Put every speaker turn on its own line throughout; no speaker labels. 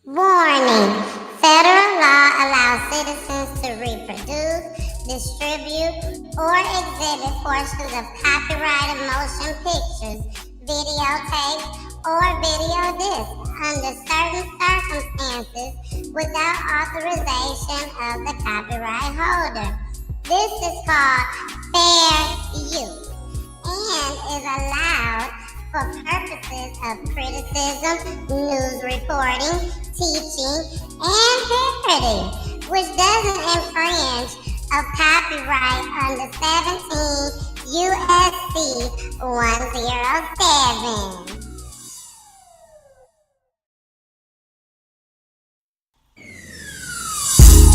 Warning: federal law allows citizens to reproduce, distribute, or exhibit portions of copyrighted motion pictures, videotapes, or video discs under certain circumstances without authorization of the copyright holder. This is called fair use and is allowed for purposes of criticism, news reporting, teaching, and parody, which doesn't infringe of copyright under 17 USC 107.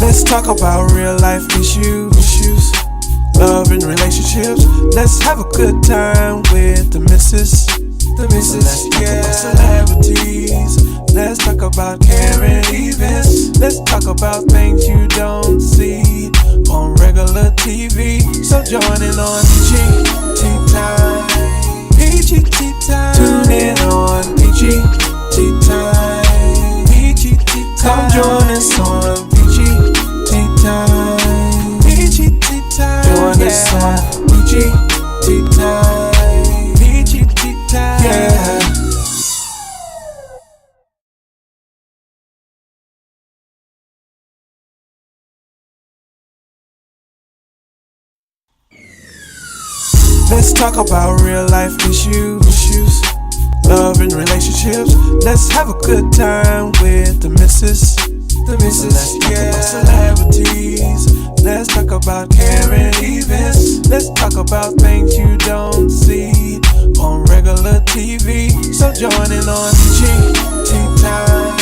Let's talk about real life issues, love and relationships. Let's have a good time with the missus. Let's talk about celebrities. Let's talk about caring events. Let's talk about things you don't see on regular TV. So join in on PGT time. PGT time. Tune in on PGT time. PGT time. Come join us on PGT time. PGT time. Join us on PGT time. PGT time. Yeah. Let's talk about real life issues, love and relationships. Let's have a good time with the missus. Let's talk about celebrities. Let's talk about caring events. Let's talk about things you don't see on regular TV. So join in on PGT time.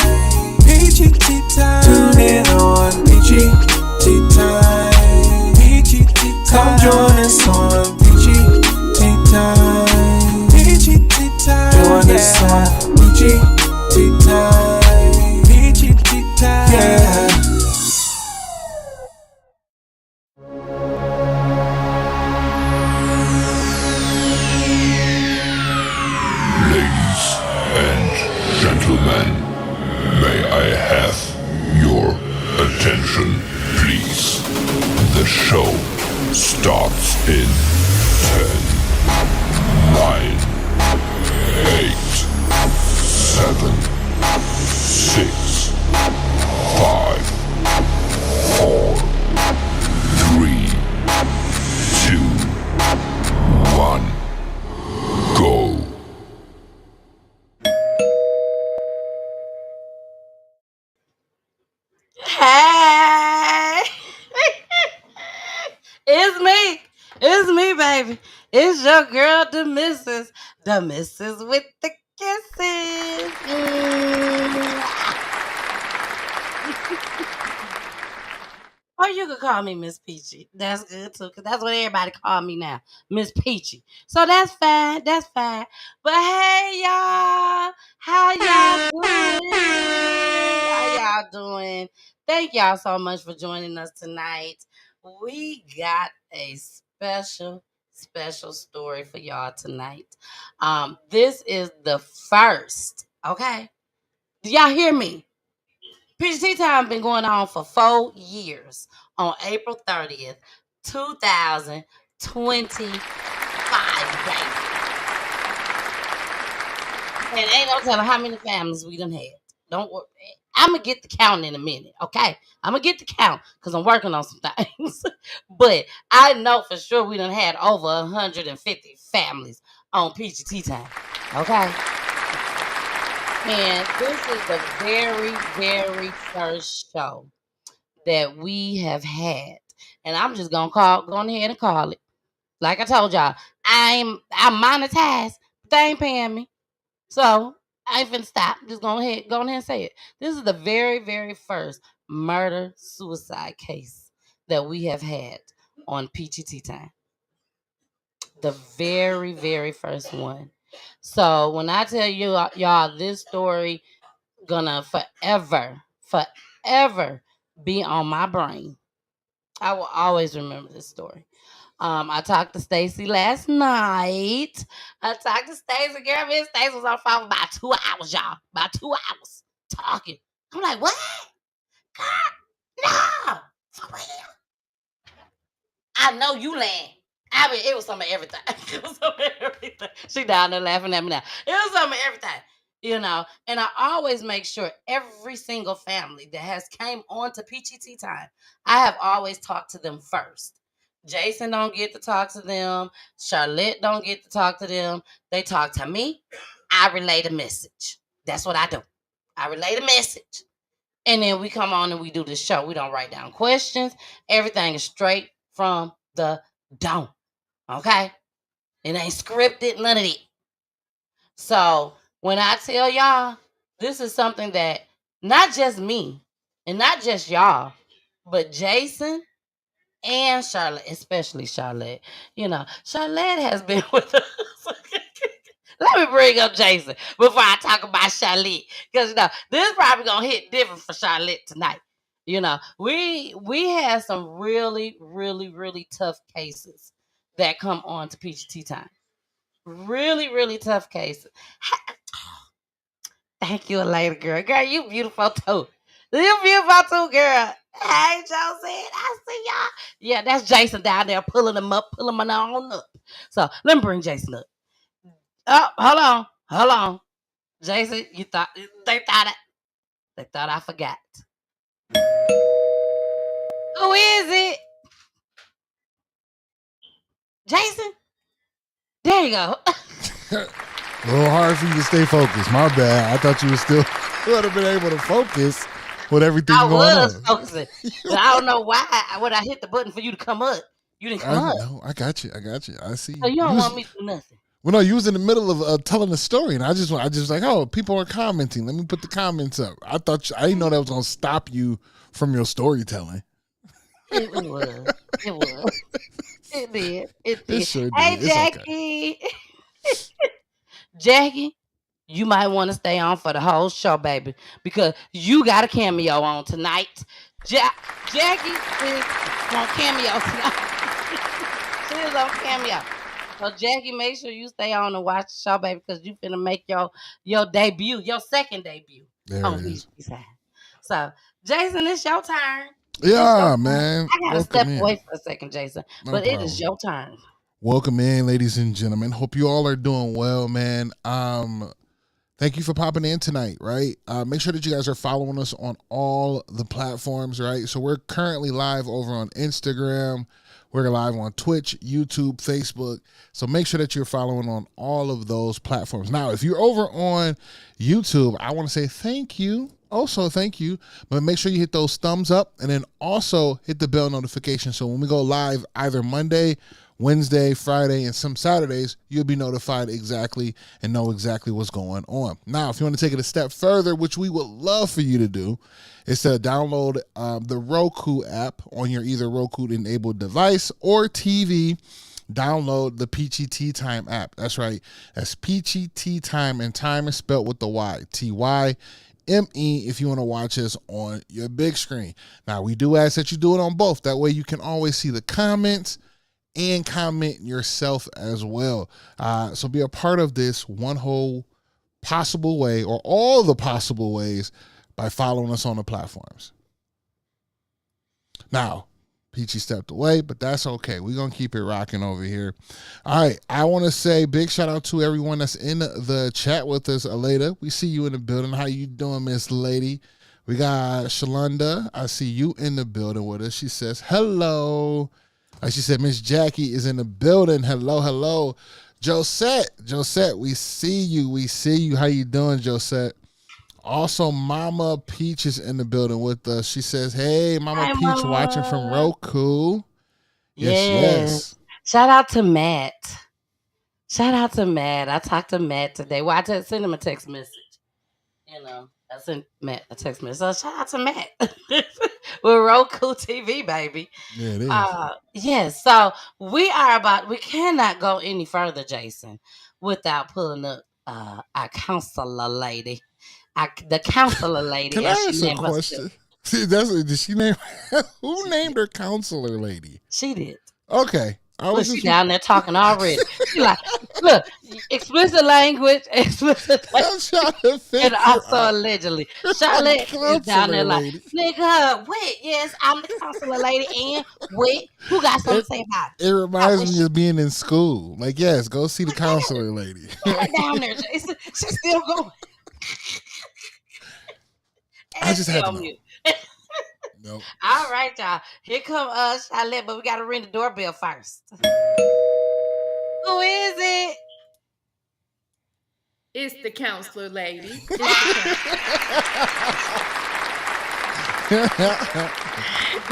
PGT time. Tune in on PGT time. PGT time. Come join us on PGT time. PGT time. Join us on PGT time. PGT time. Yeah.
Ladies and gentlemen, may I have your attention, please? The show starts in 10, 9, 8, 7, 6, 5, 4, 3, 2, 1, go.
Hey, it's me. It's me, baby. It's your girl, the missus with the kisses. Or you could call me Miss Peachy. That's good too, because that's what everybody call me now, Miss Peachy. So that's fine. That's fine. But hey, y'all, how y'all doing? How y'all doing? Thank y'all so much for joining us tonight. We got a special story for y'all tonight. This is the first. Okay, do y'all hear me? PGT time been going on for 4 years on April 30th, 2025, baby. And ain't no telling how many families we done had. Don't worry. I'm going to get the count in a minute, okay? I'm going to get the count because I'm working on some things. But I know for sure we done had over 150 families on PGT time, okay? And this is the very first show that we have had. And I'm just go on ahead and call it. Like I told y'all, I'm monetized, but they ain't paying me. So I ain't finna stop. Just go ahead and say it. This is the very first murder suicide case that we have had on PGT time. The very first one. So when I tell you y'all this story gonna forever be on my brain. I will always remember this story. I talked to Stacy last night. I talked to Stacy. Girl, me and Stacy was on the phone for about 2 hours, y'all. About 2 hours talking. I'm like, what? God, no, for real. I know you lying. I mean, it was some of everything. It was some of everything. She down there laughing at me now. It was some of everything. And I always make sure every single family that has came on to PGT time, I have always talked to them first. Jason don't get to talk to them. Charlotte don't get to talk to them. They talk to me. I relay the message. That's what I do. I relay the message. And then we come on and we do the show. We don't write down questions. Everything is straight from the dome. Okay? It ain't scripted, none of it. So when I tell y'all, this is something that not just me and not just y'all, but Jason and Charlotte, especially Charlotte. Charlotte has been with us. Let me bring up Jason before I talk about Charlotte. Because this is probably gonna hit different for Charlotte tonight. We had some really, really, really tough cases that come on to PGT time. Really, really tough cases. Thank you, later, girl. Girl, you beautiful too. You beautiful too, girl. Hey, Josette, I see y'all. Yeah, that's Jason down there pulling them up, pulling them on up. So let me bring Jason up. Oh, hold on. Jason, they thought I forgot. Who is it? Jason? There you go.
A little hard for you to stay focused. My bad. I thought you were still would have been able to focus with everything going on.
I was focusing. But I don't know why when I hit the button for you to come up, you didn't come up.
No, I got you. I see.
So you don't want me to do nothing.
Well, no, you was in the middle of telling a story, and I just like, oh, people are commenting. Let me put the comments up. I didn't know that was gonna stop you from your storytelling.
It was. It did.
It sure did.
Hey,
It's
Jackie. Okay. Jackie, you might want to stay on for the whole show, baby, because you got a cameo on tonight. Jackie is on cameo tonight. She is on cameo. So Jackie, make sure you stay on and watch the show, baby, because you finna make your debut, your second debut on PGT time. So Jason, it's your turn.
Yeah, man.
I gotta step away for a second, Jason, but it is your turn.
Welcome in, ladies and gentlemen. Hope you all are doing well, man. Thank you for popping in tonight, right? Make sure that you guys are following us on all the platforms, right? So we're currently live over on Instagram. We're live on Twitch, YouTube, Facebook. So make sure that you're following on all of those platforms. Now, if you're over on YouTube, I want to say thank you. Also, thank you. But make sure you hit those thumbs up and then also hit the bell notification. So when we go live either Monday, Wednesday, Friday, and some Saturdays, you'll be notified exactly and know exactly what's going on. Now, if you want to take it a step further, which we would love for you to do, is to download the Roku app on your either Roku-enabled device or TV. Download the PGT Time app. That's right. That's PGT Time, and time is spelled with the Y. TYME if you want to watch us on your big screen. Now, we do ask that you do it on both. That way you can always see the comments and comment yourself as well. So be a part of this one whole possible way, or all the possible ways, by following us on the platforms. Now, Peachy stepped away, but that's okay. We're going to keep it rocking over here. All right. I want to say big shout out to everyone that's in the chat with us. Aleda, we see you in the building. How you doing, Miss Lady? We got Shalonda. I see you in the building with us. She says, hello. Like she said, Miss Jackie is in the building. Hello. Josette, we see you. How you doing, Josette? Also, Mama Peach is in the building with us. She says, hey, Mama Peach, Mama. Watching from Roku. Yes.
Shout out to Matt. I talked to Matt today. Well, I just sent him a text message. I sent Matt a text message. So shout out to Matt with Roku TV, baby.
Yeah, it is.
Yes. So we cannot go any further, Jason, without pulling up our counselor lady. The counselor lady.
Can I ask a question? See, did she name? Who named her counselor lady?
She did.
Okay. I
Look,
was
she
just
down there talking already. She like, look, explicit language, explicit language,
I'm trying to
and
figure
also
out
allegedly.
a
Charlotte is down there
counselor
like,
lady.
nigga, wait, yes, I'm the counselor lady, and wait, who got something
It,
to say about it?
it
I
reminds
wish
me of being in school. Like, yes, go see the counselor lady.
her down there. She's still going.
I
And
just
she
had to
on
know.
mute.
Nope.
All right, y'all. Here come Charlotte, but we gotta ring the doorbell first. Who is it?
It's the counselor lady. It's the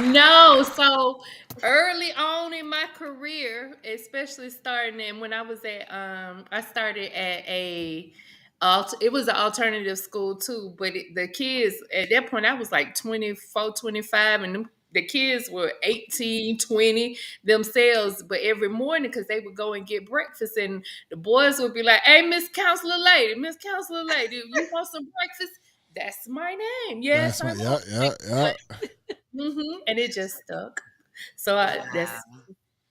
No, so early on in my career, especially starting in when I was at I started at it was an alternative school too, but the kids at that point I was like 24, 25, and the kids were 18, 20 themselves, but every morning because they would go and get breakfast and the boys would be like, "Hey, Miss Counselor Lady, you want some breakfast?" That's my name. Yes,
That's
I
my
want
yeah.
breakfast. And it just stuck. So that's
Wow.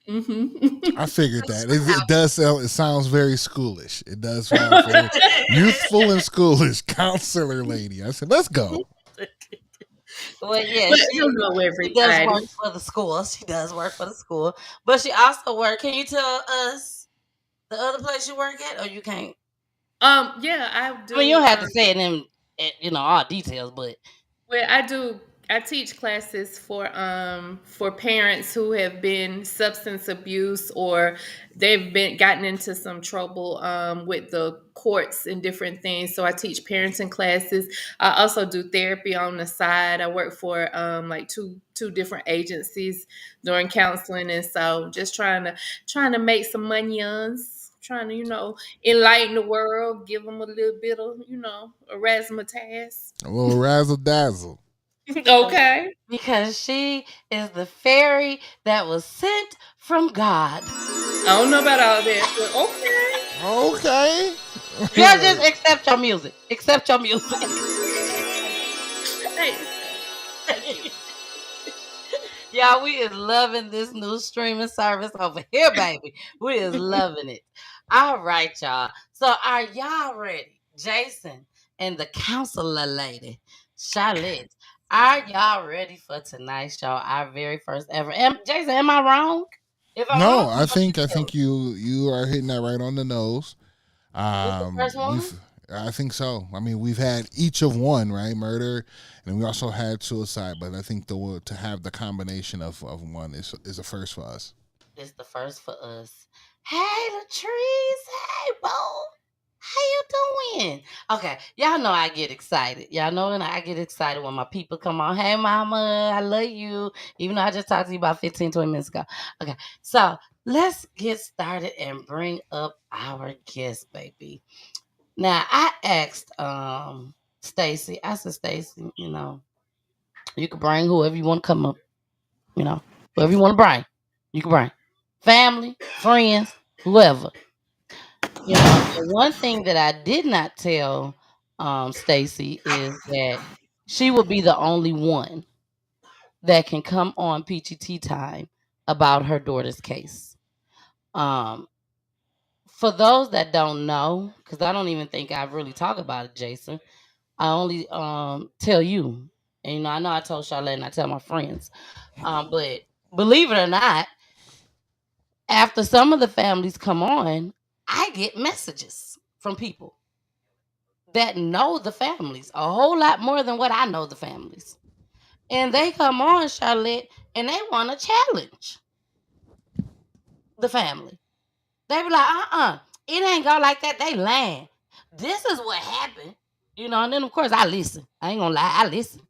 I
mm-hmm.
figured that it does sound. It sounds very schoolish. It does sound very youthful and schoolish. Counselor lady. I said, let's go.
Well, yeah,
But
she
hello,
she does work
everybody.
for the school. She does work for the school, but she also work. Can you tell us the other place you work at, or you can't?
Yeah, I
I mean, you
do.
don't have to say it in, all details, but
Well, I do. I teach classes for parents who have been substance abuse or they've been gotten into some trouble with the courts and different things. So I teach parenting classes. I also do therapy on the side. I work for like two different agencies doing counseling, and so just trying to make some money, trying to enlighten the world, give them a little bit of a razzmatazz.
A little razzle dazzle.
Okay.
because she is the fairy that was sent from God.
I don't know about all that, but okay.
Okay.
Girl, just accept your music. Accept your music.
Hey, thank you.
Y'all, we is loving this new streaming service over here, baby. We is loving it. All right, y'all. So are y'all ready? Jason and the counselor lady, Charlotte. Are y'all ready for tonight's show? Our very first ever. Jason, am I wrong? If I'm
No,
wrong,
I think you are hitting that right on the nose.
this the first one?
I think so. I mean, we've had each of one, right? Murder, and we also had suicide. But I think to have the combination of one is a first for us.
It's the first for us. Hey, Latrice. Hey, Bo. How you doing? Okay, y'all know I get excited. Y'all know when I get excited when my people come on. Hey, mama, I love you. Even though I just talked to you about 15, 20 minutes ago. Okay, so let's get started and bring up our guest, baby. Now, I asked Stacy. I said, Stacy, you can bring whoever you want to come up. Whoever you want to bring, you can bring family, friends, whoever. And one thing that I did not tell Stacy is that she will be the only one that can come on PGT time about her daughter's case. Um, for those that don't know, because I don't even think I've really talked about it, Jason. I only tell you. And I know I told Charlotte and I tell my friends. But believe it or not, after some of the families come on, I get messages from people that know the families a whole lot more than what I know the families. And they come on, Charlotte, and they want to challenge the family. They be like, it ain't go like that. They lying. This is what happened. And then of course I listen. I ain't gonna lie, I listen.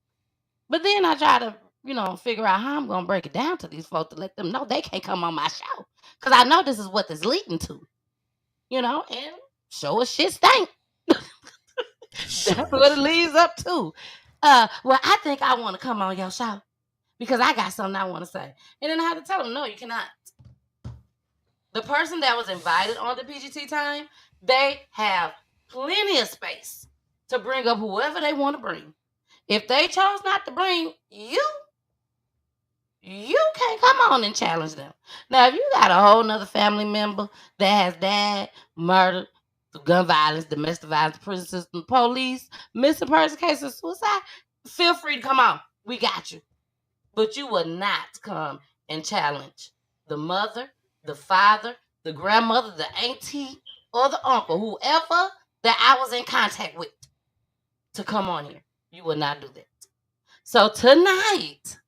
But then I try to, figure out how I'm gonna break it down to these folks to let them know they can't come on my show. Cause I know this is what this leading to. And show a shit stink. That's what it leads up to. Well, I think I want to come on your show because I got something I want to say. And then I had to tell them, no, you cannot. The person that was invited on the PGT time, they have plenty of space to bring up whoever they want to bring. If they chose not to bring you, you Okay, come on and challenge them. Now, if you got a whole nother family member that has died, murdered, through gun violence, domestic violence, prison system, police, missing person cases, suicide, feel free to come on. We got you. But you will not come and challenge the mother, the father, the grandmother, the auntie, or the uncle, whoever that I was in contact with to come on here. You will not do that. So tonight,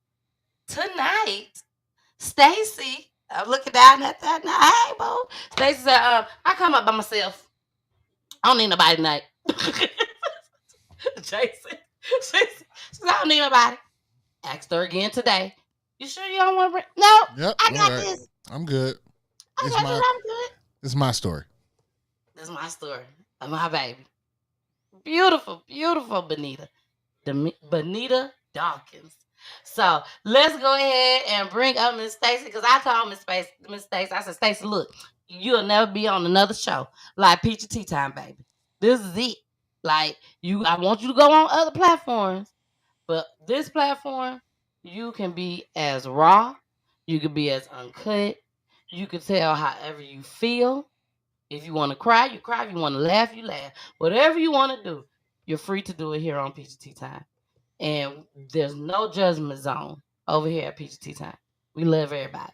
Stacy, I'm looking down at that now. Hey, boo. Stacy said, I come up by myself. I don't need nobody tonight. Jason. She said, I don't need nobody. Asked her again today. You sure you don't want to bring? No,
Yep.
I
All
got
right.
this.
I'm good.
I
It's
got this.
my
I'm good.
it's my story.
This is my story of my baby. Beautiful, beautiful Benita. Benita Dawkins. So let's go ahead and bring up Miss Stacy because I told Miss Stacy, I said, Stacy, look, you'll never be on another show like Peachy Tea Time, baby. This is it. Like I want you to go on other platforms, but this platform, you can be as raw, you can be as uncut, you can tell however you feel. If you want to cry, you cry. If you want to laugh, you laugh. Whatever you want to do, you're free to do it here on Peachy Tea Time. And there's no judgment zone over here at Peachy Tea Time. We love everybody.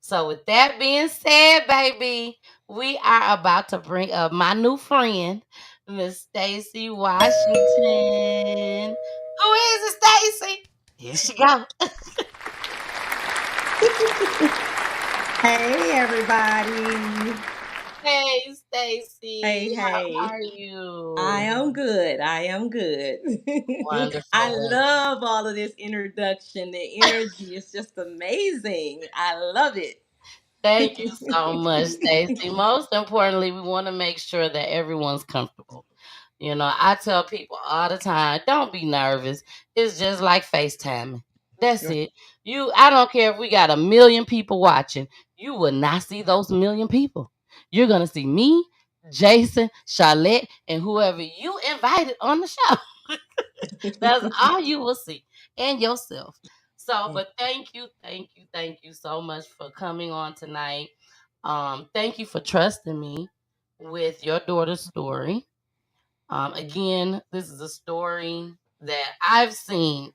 So with that being said, baby, we are about to bring up my new friend, Miss Stacy Washington. Who is it, Stacy? Here she go.
Hey everybody.
Hey,
Hey,
Stacy. How
hey.
are
I
you?
am good. I am good. I
Wonderful.
love all of this introduction. The energy is just amazing. I love it.
Thank you so much, Stacy. Most importantly, we want to make sure that everyone's comfortable. I tell people all the time, don't be nervous. It's just like FaceTiming. That's it. I don't care if we got 1 million people watching. You will not see those 1 million people. You're gonna see me, Jason, Charlotte, and whoever you invited on the show. That's all you will see, and yourself. So, but thank you so much for coming on tonight. Thank you for trusting me with your daughter's story. Again, this is a story that I've seen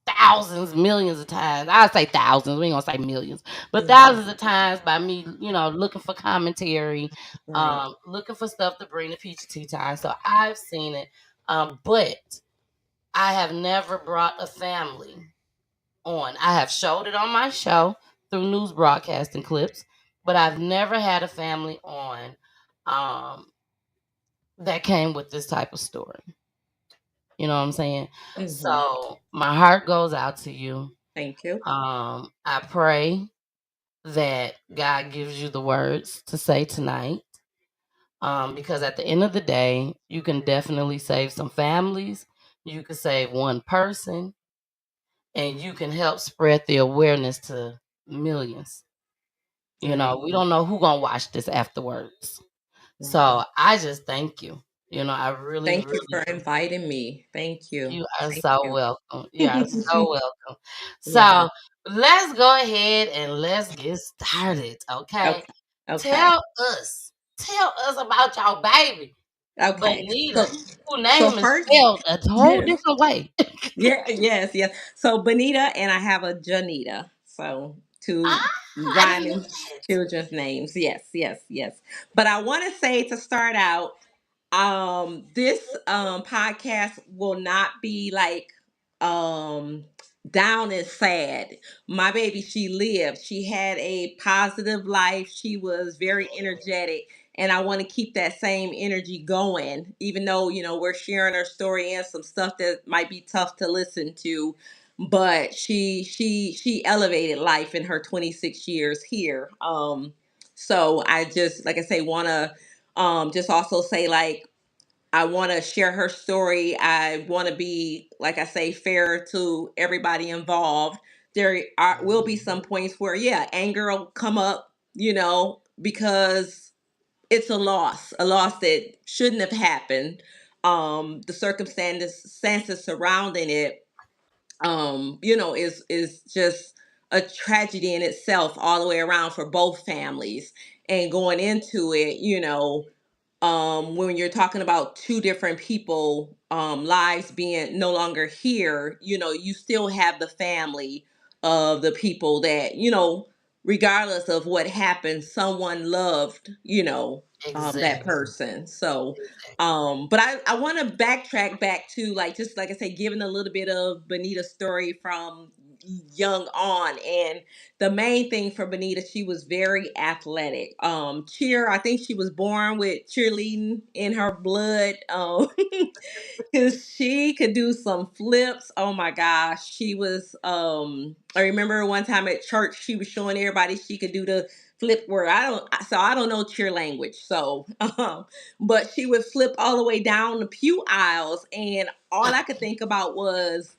thousands, millions of times. I'd say thousands. We ain't gonna say millions, but
Mhm.
thousands of times by me, looking for commentary,
Right.
looking for stuff to bring to Peachy Tea Time. So I've seen it. But I have never brought a family on. I have showed it on my show through news broadcasting clips, but I've never had a family on um, that came with this type of story. You know what I'm saying?
Hmm.
So my heart goes out to you.
Thank you.
I pray that God gives you the words to say tonight. Because at the end of the day, you can definitely save some families. You can save one person and you can help spread the awareness to millions.
Right.
We don't know who gonna watch this afterwards.
Right.
So I just thank you. I really,
Thank you
really
for
do.
inviting me. Thank you.
You are
Thank
so
you.
welcome. You are so welcome.
Yeah.
So let's go ahead and let's get started. Okay.
Okay. Okay.
Tell tell us about your baby,
Okay. So
Bonita, whose
so
name is
first,
spelled a whole
yes.
different way.
Yeah, yes, yes. So Bonita and I have a Janita. So two
Ah, I didn't know
rhyming
that.
children's names. Yes, yes, yes. But I want to say to start out, this podcast will not be like um down and sad. My baby, she lived. She had a positive life. She was very energetic, and I want to keep that same energy going, even though we're sharing her story and some stuff that might be tough to listen to. But she elevated life in her 26 years here. So I just, like I say, want to just also say, like, I want to share her story. I want to be, like I say, fair to everybody involved. Will be some points where, yeah, anger will come up, because it's a loss that shouldn't have happened. The circumstances surrounding it, is just a tragedy in itself all the way around for both families. And going into it, when you're talking about two different people lives being no longer here, you still have the family of the people that, regardless of what happened, someone loved, that
Exactly.
person. So
Exactly.
but I want to backtrack back to, like, just like I say, giving a little bit of Benita's story from young on. And the main thing for Benita, she was very athletic. I think she was born with cheerleading in her blood. Because she could do some flips. Oh my gosh. She was I remember one time at church she was showing everybody she could do the flip where I don't know cheer language. So but she would flip all the way down the pew aisles, and all I could think about was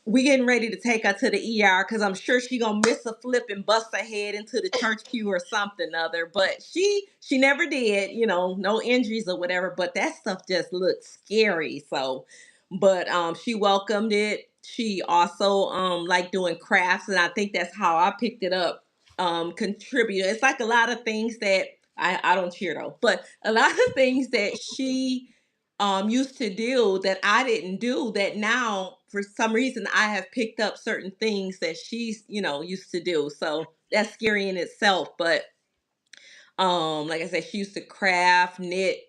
we getting ready to take her to the ER because I'm sure she gonna miss a flip and bust her head into the church pew or something other. But she never did, no injuries or whatever. But that stuff just looked scary. So, but she welcomed it. She also liked doing crafts, and I think that's how I picked it up. Contributed. It's like a lot of things that I don't cheer though, but a lot of things that she used to do that I didn't do, that now for some reason I have picked up certain things that she's, used to do. So that's scary in itself. But like I said, she used to craft, knit,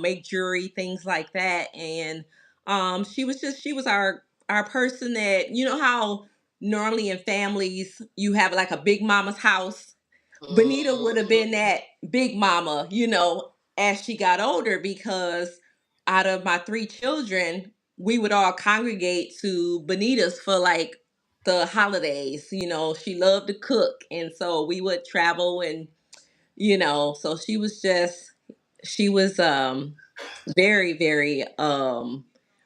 make jewelry, things like that. And she was our person that, how normally in families you have like a big mama's house. Benita would have been
Mhm.
that big mama, as she got older, because out of my three children, we would all congregate to Benita's for like the holidays. She loved to cook. And so we would travel, and, so she was very, very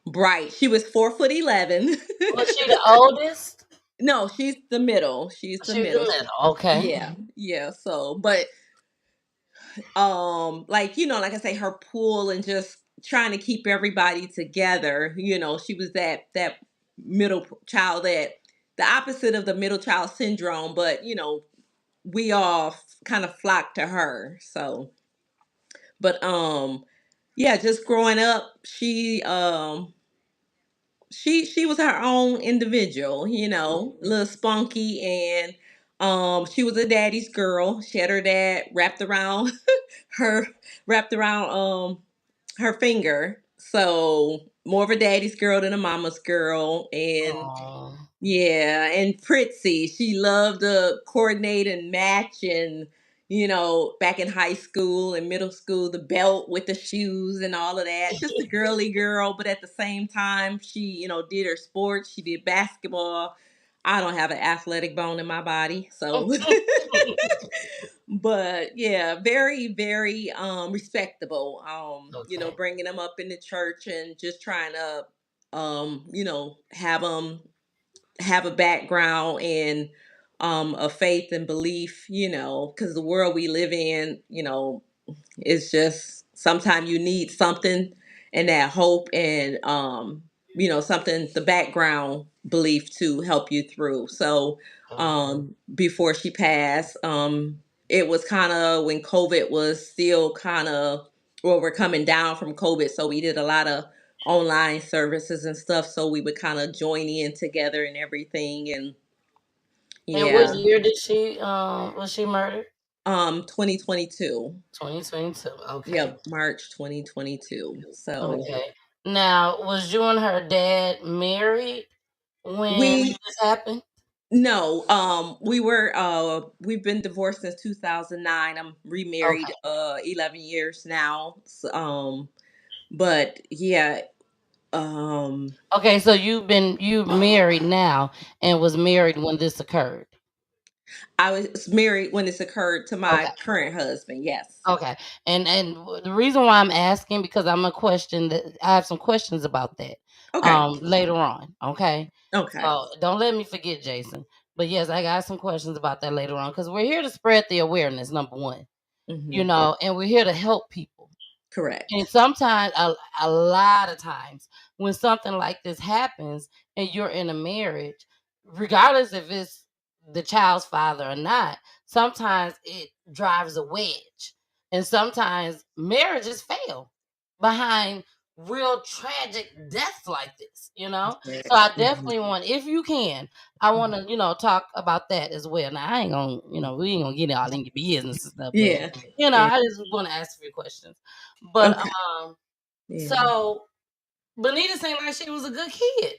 bright. She was 4'11".
Was she the oldest?
No, she's the middle. She's the
She was the
middle.
middle. Okay.
Yeah, yeah. So, but like, like I say, her pool and just trying to keep everybody together. She was that middle child, that the opposite of the middle child syndrome, but we all kind of flocked to her. So, but yeah, just growing up, she was her own individual, a little spunky. And she was a daddy's girl. She had her dad her wrapped around her finger. So more of a daddy's girl than a mama's girl. And
Oh.
yeah, and Pritzy, she loved to coordinate and match. And back in high school and middle school, the belt with the shoes and all of that. Just a girly girl, but at the same time, she, did her sports. She did basketball. I don't have an athletic bone in my body, so but yeah, very, very respectable.
Okay.
Bringing them up in the church and just trying to have them have a background in a faith and belief, because the world we live in, it's just sometimes you need something, and that hope, and something, the background belief to help you through. So before she passed, it was kind of when COVID was still kind of, well, we're coming down from COVID, so we did a lot of online services and stuff, so we would kind of join in together and everything. And
And what
yeah,
year did she was she murdered?
2022.
2022. Okay.
Yep, March 2022. So
Okay. Now, was you and her dad married when
we
this happened?
no, we've been divorced since 2009. I'm remarried
Okay.
11 years now. But yeah, um
Okay, so you married now and was married when this occurred.
I was married when this occurred to my
Okay.
current husband. Yes.
Okay. The reason why I'm asking, because I'm a question that I have some questions about that
Okay.
later on. Okay.
Okay.
So don't let me forget, Jason. But yes, I got some questions about that later on because we're here to spread the awareness, number one,
Hmm.
and we're here to help people. And
Correct.
sometimes, a lot of times, when something like this happens and you're in a marriage, regardless if it's the child's father or not, sometimes it drives a wedge. And sometimes marriages fail behind real tragic deaths like this, you know? So
Yes.
I definitely want, if you can, I want to, talk about that as well. Now, I ain't going to, we ain't going to get all in your business and stuff, but,
Yeah. Yeah.
I just want to ask a few questions. But,
Okay. Yeah.
so Bonita seemed like she was a good kid.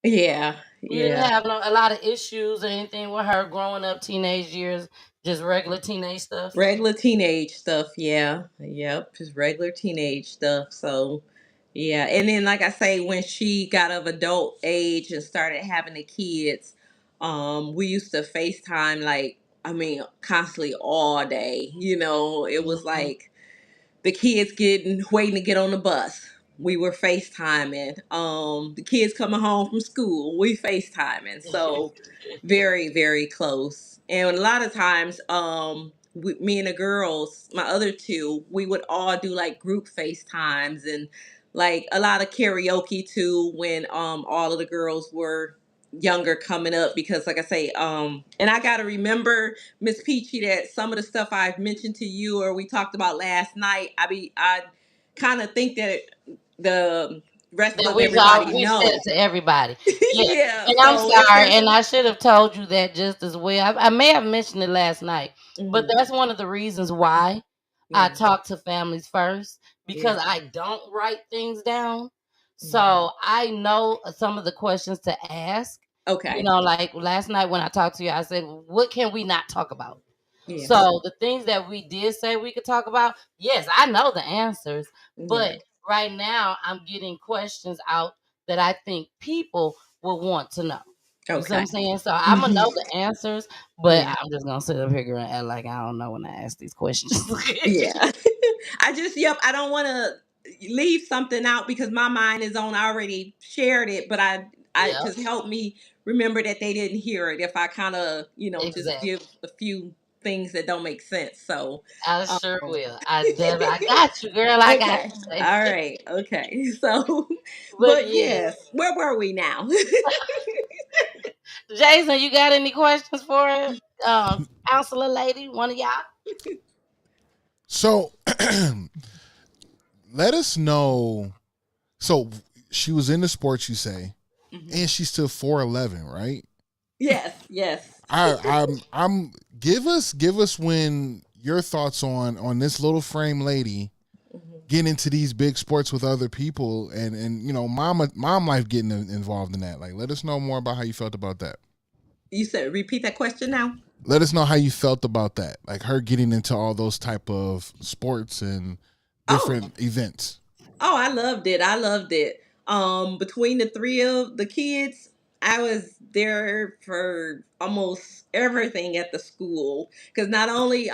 Yeah.
You didn't
Yeah.
have a lot of issues or anything with her growing up, teenage years, just regular teenage stuff.
Regular teenage stuff, yeah. Yep, just regular teenage stuff. So, yeah. And then like I say, when she got of adult age and started having the kids, we used to FaceTime like I mean, constantly all day. It was
Mhm.
like the kids getting waiting to get on the bus. We were FaceTiming. The kids coming home from school, we FaceTiming. So very, very close. And a lot of times, me and the girls, my other two, we would all do like group FaceTimes and like a lot of karaoke too when all of the girls were younger coming up because like I say, and I gotta remember Miss Peachy that some of the stuff I've mentioned to you or we talked about last night, I kind of think that the rest
That
of everybody
we said
know.
it to everybody. Yeah.
Yeah,
And I'm
so if
sorry,
there's
and I should have told you that just as well. I may have mentioned it last night, but
Mhm.
that's one of the reasons why I
Yeah,
talk to families first
yeah,
because I don't write things down.
yeah.
So I know some of the questions to ask.
Okay,
Like last night when I talked to you, I said, what can we not talk about?
yeah,
So the things that we did say we could talk about, yes, I know the answers,
yeah.
but right now I'm getting questions out that I think people will want to know. You see what
Okay.
I'm saying? So I'm gonna
Hmm.
know the answers, but
Yeah,
I'm just gonna sit up here and act like I don't know when I ask these questions.
yeah. Yep, I don't want to leave something out because my mind is on. I already shared it, but I
Yeah,
just help me remember that they didn't hear it if I kind of, just
exactly.
give a few things that don't make sense. So,
I
um,
sure will. I got you, girl. I got
okay.
you.
All right. Okay. So,
But
but
yeah,
yes, where were we now?
Jason, you got any questions for counselor lady? One of y'all?
So let us know. So she was in the sports, you say,
Mhm.
and she's still 4'11", right?
Yes. Yes.
I'm give us when your thoughts on this little frame lady
Mhm.
getting into these big sports with other people and mom life getting involved in that. Like, let us know more about how you felt about that.
You said repeat that question now.
Let us know how you felt about that, like her getting into all those type of sports and
Oh,
different events.
Oh, I loved it. I loved it. Between the three of the kids, I was there for almost everything at the school. Because not only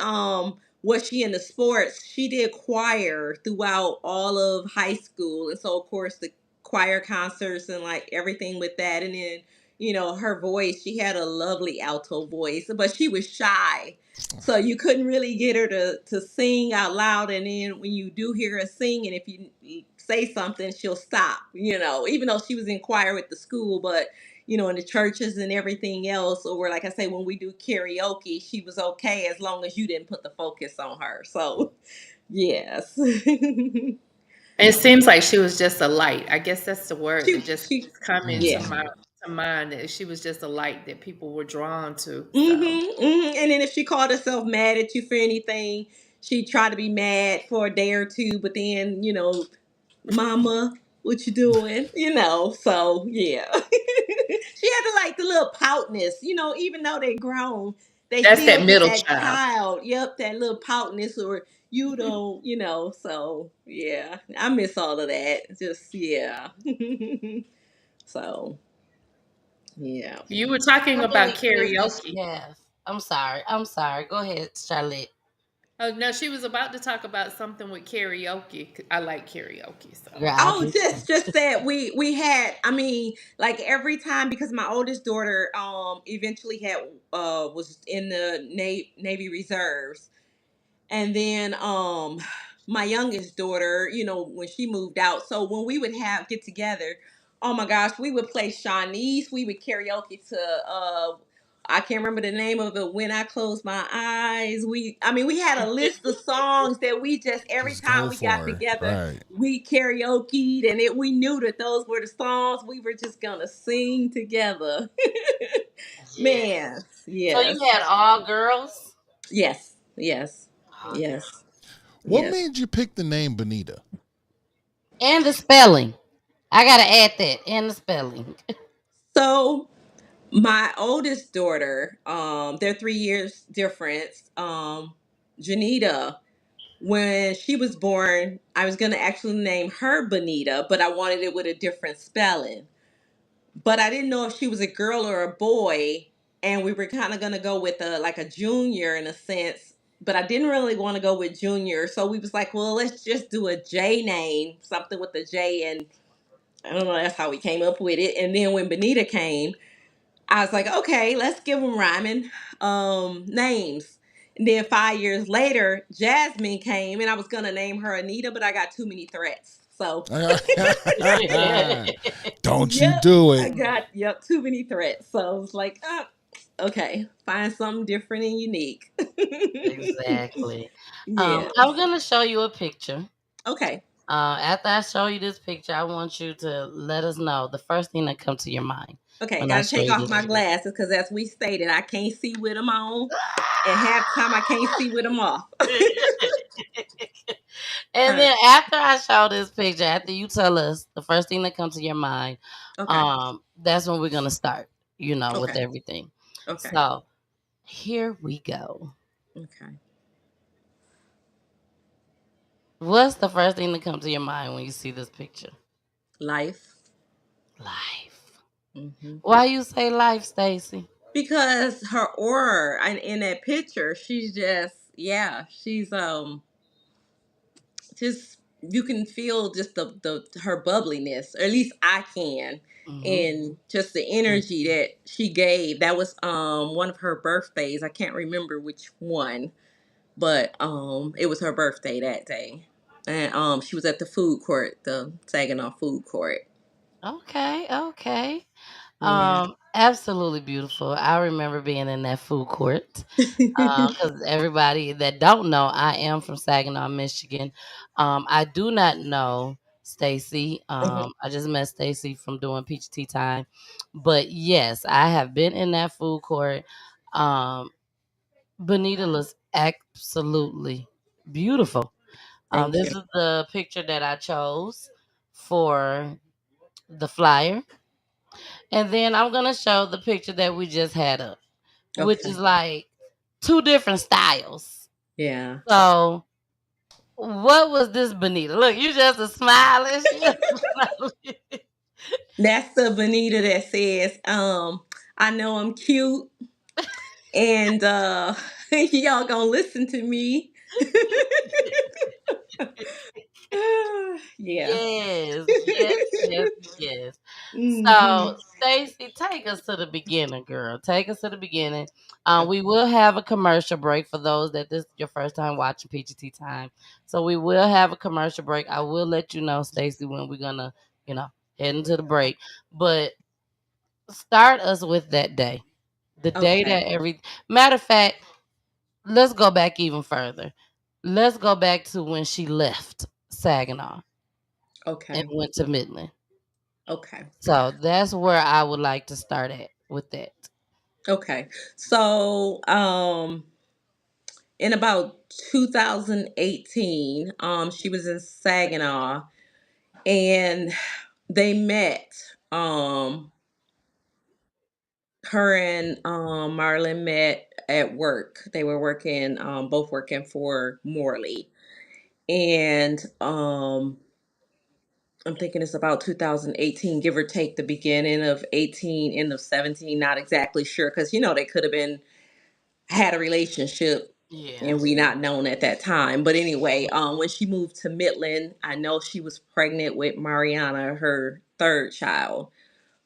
was she in the sports, she did choir throughout all of high school, and so of course the choir concerts and like everything with that. And then her voice, she had a lovely alto voice, but she was shy. So you couldn't really get her to sing out loud. And then when you do hear her sing, and if you say something, she'll stop, even though she was in choir with the school, but in the churches and everything else, or like I say, when we do karaoke, she was okay as long as you didn't put the focus on her. So, yes.
It seems like she was just a light. I guess that's the word that just
she,
keeps coming
Mm-hmm.
yeah.
to mind, that she was just a light that people were drawn to. So
And then if she called herself mad at you for anything, she'd try to be mad for a day or two, but then, mama, what you doing? So yeah. She had to like the little poutness, even though they grown, they
that's
still
that
get
middle
that
child.
child. Yep, that little poutness or you don't, so yeah. I miss all of that. Just yeah. So yeah.
You were talking
How
about
many kids does
karaoke.
she have? I'm sorry. I'm sorry. Go ahead, Charlotte.
Oh no, she was about to talk about something with karaoke. I like karaoke, so.
Girl, I
Oh,
do too.
just that we had. I mean, like every time because my oldest daughter eventually had was in the Navy Reserves, and then my youngest daughter, when she moved out. So when we would have get together, oh my gosh, we would play Shawnee's. We would karaoke to I can't remember the name of it. When I Close My Eyes. We had a list of songs that we just every
Just
time
go
we got
for it.
together,
Right.
we karaokeed, and we knew that those were the songs we were just gonna sing together.
Yeah.
Man,
So you
yes,
had all girls
yes, yes,
all girls.
yes,
What
yes.
made you pick the name Bonita?
And the spelling. I gotta add that. And the spelling.
So my oldest daughter, they're 3 years difference. Janita, when she was born, I was gonna actually name her Bonita, but I wanted it with a different spelling. But I didn't know if she was a girl or a boy, and we were kind of gonna go with a like a junior in a sense. But I didn't really want to go with junior, so we was like, well, let's just do a J name, something with a J, and I don't know. That's how we came up with it. And then when Bonita came, I was like, okay, let's give them rhyming names. And then 5 years later, Jasmine came, and I was gonna name her Anita, but I got too many threats. So,
Don't you
yep,
do
I
it.
got too many threats. So I was like, okay, find something different and unique.
Exactly.
Yeah.
I'm gonna show you a picture.
Okay.
After I show you this picture, I want you to let us know the first thing that comes to your mind
Okay.
when I
Got to
show
take
you
off
this
my
picture.
glasses because, as we stated, I can't see with them on, and half the time I can't see with them off. All
And
right.
then after I show this picture, after you tell us the first thing that comes to your mind,
Okay.
that's when we're gonna start, with
Okay.
everything.
Okay.
So here we go.
Okay.
What's the first thing that comes to your mind when you see this picture?
Life.
Life.
Hmm.
Why you say life, Stacy?
Because her aura in that picture, she's just, yeah, she's just, you can feel just the her bubbliness, or at least I can,
Hmm.
and just the energy that she gave. That was one of her birthdays. I can't remember which one, but it was her birthday that day, and she was at the food court, the Saginaw food court.
Okay, okay.
Yeah.
Absolutely beautiful. I remember being in that food court. Because everybody that don't know, I am from Saginaw, Michigan. I do not know Stacy.
Mhm.
I just met Stacy from doing Peach Tea Time, but yes, I have been in that food court. Um, Bonita looks absolutely beautiful.
Thank
This
you.
is the picture that I chose for the flyer, and then I'm gonna show the picture that we just had up, which is
Okay.
like two different styles.
Yeah.
So, what was this, Bonita? Look, you just a smiling. She just smiling.
That's the Bonita that says, I know I'm cute, and y'all gonna listen to me. Yeah.
Yes, yes, yes, yes.
Hmm.
So, Stacy, take us to the beginning, girl. Take us to the beginning.
Okay.
We will have a commercial break for those that this is your first time watching PGT Time. So we will have a commercial break. I will let you know, Stacy, when we're gonna, head into the break. But start us with that day. The day
Okay.
that every matter of fact, let's go back even further. Let's go back to when she left Saginaw and
Okay.
went to Midland.
Okay.
So that's where I would like to start at with that.
Okay. So, in about 2018, she was in Saginaw, and they met. Um, her and Marlon met at work. They were working, both working for Morley, and I'm thinking it's about 2018, give or take the beginning of 18, end of 17. Not exactly sure because they could have been had a relationship
Yeah.
and we not known at that time. But anyway, when she moved to Midland, I know she was pregnant with Mariana, her third child.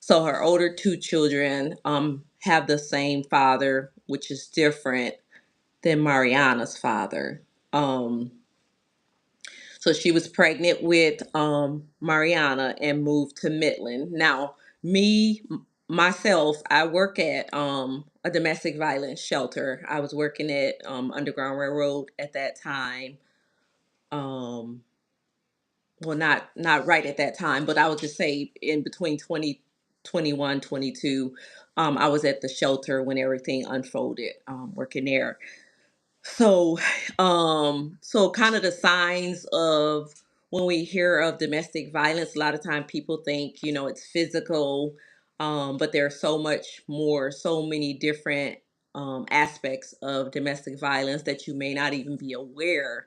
So her older two children have the same father, which is different than Mariana's father. Um, so she was pregnant with Mariana and moved to Midland. Now, me, myself, I work at a domestic violence shelter. I was working at Underground Railroad at that time. Um, well, not right at that time, but I would just say in between 2021, 22, I was at the shelter when everything unfolded, working there. So, so kind of the signs of when we hear of domestic violence, a lot of time people think, it's physical, but there's so much more, so many different aspects of domestic violence that you may not even be aware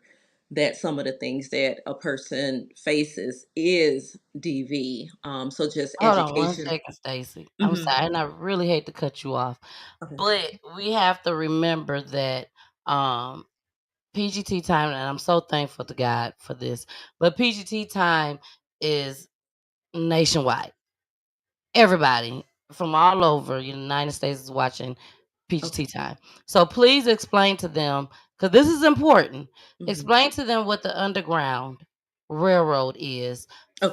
that some of the things that a person faces is DV. So just
Hold on one
education.
second, Stacy. I'm
Hmm.
sorry, and I really hate to cut you off,
Okay.
but we have to remember that um PGT time, and I'm so thankful to God for this. But PGT time is nationwide. Everybody from all over the United States is watching
Okay.
PGT time. So please explain to them, because this is important.
Hmm.
Explain to them what the Underground Railroad is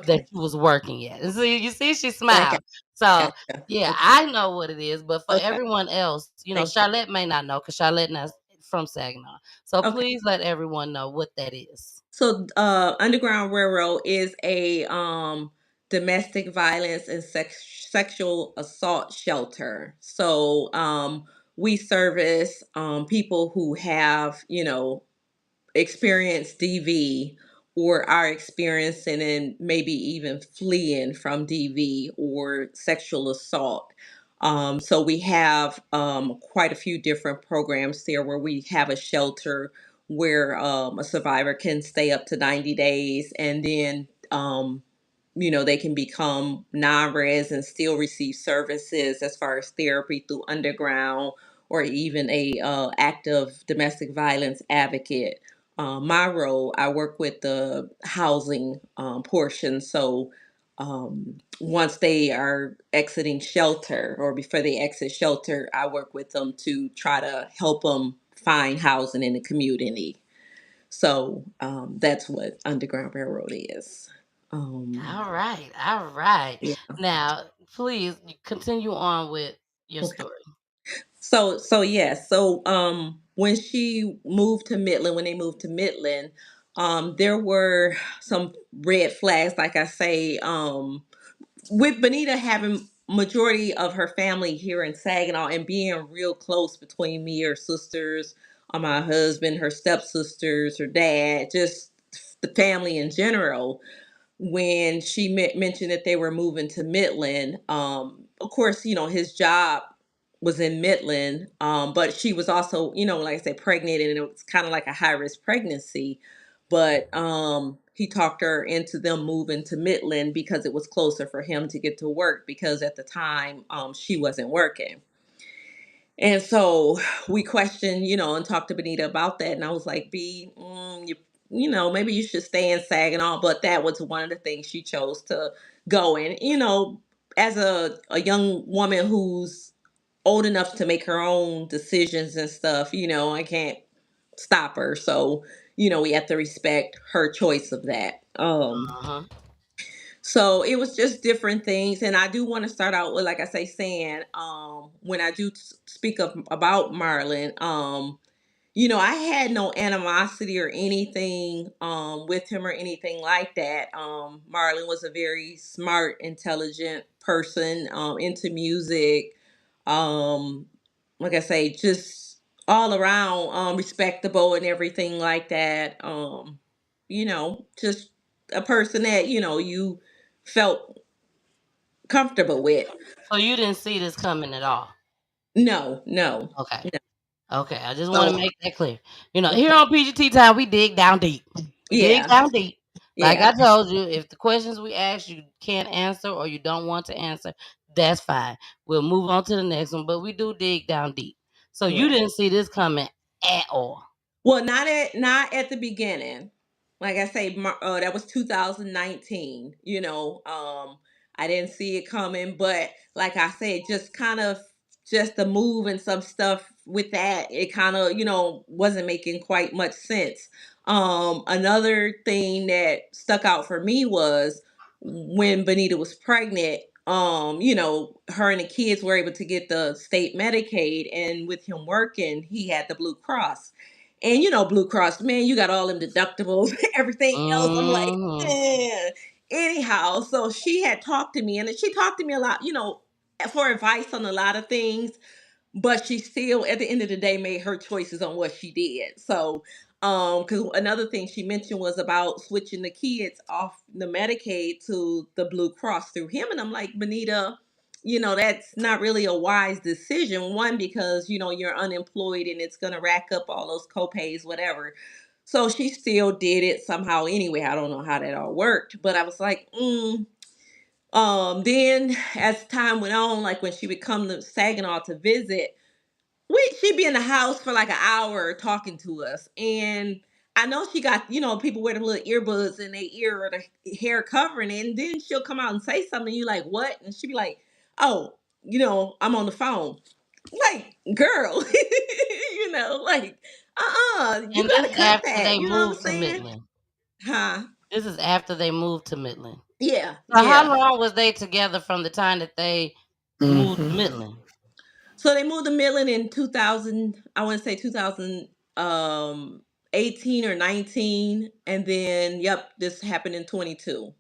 that
Okay.
you was working at. And so you see, she
Okay.
smiled. So
Gotcha.
yeah,
Okay.
I know what it is, but for
Okay.
everyone else,
Thank you.
Charlotte may not know because Charlotte not from Saginaw. So
Okay.
please let everyone know what that is.
So, Underground Railroad is a domestic violence and sexual assault shelter. So, we service people who have, experience DV or are experiencing and maybe even fleeing from DV or sexual assault. So we have quite a few different programs there where we have a shelter where a survivor can stay up to 90 days and then they can become non-res and still receive services as far as therapy through underground or even a active domestic violence advocate. My role, I work with the housing portion. So once they are exiting shelter or before they exit shelter, I work with them to try to help them find housing in the community. So that's what Underground Railroad is. Um,
All right, all right.
yeah.
Now, please continue on with your
Okay.
story.
So yes. So when she moved to Midland, when they moved to Midland, there were some red flags, like I say, with Benita having majority of her family here in Saginaw and being real close between me, her sisters, my husband, her stepsisters, her dad, just the family in general. When she mentioned that they were moving to Midland, of course, his job was in Midland, but she was also, like I said, pregnant, and it was kind of like a high risk pregnancy. But he talked her into them moving to Midland because it was closer for him to get to work because at the time she wasn't working. And so we questioned, and talked to Benita about that. And I was like, B, maybe you should stay in Saginaw. But that was one of the things she chose to go in. As a young woman who's old enough to make her own decisions and stuff, I can't stop her. So, we have to respect her choice of that.
Uh-huh.
So it was just different things, and I do want to start out with, like I say, saying, when I do speak of about Marlon, I had no animosity or anything with him or anything like that. Marlon was a very smart, intelligent person, into music. Um, like I say, just all around respectable and everything like that. Just a person that you felt comfortable with.
So you didn't see this coming at all.
No, no,
Okay.
no.
Okay. I just want to
So
make that clear. Here
okay,
on PGT time, we dig down deep. We dig
yeah,
down deep. Like
yeah,
I told you, if the questions we ask you can't answer or you don't want to answer, that's fine. We'll move on to the next one. But we do dig down deep. So you
right.
didn't see this coming at all.
Well, not at the beginning. Like I say, that was 2019. I didn't see it coming, but like I said, just kind of just the move and some stuff with that, it kind of wasn't making quite much sense. Another thing that stuck out for me was when Benita was pregnant. her and the kids were able to get the state Medicaid, and with him working, he had the Blue Cross. And Blue Cross, man, you got all them deductibles, everything else. I'm like,
Mm-hmm.
anyhow. So she had talked to me, and she talked to me a lot, for advice on a lot of things, but she still at the end of the day made her choices on what she did. So because another thing she mentioned was about switching the kids off the Medicaid to the Blue Cross through him, and I'm like, Benita, that's not really a wise decision. One, because you're unemployed and it's going to rack up all those copays, whatever. So she still did it somehow anyway. I don't know how that all worked, but I was like, then as time went on, like when she would come to Saginaw to visit, she'd be in the house for like an hour talking to us. And I know she got, people wear them little earbuds in their ear or the hair covering, and then she'll come out and say something, and you like, what? And she'd be like, oh, I'm on the phone. Like, girl, like, you
And
gotta
this
cut
after
that.
they
You know what I'm
moved to
saying?
Midland.
Huh?
This is after they moved to Midland.
Yeah,
So how
yeah.
long was they together from the time that they moved to
hmm
Midland?
So they moved to Midland in 2000, I want to say 2000, 18 or 19. And then, yep, this happened in 22.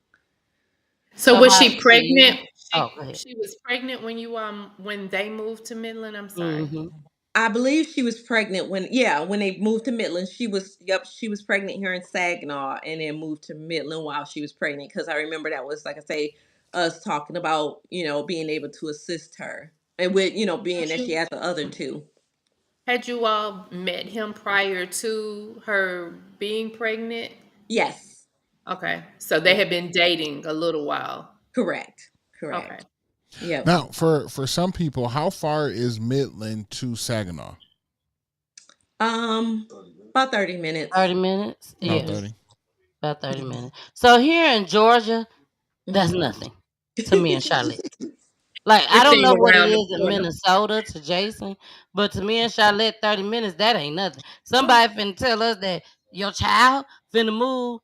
So
So
was
about
she
2 years.
pregnant?
Oh,
She
go ahead.
she was pregnant when when they moved to Midland. I'm sorry.
Mm-hmm.
I believe she was pregnant when they moved to Midland. She was pregnant here in Saginaw and then moved to Midland while she was pregnant. Because I remember that was, like I say, us talking about, being able to assist her. And with, being
Had
that she
you
has the other two.
had you all met him prior to her being pregnant?
Yes.
Okay, so they
Yeah.
had been dating a little while.
Correct.
Okay.
Correct. Yep.
Now, for some people, how far is Midland to Saginaw?
About 30 minutes.
30 minutes?
About
Yeah,
hmm
30.
about 30 minutes. So here in Georgia, that's
hmm
nothing to me and Charlotte. Like, I don't
Everything
know what it
around the
is in
corner.
Minnesota to Jason, but to me and Charlotte, 30 minutes, that ain't nothing. Somebody finna tell us that your child finna move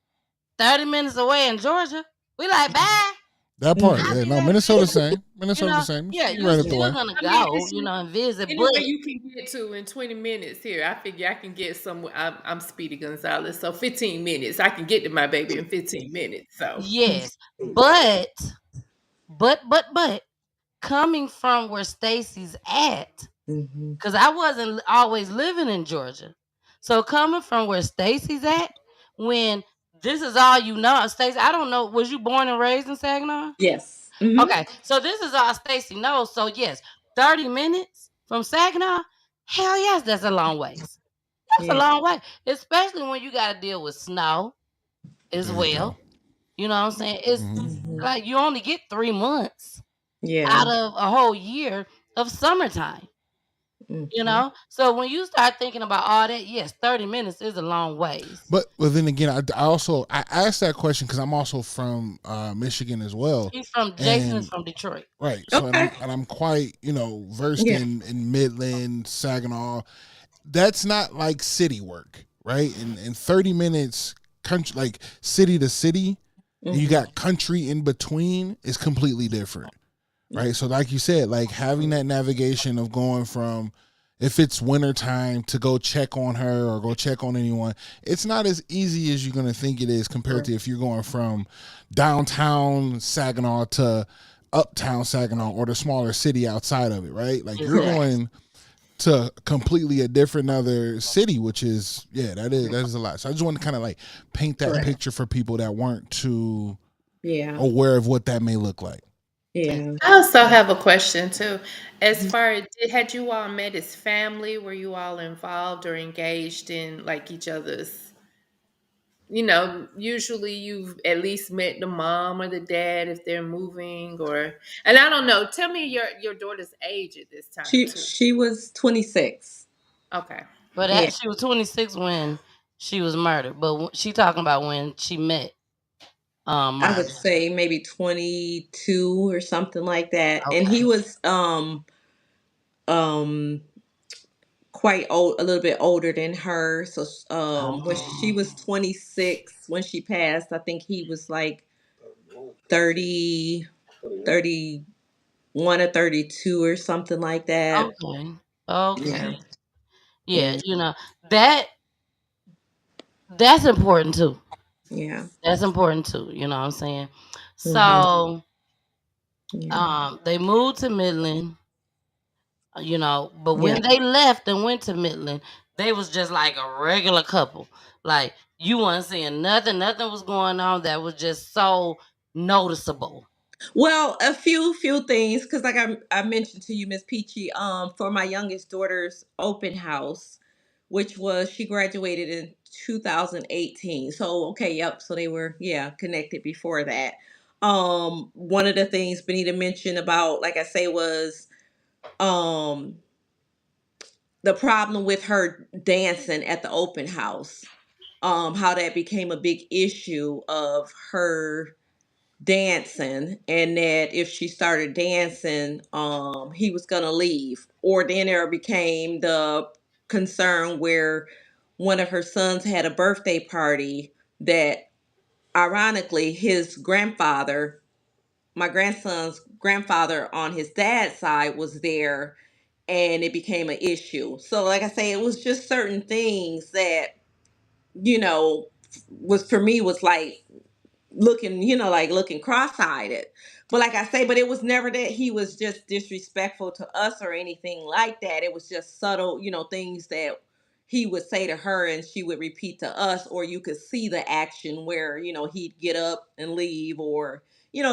30 minutes away in Georgia. We like, bye.
That part.
I'll
Yeah,
be
no,
there in
Minnesota
20 minutes.
same.
You
Minnesota the
know,
same.
yeah,
You
you're
right up the
still
way.
gonna
I mean,
go,
it's just
and visit, but
anywhere you can get to in 20 minutes here. I figure I can get somewhere. I'm Speedy Gonzalez, so 15 minutes. I can get to my baby in 15 minutes. So
yes, but coming from where Stacy's at,
hmm
because I wasn't always living in Georgia. So coming from where Stacy's at, when this is all you know, Stacy, I don't know, was you born and raised in Saginaw?
Yes.
Okay, so this is all Stacy knows. So yes, 30 minutes from Saginaw, hell yes, that's a long ways. That's a
Yeah.
long way, especially when you got to deal with snow as
There you go.
well. You know what I'm saying? It's
Hmm.
hmm
like you only get 3 months
Yeah.
out of a whole year of summertime. You
hmm
know, so when you start thinking about all that, yes, 30 minutes is a long ways.
But then again, I asked that question because I'm also from Michigan as well,
He's from Jason is
and
from Detroit.
right. So
Okay.
and I'm quite versed
Yeah.
in Midland, Saginaw. That's not like city work, right? In 30 minutes, country like city to city, and you
hmm
got country in between is completely different, right? So like you said, like having that navigation of going from if it's wintertime to go check on her or go check on anyone, it's not as easy as you're gonna think it is compared to if you're going from downtown Saginaw to uptown Saginaw or the smaller city outside of it, right? Like you're
Exactly.
Correct.
going to completely a different other city, which is that is a lot. So I just want to kind of like paint that
Correct.
picture for people that weren't too
Yeah.
aware of what that may look like.
Yeah.
I also have a question too. As far as had you all met his family? Were you all involved or engaged in like each other's? Usually you've at least met the mom or the dad if they're moving and I don't know. Tell me your daughter's age at this time too.
She was 26.
Okay.
But
Yeah.
she was 26 when she was murdered. But she talking about when she met
I would
Marvin.
say maybe 22 or something like that. And he
Okay.
was um quite old, a little bit older than her. So when she
Oh.
was 26 when she passed, I think he was like 30, 30. 1 or 32 or something like that.
Okay.
Yeah.
Okay. Yeah,
Yeah.
that that's important too.
Yeah.
That's important too, you know what I'm saying?
Hmm.
So,
Yeah.
they moved to Midland, but
Yeah.
when they left and went to Midland, they was just like a regular couple. Like you wasn't seeing nothing was going on that was just so noticeable.
Well, a few things because, like I mentioned to you, Miss Peachy, for my youngest daughter's open house, which was she graduated in 2018. So okay, yep. So they were connected before that. One of the things Benita mentioned about, like I say, was um the problem with her dancing at the open house. How that became a big issue of her dancing, and that if she started dancing he was gonna leave, or then there became the concern where one of her sons had a birthday party that ironically his grandfather, my grandson's grandfather on his dad's side, was there, and it became an issue. So like I say, it was just certain things that you know was for me was like looking, like looking cross-eyed. But like I say, but it was never that he was just disrespectful to us or anything like that. It was just subtle, things that he would say to her and she would repeat to us, or you could see the action where, he'd get up and leave, or,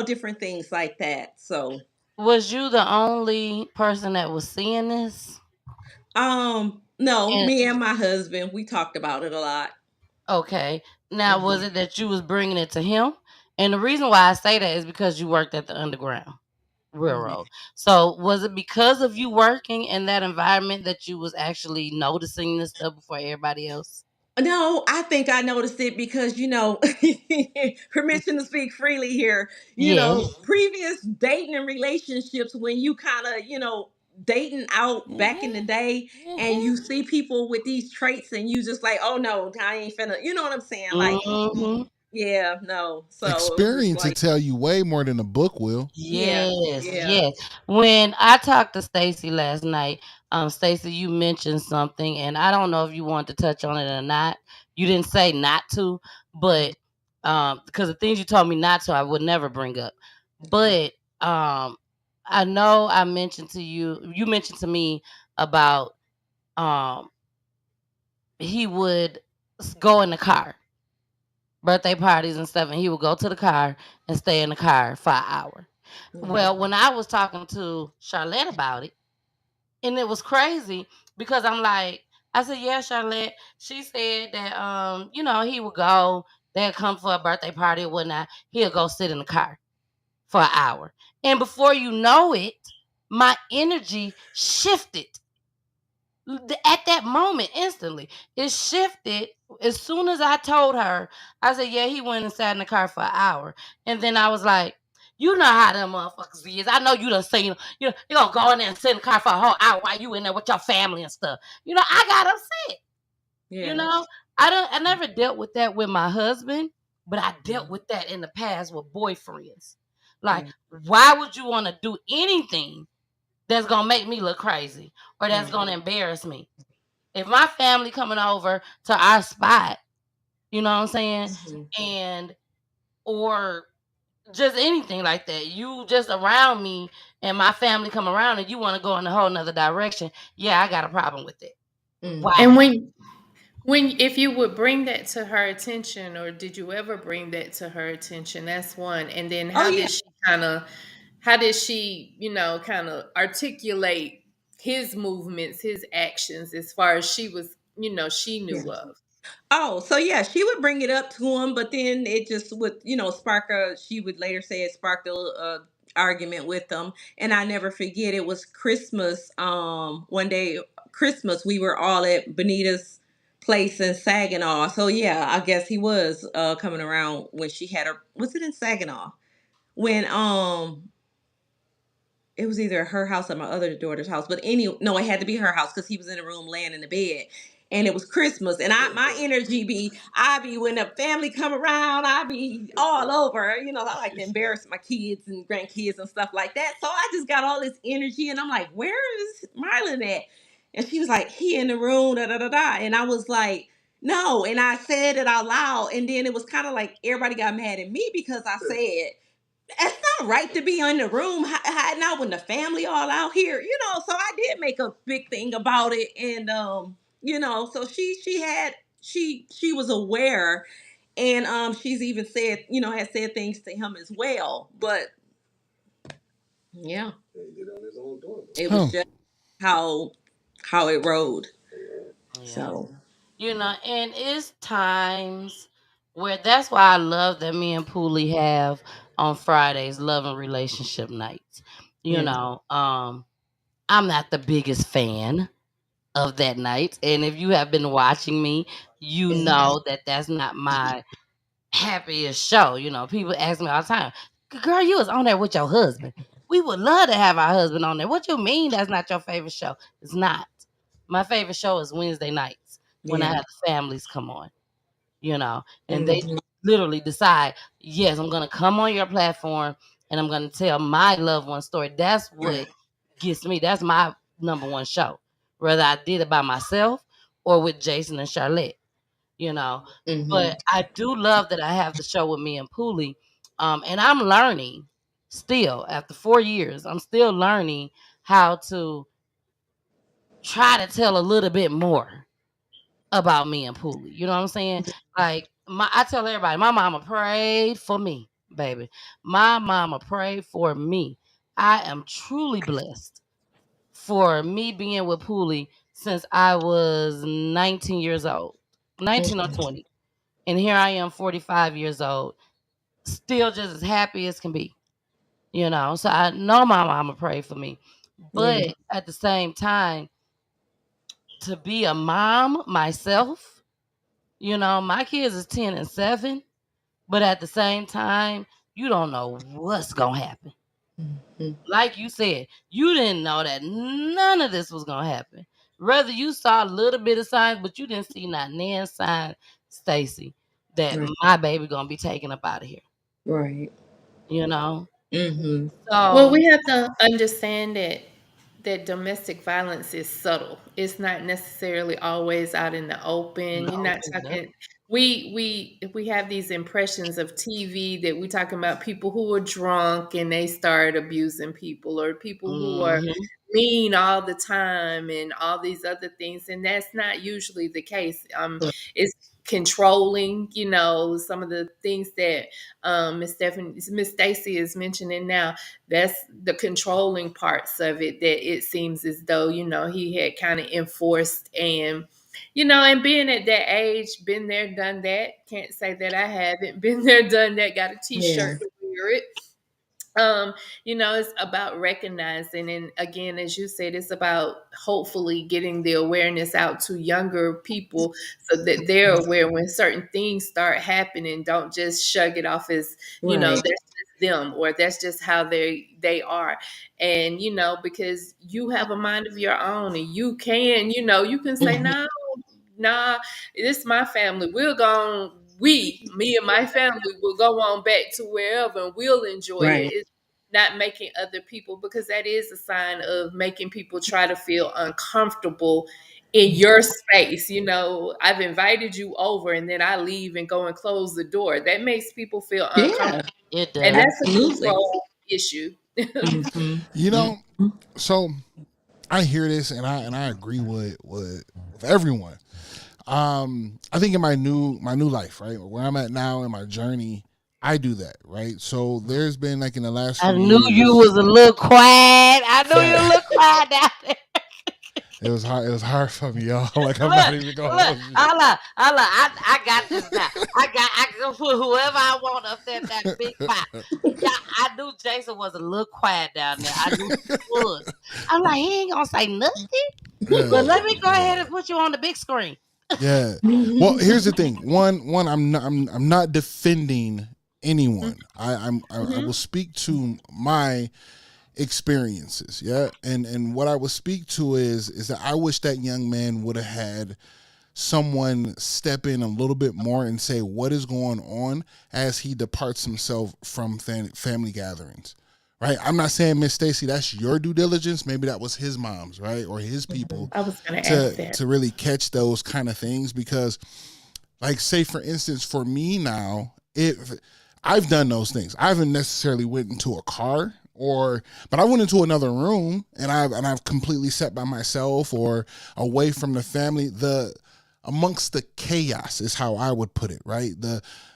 different things like that. So,
Was you the only person that was seeing this?
no,
And
me and my husband, we talked about it a lot.
okay. Now, was
Mhm.
it that you was bringing it to him? And the reason why I say that is because you worked at the Underground Railroad. So, was it because of you working in that environment that you was actually noticing this stuff before everybody else?
No, I think I noticed it because, permission to speak freely here,
Yes.
previous dating and relationships, when you kind of, dating out back in the
Mhm.
day, and
Mhm.
you see people with these traits and you just like, oh no, I ain't finna, you know what I'm saying? Like,
Mhm.
yeah, no. So it was just
Experience to
like,
tell you way more than a book will.
yeah,
Yes,
yeah.
yes. When I talked to Stacy last night, Stacy, you mentioned something, and I don't know if you wanted to touch on it or not. You didn't say not to, but because the things you told me not to, I would never bring up. But I know I mentioned to you, you mentioned to me about um, he would go in the car, birthday parties and stuff, and he would go to the car and stay in the car for an hour.
Yeah.
Well, when I was talking to Charlotte about it, and it was crazy because I'm like, I said, yeah, Charlotte. She said that, he would go, they'd come for a birthday party or whatnot. He'll go sit in the car for an hour. And before you know it, my energy shifted at that moment instantly. It shifted as soon as I told her. I said, yeah, he went and sat in the car for an hour. And then I was like, you know how them motherfuckers is. I know you done seen, you gonna go in there and sit in the car for a whole hour while you in there with your family and stuff. I got upset. You
Yeah.
know, I never dealt with that with my husband, but I dealt with that in the past with boyfriends. Like,
Yeah.
why would you want to do anything that's gonna make me look crazy or that's
Yeah.
gonna embarrass me? If my family coming over to our spot, you know what I'm saying?
Mhm.
And or just anything like that. You just around me and my family come around and you want to go in a whole nother direction. Yeah, I got a problem with it.
Mhm.
And
Why?
when if you would bring that to her attention, or did you ever bring that to her attention? That's one. And then
Oh yeah.
how did she, kind of articulate his movements, his actions, as far as she
Yeah.
knew of?
Oh, so yeah, she would bring it up to him, but then it just would, spark a. She would later say it sparked a little argument with them, and I never forget. It was Christmas. One day Christmas, we were all at Benita's place in Saginaw. So yeah, I guess he was coming around when she had her. Was it in Saginaw when it was either her house or my other daughter's house, but no, it had to be her house because he was in the room laying in the bed. and it was Christmas, and my energy I be when the family come around, I be all over. I like to embarrass my kids and grandkids and stuff like that. So I just got all this energy, and I'm like, where is Marlon at? And she was like, he in the room, da da da da. And I was like, no. And I said it out loud, and then it was kind of like everybody got mad at me because I said it's not right to be in the room hiding out when the family all out here, So I did make a big thing about it, and so she was aware, and she's even said, has said things to him as well. But yeah, it
Huh.
was just how it rode.
Yeah.
So
And it's times where that's why I love that me and Poolie have on Fridays love and relationship nights. You
yeah,
know, I'm not the biggest fan of that night. And if you have been watching me, you
yeah,
know that that's not my happiest show. People ask me all the time, girl, you was on there with your husband. We would love to have our husband on there. What you mean that's not your favorite show? It's not. My favorite show is Wednesday nights when I
yeah.
have the families come on, and they
Mhm.
literally decide, yes, I'm going to come on your platform and I'm going to tell my loved one story. That's what gets me. That's my number one show, whether I did it by myself or with Jason and Charlotte you know.
Mhm.
But I do love that I have the show with me and Poolie. And I'm learning still after 4 years. I'm still learning how to try to tell a little bit more about me and Poolie. You know what I'm saying? Like I tell everybody, my mama prayed for me, baby. My mama prayed for me. I am truly blessed for me being with Poolie since I was 19 years old, 19 or 20. And here I am, 45 years old, still just as happy as can be. So I know my mama prayed for me.
Yeah.
But at the same time, to be a mom myself, my kids is 10 and 7. But at the same time, you don't know what's going to happen.
Mhm.
Like you said, you didn't know that none of this was going to happen. Rather, you saw a little bit of signs, but you didn't see not nan sign, Stacy, that
Right.
my baby going to be taken up out of here.
Right.
you know.
Mhm.
Well,
So
we have to understand that domestic violence is subtle. It's not necessarily always out in the open. You're
no,
not
it's not.
talking. We have these impressions of TV that we talking about people who are drunk and they start abusing people, or people who are
Mhm.
mean all the time and all these other things, and that's not usually the case. It's controlling. Some of the things that Miss Stacy is mentioning now, that's the controlling parts of it, that it seems as though he had kind of enforced. And being at that age, been there, done that. Can't say that I haven't been there, done that. Got a
Yeah.
T-shirt to wear it. It's about recognizing, and again, as you said, it's about hopefully getting the awareness out to younger people so that they're aware when certain things start happening. Don't just shrug it off as
Right.
that's just them, or that's just how they are. And because you have a mind of your own, and you can say,
Mhm.
no, nah, this is my family. Me and my family will go on back to wherever, and we'll enjoy it.
Right.
It's not making other people, because that is a sign of making people try to feel uncomfortable in your space. I've invited you over and then I leave and go and close the door. That makes people feel
Yeah.
uncomfortable.
It
And
does.
that's a
Absolutely.
control issue.
Mhm.
You
Mhm.
know, so I hear this and I agree with everyone. I think in my new life, right, where I'm at now in my journey, I do that, right? So there's been like in the last
I
few
knew you
years
was a little quiet. I knew you
that
a little quiet down there.
it was hard. It was hard for me, y'all. Like I'm not
Look,
even gonna
look,
hold you.
Allah, Allah, I got this now. I can put whoever I want up there, that big pot. Yeah, I knew Jason was a little quiet down there. I knew he was. I'm like, he ain't gonna say nothing. But
Yeah,
let me go ahead and put you on the big screen.
yeah. Well, here's the thing. One. I'm not defending anyone. I will
Mhm.
speak to my experiences, yeah, and what I would speak to is that I wish that young man would have had someone step in a little bit more and say what is going on as he departs himself from family gatherings. Right? I'm not saying, Miss Stacy, that's your due diligence. Maybe that was his mom's, right? Or his people
I was going to ask that.
to really catch those kind of things. Because, like, say for instance, for me now, if I've done those things, I haven't necessarily went into a car but I went into another room and I've completely sat by myself or away from the family. Amongst the chaos is how I would put it, right?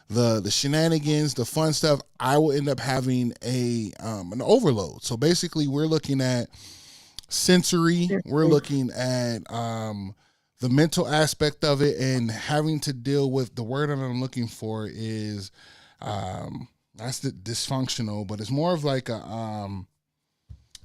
The shenanigans, the fun stuff, I will end up having an overload. So basically we're looking at sensory, we're looking at the mental aspect of it, and having to deal with the word that I'm looking for is that's the dysfunctional, but it's more of like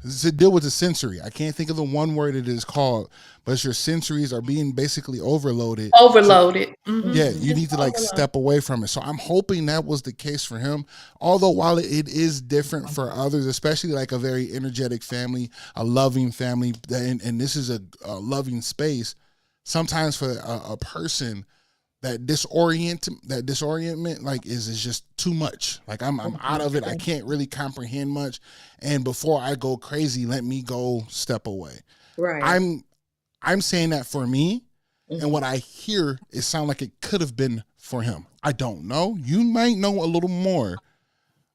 it's to deal with the sensory. I can't think of the one word it is called, but your sensories are being basically overloaded.
Overloaded.
Yeah, you need to like step away from it. So I'm hoping that was the case for him. Although while it is different for others, especially like a very energetic family, a loving family, and this is a loving space, sometimes for a person, that disorientment like is just too much. Like I'm out of it. I can't really comprehend much. And before I go crazy, let me go step away.
Right.
I'm saying that for me, and what I hear it sound like it could have been for him. I don't know. You might know a little more,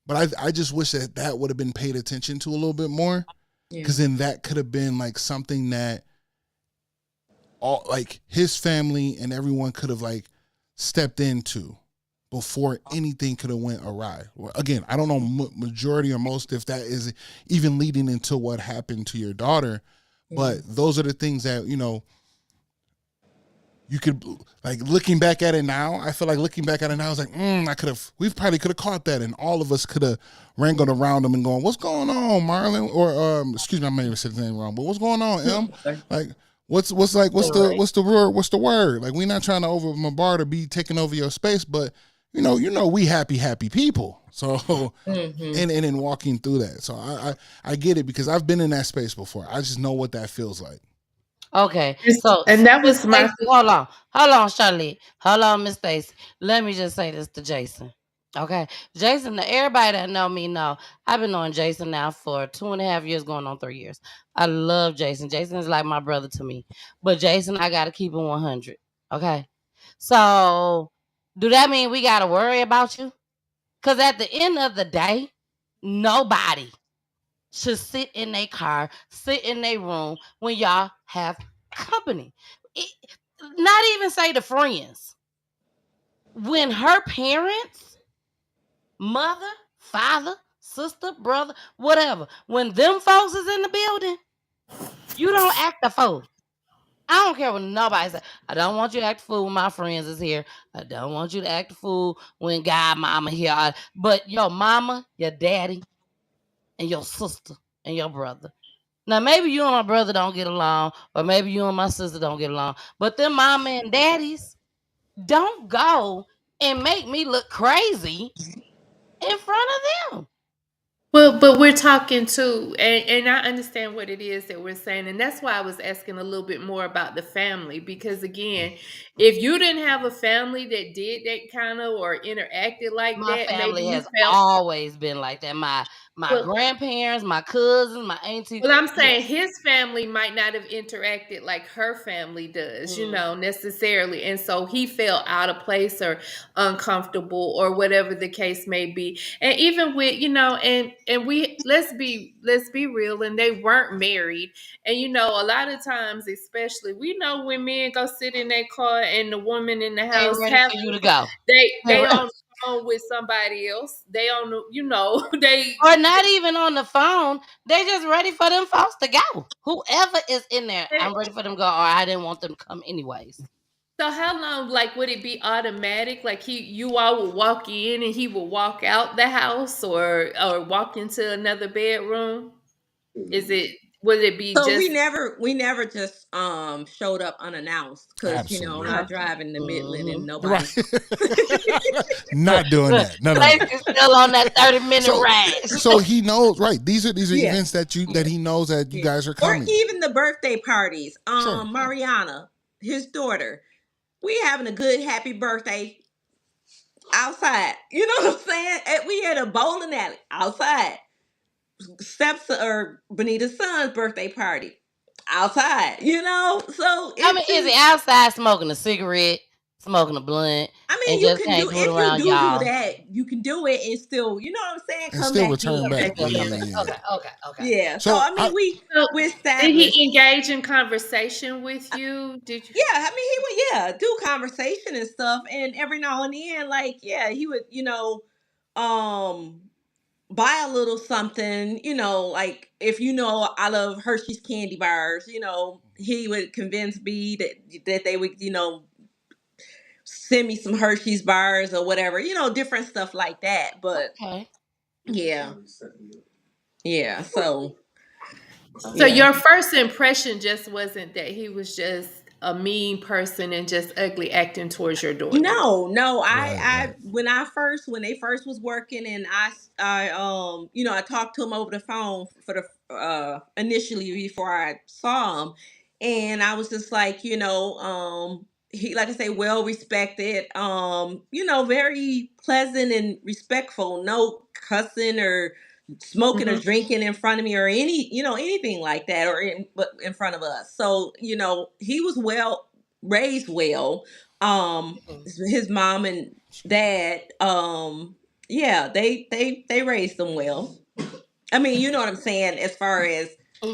but I just wish that would have been paid attention to a little bit more, because then that could have been like something that all like his family and everyone could have like stepped into before anything could have went awry. Again, I don't know majority or most if that is even leading into what happened to your daughter, but those are the things that, you know, you could like looking back at it now. I feel like looking back at it now, I was like, we probably could have caught that, and all of us could have wrangled around them and going, "What's going on, Marlon?" Or excuse me, I may have said the name wrong, but what's going on, Em? Like, what's the word? Like, we're not trying to over bombard or be taking over your space, but you know, we happy people. So, and then walking through that, so I get it because I've been in that space before. I just know what that feels like.
Okay, so
And that was my
hold on, Charlotte, hold on, Miss Stacy. Let me just say this to Jason. Okay, Jason. Everybody that know me know I've been knowing Jason now for 2.5 years, going on 3 years. I love Jason. Jason is like my brother to me. But Jason, I gotta keep him 100. Okay, so do that mean we gotta worry about you? Because at the end of the day, nobody should sit in their car, sit in their room when y'all have company. Not even say the friends. When her parents, mother, father, sister, brother, whatever, when them folks is in the building, you don't act the fool. I don't care what nobody says. I don't want you to act the fool when my friends is here. I don't want you to act the fool when God mama here. But your mama, your daddy, and your sister and your brother. Now, maybe you and my brother don't get along, or maybe you and my sister don't get along, but them mama and daddies don't go and make me look crazy in front of them.
Well, but we're talking too, and I understand what it is that we're saying, and that's why I was asking a little bit more about the family. Because again, if you didn't have a family that did that kind of or interacted like
My
that, maybe
family
you
has
felt.
always been like that. My
Well,
grandparents, my cousins, my aunties.
Well, I'm saying
Yes.
his family might not have interacted like her family does, necessarily. And so he felt out of place or uncomfortable or whatever the case may be. And even with, and we let's be real, and they weren't married. And a lot of times, especially, we know when men go sit in their car and the woman in the
They
house
ready
have
for you to go.
they on the phone with somebody else. They on the, they
Or not even on the phone. They just ready for them folks to go. Whoever is in there, I'm ready for them to go, or I didn't want them to come anyways.
So how long, like, would it be automatic? Like you all would walk in and he would walk out the house, or walk into another bedroom? Would it be
So we
just?
never just showed up unannounced because I'm
Absolutely.
not driving to Midland and
Right.
nobody.
Not doing
Look,
that. No.
Stacy's still on that 30-minute
So,
ride.
so he knows, right? These are
Yeah.
events that he knows that you guys are
Or
coming.
even the birthday parties.
Sure.
Mariana, his daughter. We having a good happy birthday outside. You know what I'm saying? We had a bowling alley outside. Steps or Benita's son's birthday party outside. So
I mean,
it's
is
just.
he outside smoking a cigarette, smoking a blunt,
I mean,
and
you
just
can
can't
do
do it
if you
around
do
y'all?
that, you can do it and still, you know what I'm saying,
And
come
still
back
return
in.
back.
Okay,
Yeah,
still come
yeah,
back.
yeah.
Okay, okay, okay.
Yeah. So
So
I mean, we
So
we
did
established.
he engage in conversation with you? Did you?
Yeah, I mean, he would, do conversation and stuff, and every now and then, like, yeah, he would, um, buy a little something, like if I love Hershey's candy bars, he would convince me that they would, send me some Hershey's bars or whatever, different stuff like that. But
Okay.
yeah, yeah, so
So
yeah.
your first impression just wasn't that he was just a mean person and just ugly acting towards your daughter.
No, no. I,
right,
I,
right.
when they first was working, and I talked to him over the phone for the initially before I saw him, and I was just like, he, like I say, well respected, very pleasant and respectful. No cussing or smoking or
Hmm.
drinking in front of me or anything like that, or in front of us. So he was well raised well. His mom and dad, yeah, they raised them well. I mean, you know what I'm saying, as far as,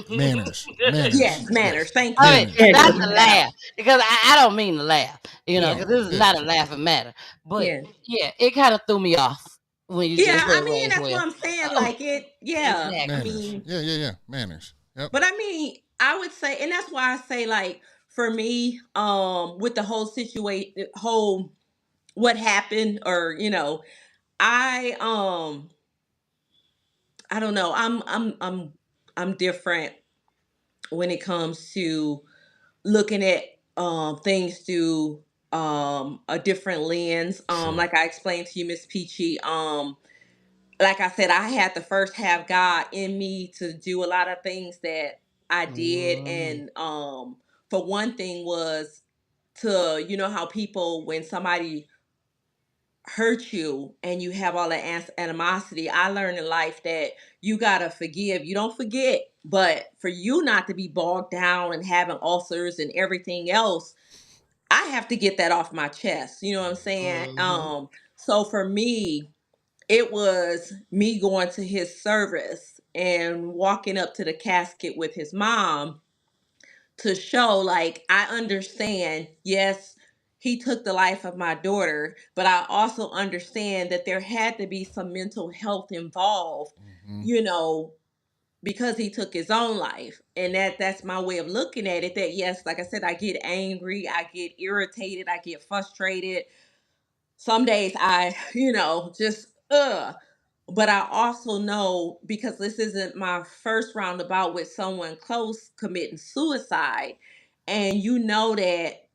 Manners,
yes,
manners.
manners.
Yes,
Thank
I mean,
you.
manners.
Yeah.
not
Yeah,
to
Yeah,
laugh because I don't mean to laugh,
yeah,
because
no,
this is
yeah,
not a laughing matter. But
yeah,
yeah, it kind of threw me off when you
yeah.
just
I
said
mean,
race
that's what
well.
I'm saying.
Oh,
Like it, yeah. I
exactly.
manners.
mean,
Yeah, yeah, yeah, manners. Yep.
but I mean, I would say, and that's why I say, like, for me, with the whole situation, whole what happened, or I I don't know. I'm different when it comes to looking at things through a different lens.
Sure.
Like I explained to you, Miss Peachy. Like I said, I had to first have God in me to do a lot of things that I did,
Mm-hmm.
and for one thing was to, how people, when somebody hurt you and you have all that animosity. I learned in life that you gotta forgive. You don't forget, but for you not to be bogged down and having ulcers and everything else, I have to get that off my chest. You know what I'm saying?
Mm-hmm.
So for me, it was me going to his service and walking up to the casket with his mom to show, like, I understand, yes, he took the life of my daughter, but I also understand that there had to be some mental health involved,
Hmm.
you know because he took his own life. And that's my way of looking at it, that yes, like I said, I get angry, I get irritated, I get frustrated. Some days I just but I also know, because this isn't my first roundabout with someone close committing suicide, and that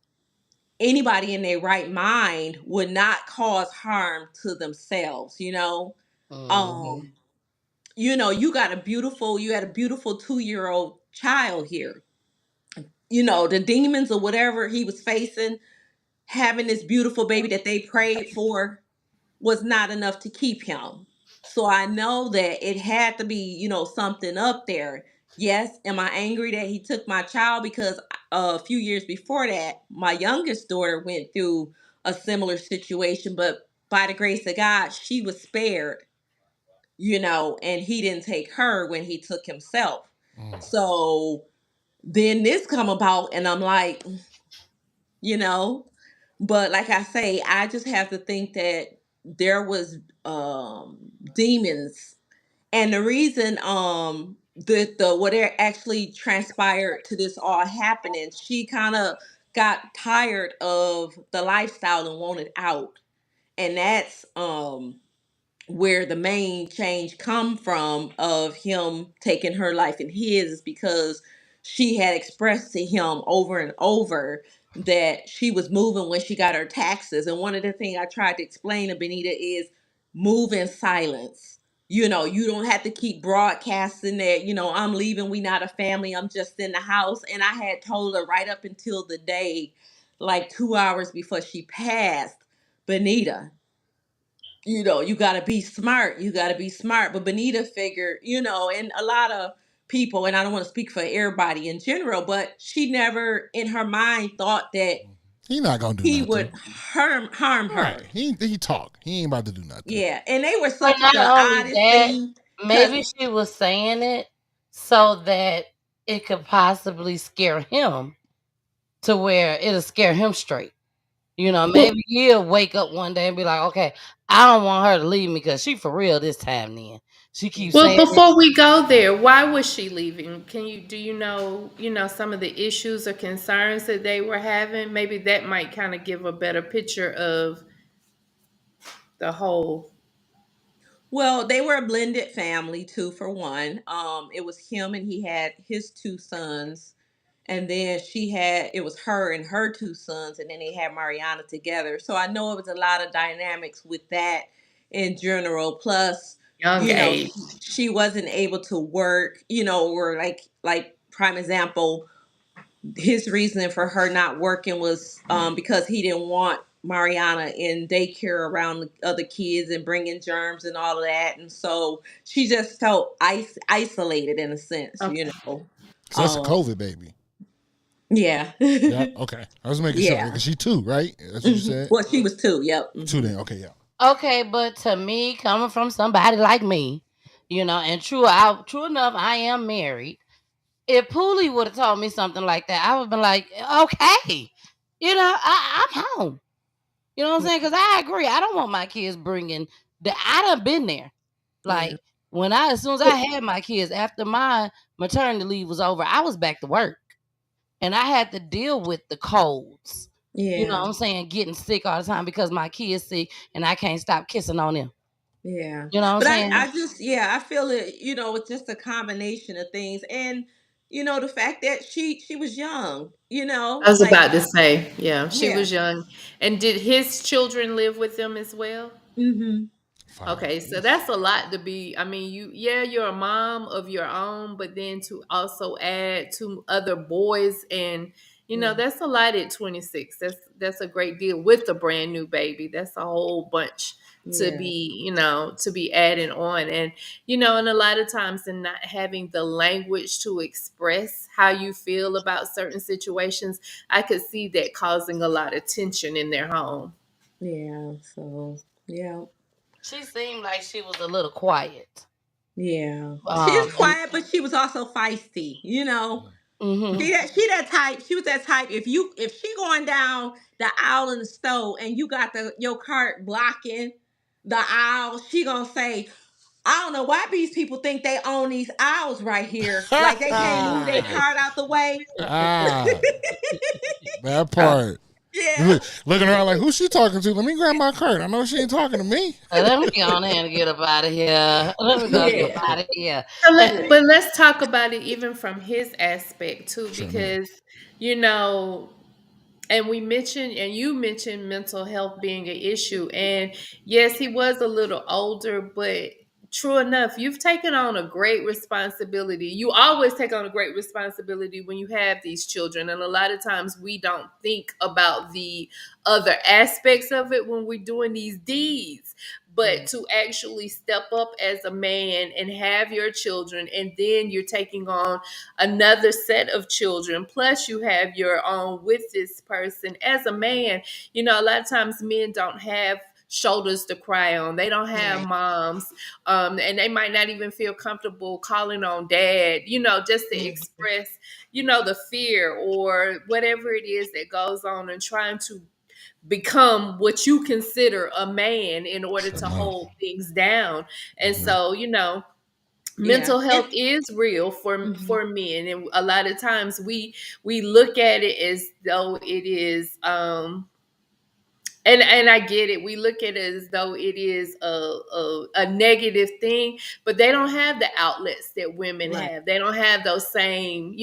anybody in their right mind would not cause harm to themselves.
Mm-hmm.
Um, you had a beautiful 2-year-old child here. The demons or whatever he was facing, having this beautiful baby that they prayed for, was not enough to keep him. So I know that it had to be, something up there. Yes, am I angry that he took my child? Because a few years before that, my youngest daughter went through a similar situation, but by the grace of God, she was spared, and he didn't take her when he took himself.
Mm.
So then this come about, and I'm like, you know but like I say, I just have to think that there was demons. And the reason the what actually transpired to this all happening, she kind of got tired of the lifestyle and wanted out. And that's where the main change come from, of him taking her life in his, is because she had expressed to him over and over that she was moving when she got her taxes. And one of the things I tried to explain to Benita is, move in silence. You don't have to keep broadcasting that, I'm leaving, we not a family, I'm just in the house. And I had told her right up until the day like 2 hours before she passed, Benita, you got to be smart. You got to be smart. But Benita figured, and a lot of people, and I don't want to speak for everybody in general, but she never in her mind thought that
He not gonna do
he
nothing.
would harm
Right.
her.
He talk. He ain't about to do nothing.
Yeah. And they were
But
such
not
the
only
oddest
that,
thing because,
maybe she was saying it so that it could possibly scare him to where it'll scare him straight.
Well,
Maybe he'll wake up one day and be like, okay, I don't want her to leave me because she for real this time then. She keeps
well,
saying it.
before we go there, why was she leaving? Do you know some of the issues or concerns that they were having? Maybe that might kind of give a better picture of the whole.
well, they were a blended family too, for one. It was him and he had his two sons. And then it was her and her two sons, and then they had Mariana together. So I know it was a lot of dynamics with that in general. Plus,
Young age.
she wasn't able to work, or like prime example, his reasoning for her not working was because he didn't want Mariana in daycare around the other kids and bringing germs and all of that. And so she just felt isolated in a sense,
Okay.
So that's a
Um,
COVID baby.
yeah.
Yeah. Okay. I was making sure
Yeah.
because she too, right? That's what you said.
Well, she was two. Yep.
Two then. Okay. Yeah.
Okay, but to me, coming from somebody like me, and true enough, I am married. If Pooley would have told me something like that, I would have been like, okay, I'm home. You know what I'm saying? Because I agree. I don't want my kids bringing the. I done been there.
Yeah.
Like as soon as I had my kids, after my maternity leave was over, I was back to work, and I had to deal with the colds. You know
Yeah.
what I'm saying? Getting sick all the time because my kids sick, and I can't stop kissing on them.
Yeah.
You know what I'm
But
saying?
I just, yeah, I feel it, it's just a combination of things. And, the fact that she was young,
I was
like,
about to say, yeah, she
yeah.
was young. And did his children live with them as well?
Hmm.
Five.
Okay, so
Oof.
that's a lot to be. I mean, you're a mom of your own, but then to also add two other boys, and
Yeah.
that's a lot at 26. That's a great deal with a brand new baby. That's a whole bunch
Yeah.
to be adding on, and and a lot of times in not having the language to express how you feel about certain situations, I could see that causing a lot of tension in their home.
Yeah. So, yeah.
She seemed like she was a little quiet.
Yeah. She's
And
quiet, but she was also feisty,
hmm
She that type. She was that type. If she going down the aisle in the store and you got your cart blocking the aisle, she gonna say, I don't know why these people think they own these aisles right here. Like they can't move their cart out the way.
Ah, that
Uh,
part.
Yeah.
Looking around like, who's she talking to? Let me grab my card. I know she ain't talking to me.
let me go on in and get up out of here. Let me go get up
Yeah.
out of here.
but let's talk about it even from his aspect too,
Sure, man.
because you know, and you mentioned mental health being an issue, and yes, he was a little older, but true enough, you've taken on a great responsibility. You always take on a great responsibility when you have these children, and a lot of times we don't think about the other aspects of it when we're doing these deeds.
Yeah.
But to actually step up as a man and have your children, and then you're taking on another set of children, plus you have your own with this person as a man. A lot of times men don't have shoulders to cry on. They don't have
Right.
moms, and they might not even feel comfortable calling on dad, just to
Mhm.
express the fear or whatever it is that goes on, and trying to become what you consider a man in order
Sure
to
enough.
hold things down. And
Hmm.
so,
Yeah.
mental health is real
Mhm.
for men, and a lot of times we look at it as though it is And I get it. We look at it as though it is a negative thing, but they don't have the outlets that women
Right.
have. They don't have those same,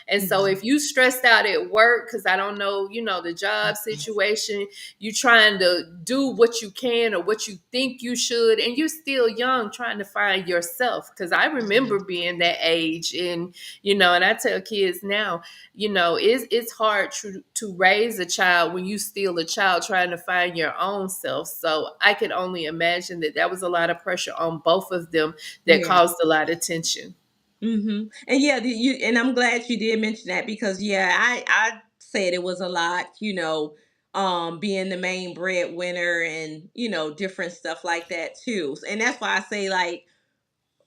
And so
Mhm.
if you stressed out at work, because I don't know, the job situation, you trying to do what you can or what you think you should, and you're still young, trying to find yourself. Because I remember being that age, and I tell kids now, it's hard to raise a child when you still a child trying to find your own self. So I could only imagine that was a lot of pressure on both of them that
Yeah.
caused a lot of tension.
And yeah, and I'm glad you did mention that because yeah, I said it was a lot, being the main breadwinner and different stuff like that too. And that's why I say like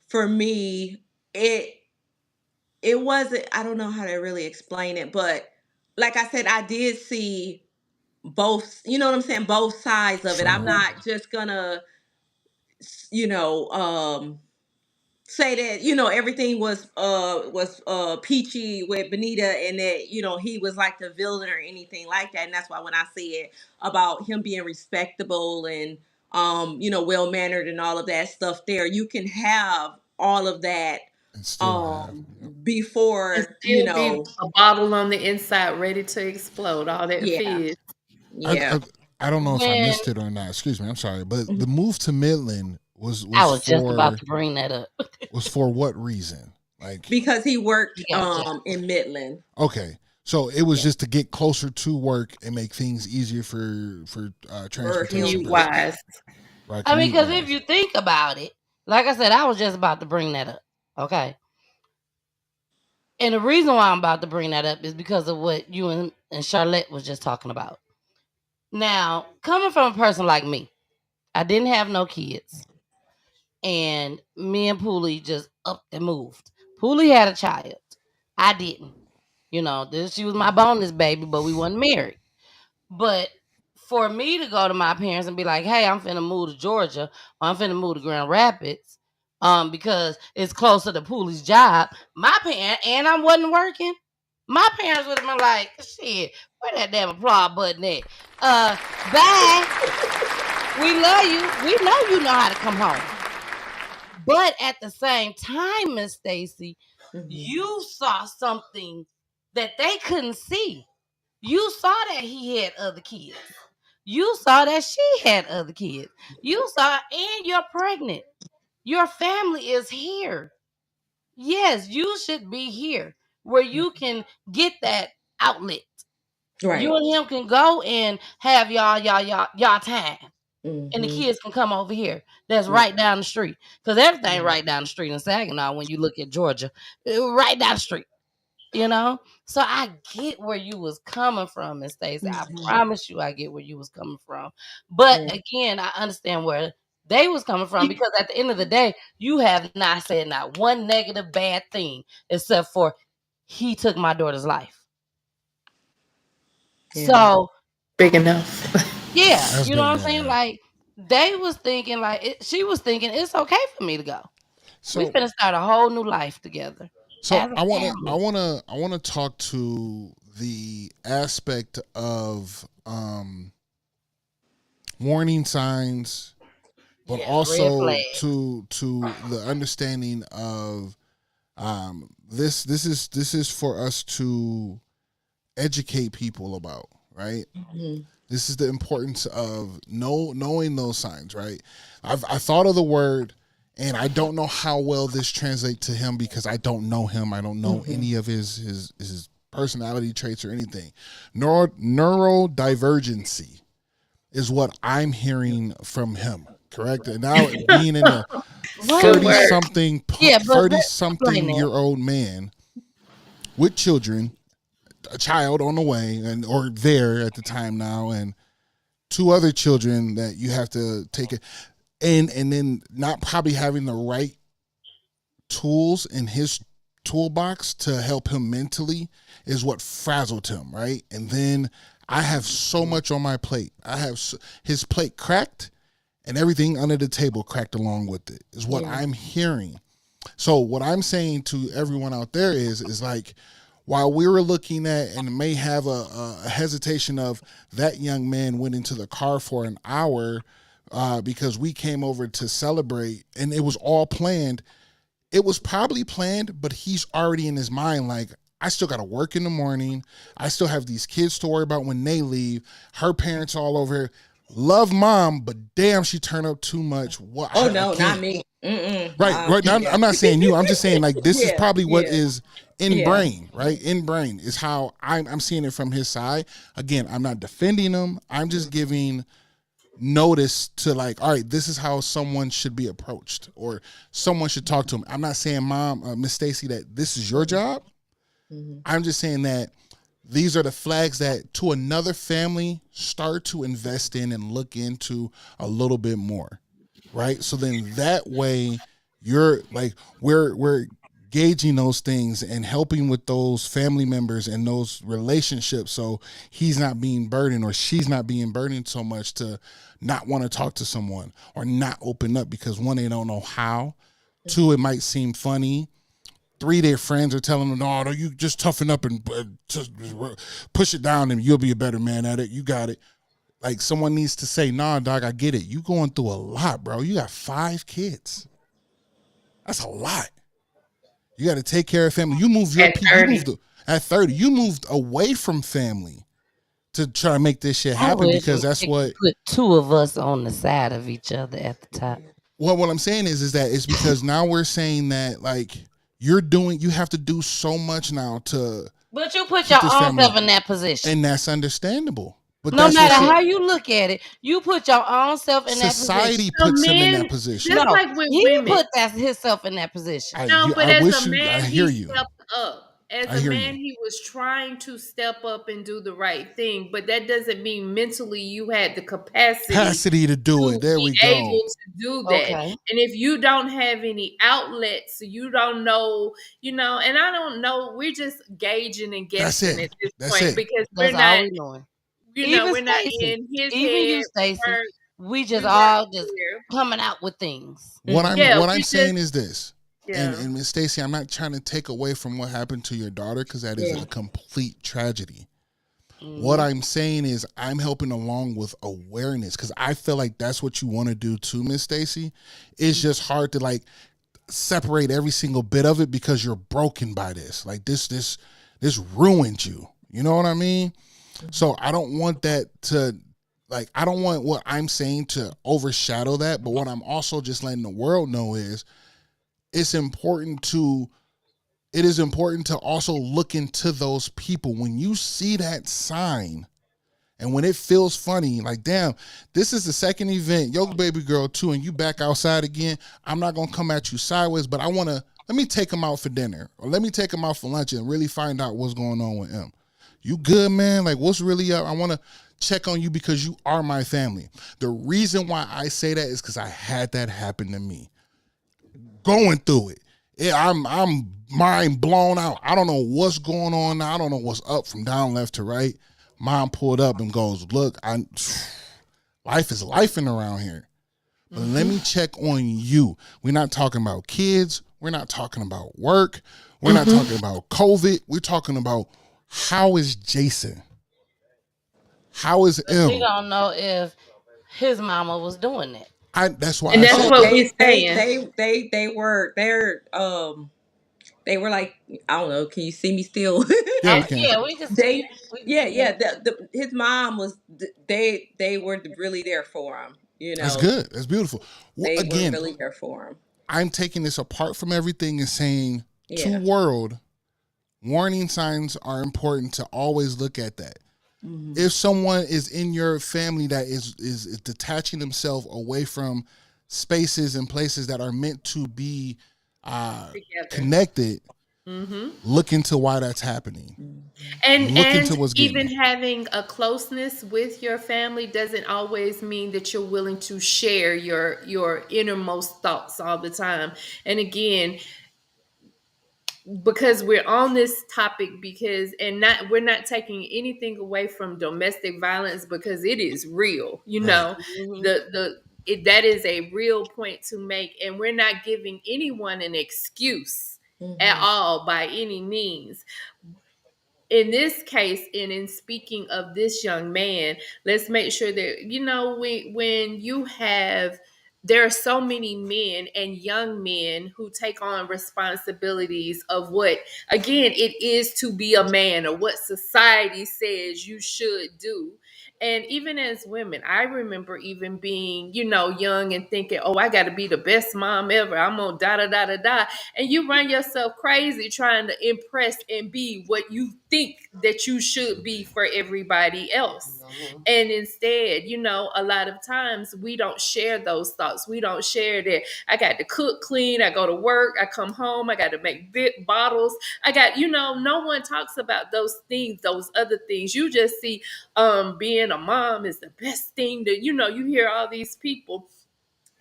for me, it it wasn't. I don't know how to really explain it, but like I said, I did see both. You know what I'm saying? Both sides of it. I'm
Sure.
not just gonna, you know, say that everything was peachy with Benita and that he was like the villain or anything like that. And that's why when I said about him being respectable and well mannered and all of that stuff, there you can have all of that
And still have.
And
before
still be a bottle on the inside ready to explode, all that
yeah,
fizz.
I,
yeah.
I I don't know if I
When
missed it or not. Excuse me. I'm sorry, but
Mhm.
the move to Midland was
I
was
was just about
for
to bring that up.
was for what reason? Like,
Because he worked
You got yeah.
in Midland.
okay, so it was
Yeah.
just to get closer to work and make things easier for
For
transportation
him,
Commute
yeah.
wise.
right?
I mean,
Commute
because if
wise.
you think about it, like I said, I was just about to bring that up. Okay. And the reason why I'm about to bring that up is because of what you and Charlotte was just talking about. Now, coming from a person like me, I didn't have no kids. And me and Pooley just up and moved. Pooley had a child. I didn't. She was my bonus baby, but we wasn't married. But for me to go to my parents and be like, "Hey, I'm finna move to Georgia, or I'm finna move to Grand Rapids, because it's closer to Pooley's job," my parent and I wasn't working. My parents would have been like, "Shit, where that damn applaud button at? Bye. We love you. We know how to come home." But at the same time, Miss Stacy,
Mhm.
you saw something that they couldn't see. You saw that he had other kids. You saw that she had other kids. You saw, and you're pregnant. Your family is here. Yes, you should be here where you can get that outlet. You
Right.
and him can go and have y'all time. And the
Mhm.
kids can come over here. That's
Yeah.
right down the street. Because everything
Mhm.
right down the street in Saginaw when you look at Georgia. Right down the street. So I get where you was coming from, Miss Stacey. I
Mhm.
promise you I get where you was coming from. But
Yeah.
again, I understand where they was coming from
You-
because at the end of the day, you have not said not one negative bad thing except for he took my daughter's life.
Yeah.
So
Big enough.
yeah,
That's
you know
big.
what I'm
Yeah,
saying?
yeah.
Like they was thinking she was thinking it's okay for me to go. We
So
finna start a whole new life together
so
as a
I wanna I
family.
wanna I wanna talk to the aspect of warning signs, but
Yes, red
also
flag.
to the understanding of this is for us to educate people about, right?
Mhm.
This is the importance of knowing those signs, right? I thought of the word, and I don't know how well this translates to him because I don't know him. I don't know
Mhm.
any of his personality traits or anything. Neurodivergency is what I'm hearing from him. Correct. And now being in a
What?
Good
30
word.
something
Yeah, but
30
let's explain
something
that.
year old man with children, a child on the way and or there at the time now, and two other children that you have to take it, and then not probably having the right tools in his toolbox to help him mentally is what frazzled him, right? And then I have so much on my plate. His plate cracked and everything under the table cracked along with it is what
Yeah.
I'm hearing. So what I'm saying to everyone out there is like while we were looking at and may have a hesitation of that young man went into the car for an hour because we came over to celebrate and it was all planned. It was probably planned, but he's already in his mind like, I still got to work in the morning. I still have these kids to worry about when they leave. Her parents all over here. Love mom, but damn, she turned up too much. What?
Oh
I
no, not
can't.
me. Mm-mm.
Right. Now,
Yeah.
I'm not saying you. I'm just saying like this is
Yeah.
probably what
Yeah.
is in
Yeah.
brain, right? In brain is how I'm seeing it from his side. Again, I'm not defending him. I'm just giving notice to like, all right, this is how someone should be approached or someone should talk to him. I'm not saying mom, Miss Stacy, that this is your job.
Mhm.
I'm just saying that these are the flags that to another family start to invest in and look into a little bit more, right? So then that way you're like we're gauging those things and helping with those family members and those relationships so he's not being burdened or she's not being burdened so much to not want to talk to someone or not open up because one, they don't know how, two, it might seem funny, three, their friends are telling them, no, you just toughen up and just push it down and you'll be a better man at it. You got it. Like someone needs to say, nah, dog, I get it. You going through a lot, bro. You got 5 kids. That's a lot. You got to take care of family. You moved
At 30.
at 30. You moved away from family to try to make this shit
I
happen
wish
because that's
they could
what.
put two of us on the side of each other at the top.
Well, what I'm saying is that it's because now we're saying that like you have to do so much now to
But you put
keep
your
this
own
family,
self in that position.
and that's understandable. But
No
that's what
matter how you look at it, you put your own self in that
society
position.
So
puts him in that
men,
position.
just
No,
like with
he
women,
put himself in that position.
no, but
I
as a
wish you. I
man,
hear
he
you.
stepped up. As
I
a
hear
man,
you.
he was trying to step up and do the right thing, but that doesn't mean mentally you had the capacity
Capacity to do
to
it. There
be
we go.
able to do that.
Okay.
And if you don't have any outlets, you don't know, and I don't know, we're just gauging and
That's
guessing
it.
at this
That's
point
it.
because we're
That's all
not,
we doing. Even
we're not
Stacy,
in his
even
head.
you, Stacy, we
We
just
weren't
all just
there.
coming out with things.
Yeah,
What I'm
we
saying
just,
is this.
yeah.
And Miss Stacy, I'm not trying to take away from what happened to your daughter because that is
Yeah.
a complete tragedy. What
Mhm.
I'm saying is I'm helping along with awareness because I feel like that's what you want to do too, Miss Stacy. It's just hard to like separate every single bit of it because you're broken by this. Like this ruined you. You know what I mean? So I don't want that to like I don't want what I'm saying to overshadow that, but what I'm also just letting the world know is it's important to it is important to also look into those people when you see that sign and when it feels funny, like, damn, this is the second event, yo, baby girl, too, and you back outside again. I'm not going to come at you sideways, but let me take him out for dinner or let me take him out for lunch and really find out what's going on with him. You good, man? Like, what's really up? I want to check on you because you are my family. The reason why I say that is because I had that happen to me. Going through it. I'm mind blown out. I don't know what's going on now. I don't know what's up from down left to right. Mom pulled up and goes, look, life is lifing around here. But let me check on you. We're not talking about kids. We're not talking about work. We're not talking about COVID. We're talking about how is Jason? How is
We
M?
don't know if his mama was doing that.
That's why
And
I
that's
said
Oh,
what
that.
we're saying.
they were like, I don't know. Can you see me still?
Yeah, we can.
Yeah, we can see
They
you. We can
yeah,
see you.
yeah. His mom was. They were really there for him.
That's good. That's beautiful.
They were
Again,
really there for him.
I'm taking this apart from everything and saying to
Yeah.
world, warning signs are important to always look at that.
Mhm.
If someone is in your family that is detaching themselves away from spaces and places that are meant to be
Together.
connected,
Mm-hmm.
look into why that's happening.
And
Look into what's getting
even
it.
having a closeness with your family doesn't always mean that you're willing to share your innermost thoughts all the time. And again, because we're on this topic we're not taking anything away from domestic violence because it is real,
Right.
Mhm.
that is a real point to make, and we're not giving anyone an excuse at
Mhm.
all by any means. in this case, and in speaking of this young man, let's make sure that, when you have, there are so many men and young men who take on responsibilities of what, again, it is to be a man, or what society says you should do. And even as women, I remember even being, young and thinking, oh, I got to be the best mom ever. I'm on da da da da da. And you run yourself crazy trying to impress and be what you think that you should be for everybody else. And instead, a lot of times we don't share those thoughts. We don't share that I got to cook, clean, I go to work, I come home, I got to make big bottles. I got, no one talks about those things, those other things. You just see being a mom is the best thing that, you hear all these people.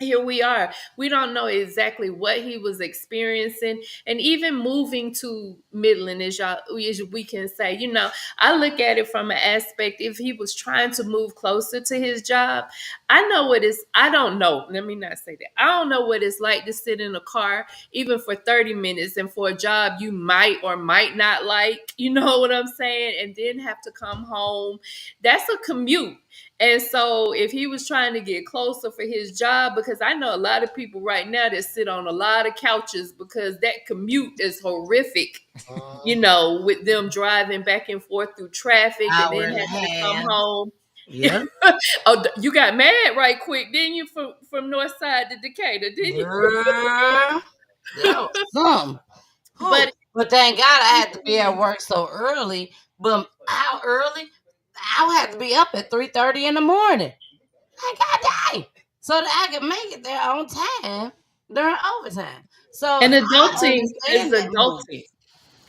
Here we are. We don't know exactly what he was experiencing. And even moving to Midland, as we can say, I look at it from an aspect, if he was trying to move closer to his job, I don't know. Let me not say that. I don't know what it's like to sit in a car, even for 30 minutes, and for a job you might or might not like, you know what I'm saying? And then have to come home. That's a commute. And so if he was trying to get closer for his job, because I know a lot of people right now that sit on a lot of couches because that commute is horrific, with them driving back and forth through traffic and
Hour
then
and a
having to come
half.
home.
Yeah.
Oh, you got mad right quick, didn't you, from North Side to Decatur, didn't you?
Girl, that was something.
But
But thank God I had to be at work so early. But how early? I would have to be up at 3:30 in the morning. Like, God dang. So that I could make it there on time during overtime. So
and
I
adulting is
understand that move.
adulting.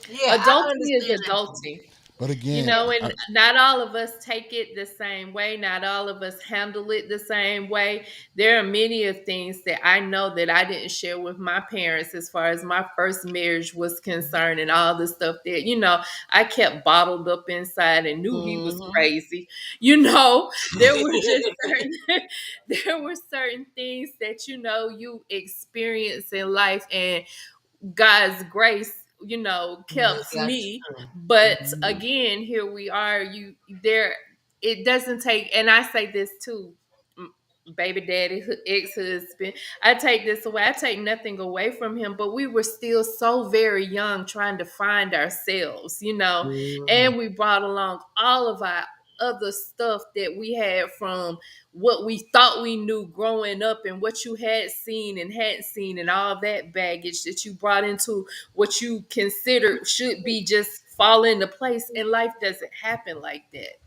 Yeah, I
Adulting is
understand that move.
adulting.
But again,
And not all of us take it the same way. Not all of us handle it the same way. There are many of things that I know that I didn't share with my parents as far as my first marriage was concerned, and all the stuff that, I kept bottled up inside and knew he was
Mm-hmm.
crazy. There were just certain there were certain things that, you experience in life, and God's grace, kept
That's
me.
true.
But
Mhm.
again, here we are. It doesn't take, and I say this too, baby daddy, ex-husband. I take this away. I take nothing away from him, but we were still so very young trying to find ourselves,
Mhm.
and we brought along all of our other stuff that we had from what we thought we knew growing up, and what you had seen and hadn't seen, and all that baggage that you brought into what you considered should be just fall into place. And life doesn't happen like that.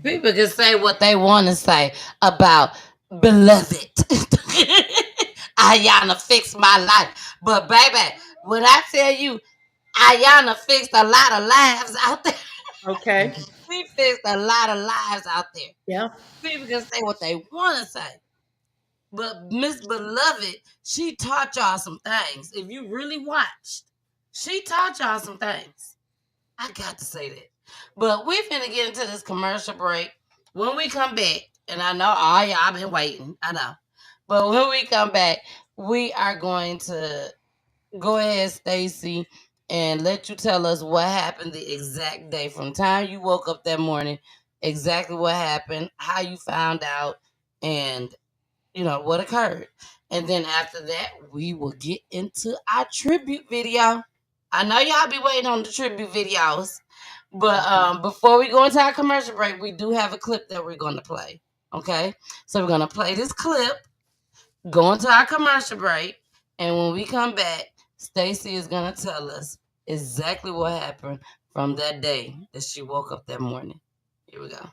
People can say what they want to say about beloved. Ayana fixed my life. But baby, when I tell you Ayana fixed a lot of lives out there,
Okay.
she fixed a lot of lives out there.
Yeah.
People can say what they want to say. But Miss Beloved, she taught y'all some things. If you really watched, she taught y'all some things. I got to say that. But we finna get into this commercial break. When we come back, and I know all y'all been waiting, I know. But when we come back, we are going to go ahead, Stacy, and let you tell us what happened the exact day from time you woke up that morning, exactly what happened, how you found out, and what occurred. And then after that, we will get into our tribute video. I know y'all be waiting on the tribute videos, but before we go into our commercial break, we do have a clip that we're going to play. Okay, so we're going to play this clip, go into our commercial break, and when we come back, Stacy is going to tell us exactly what happened from that day that she woke up that morning. Here we go.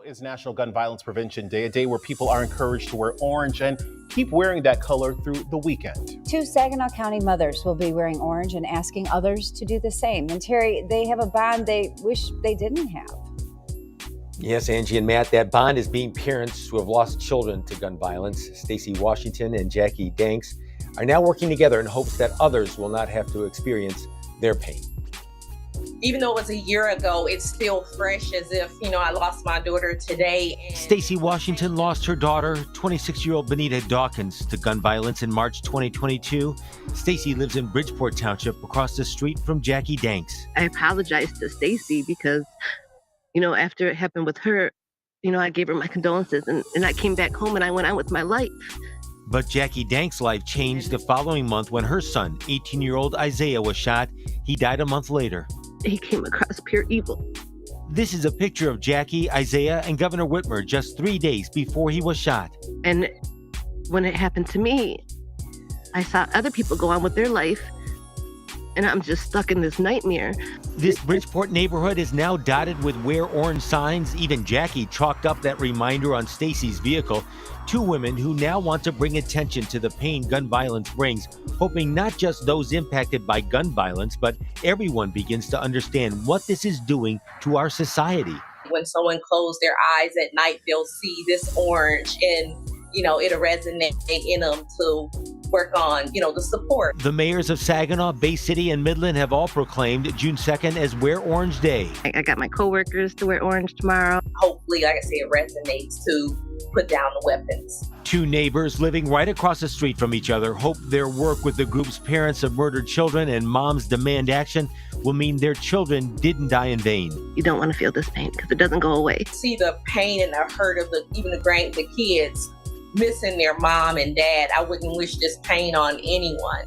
Is National Gun Violence Prevention Day, a day where people are encouraged to wear orange and keep wearing that color through the weekend.
2 Saginaw County mothers will be wearing orange and asking others to do the same. And Terry, they have a bond they wish they didn't have.
Yes, Angie and Matt, that bond is being parents who have lost children to gun violence. Stacy Washington and Jackie Danks are now working together in hopes that others will not have to experience their pain.
even though it was a year ago, it's still fresh as if, I lost my daughter today.
Stacy Washington lost her daughter, 26-year-old Benita Dawkins, to gun violence in March 2022. Stacy lives in Bridgeport Township across the street from Jackie Danks.
I apologized to Stacy because, after it happened with her, I gave her my condolences and I came back home and I went on with my life.
But Jackie Danks' life changed the following month when her son, 18-year-old Isaiah, was shot. He died a month later.
He came across pure evil.
This is a picture of Jackie, Isaiah, and Governor Whitmer just 3 days before he was shot.
And when it happened to me, I saw other people go on with their life, and I'm just stuck in this nightmare.
This Bridgeport neighborhood is now dotted with wear orange signs. Even Jackie chalked up that reminder on Stacy's vehicle. Two women who now want to bring attention to the pain gun violence brings, hoping not just those impacted by gun violence, but everyone begins to understand what this is doing to our society.
When someone closes their eyes at night, they'll see this orange and, it'll resonate in them to work on, the support.
The mayors of Saginaw, Bay City, and Midland have all proclaimed June 2nd as Wear Orange Day.
I got my coworkers to wear orange tomorrow.
Hopefully, like I say, it resonates to put down the weapons.
Two neighbors living right across the street from each other hope their work with the group's parents of murdered children and moms demand action will mean their children didn't die in vain.
You don't want to feel this pain because it doesn't go away.
See the pain and the hurt of the kids missing their mom and dad. I wouldn't wish this pain on anyone.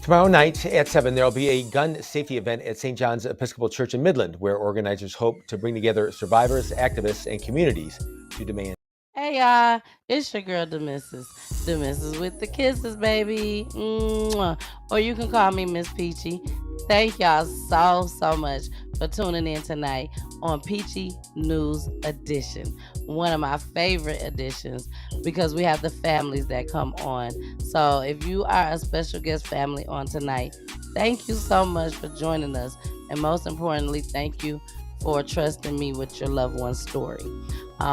Tomorrow night at 7, there will be a gun safety event at St. John's Episcopal Church in Midland, where organizers hope to bring together survivors, activists, and communities to demand.
Hey y'all, it's your girl Demissus. Demissus with the kisses, baby. Mwah. Or you can call me Miss Peachy. Thank y'all so much for tuning in tonight on Peachy News Edition. One of my favorite editions because we have the families that come on. So if you are a special guest family on tonight, thank you so much for joining us. And most importantly, thank you for trusting me with your loved one's story.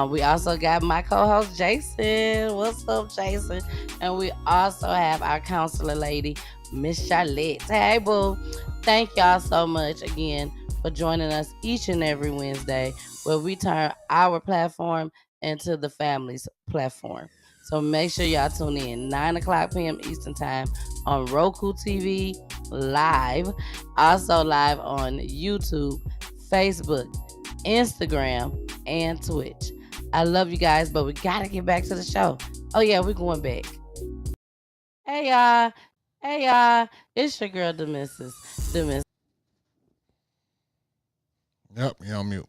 We also got my co-host Jason. What's up, Jason? And we also have our counselor lady, Miss Charlotte. Hey, boo. Thank y'all so much again for joining us each and every Wednesday where we turn our platform into the family's platform. So make sure y'all tune in 9 o'clock p.m. Eastern Time on Roku TV live. Also live on YouTube, Facebook, Instagram, and Twitch. I love you guys, but we gotta get back to the show. Oh yeah, we're going back. Hey y'all, it's your girl Demissus.
Yep, you're on mute.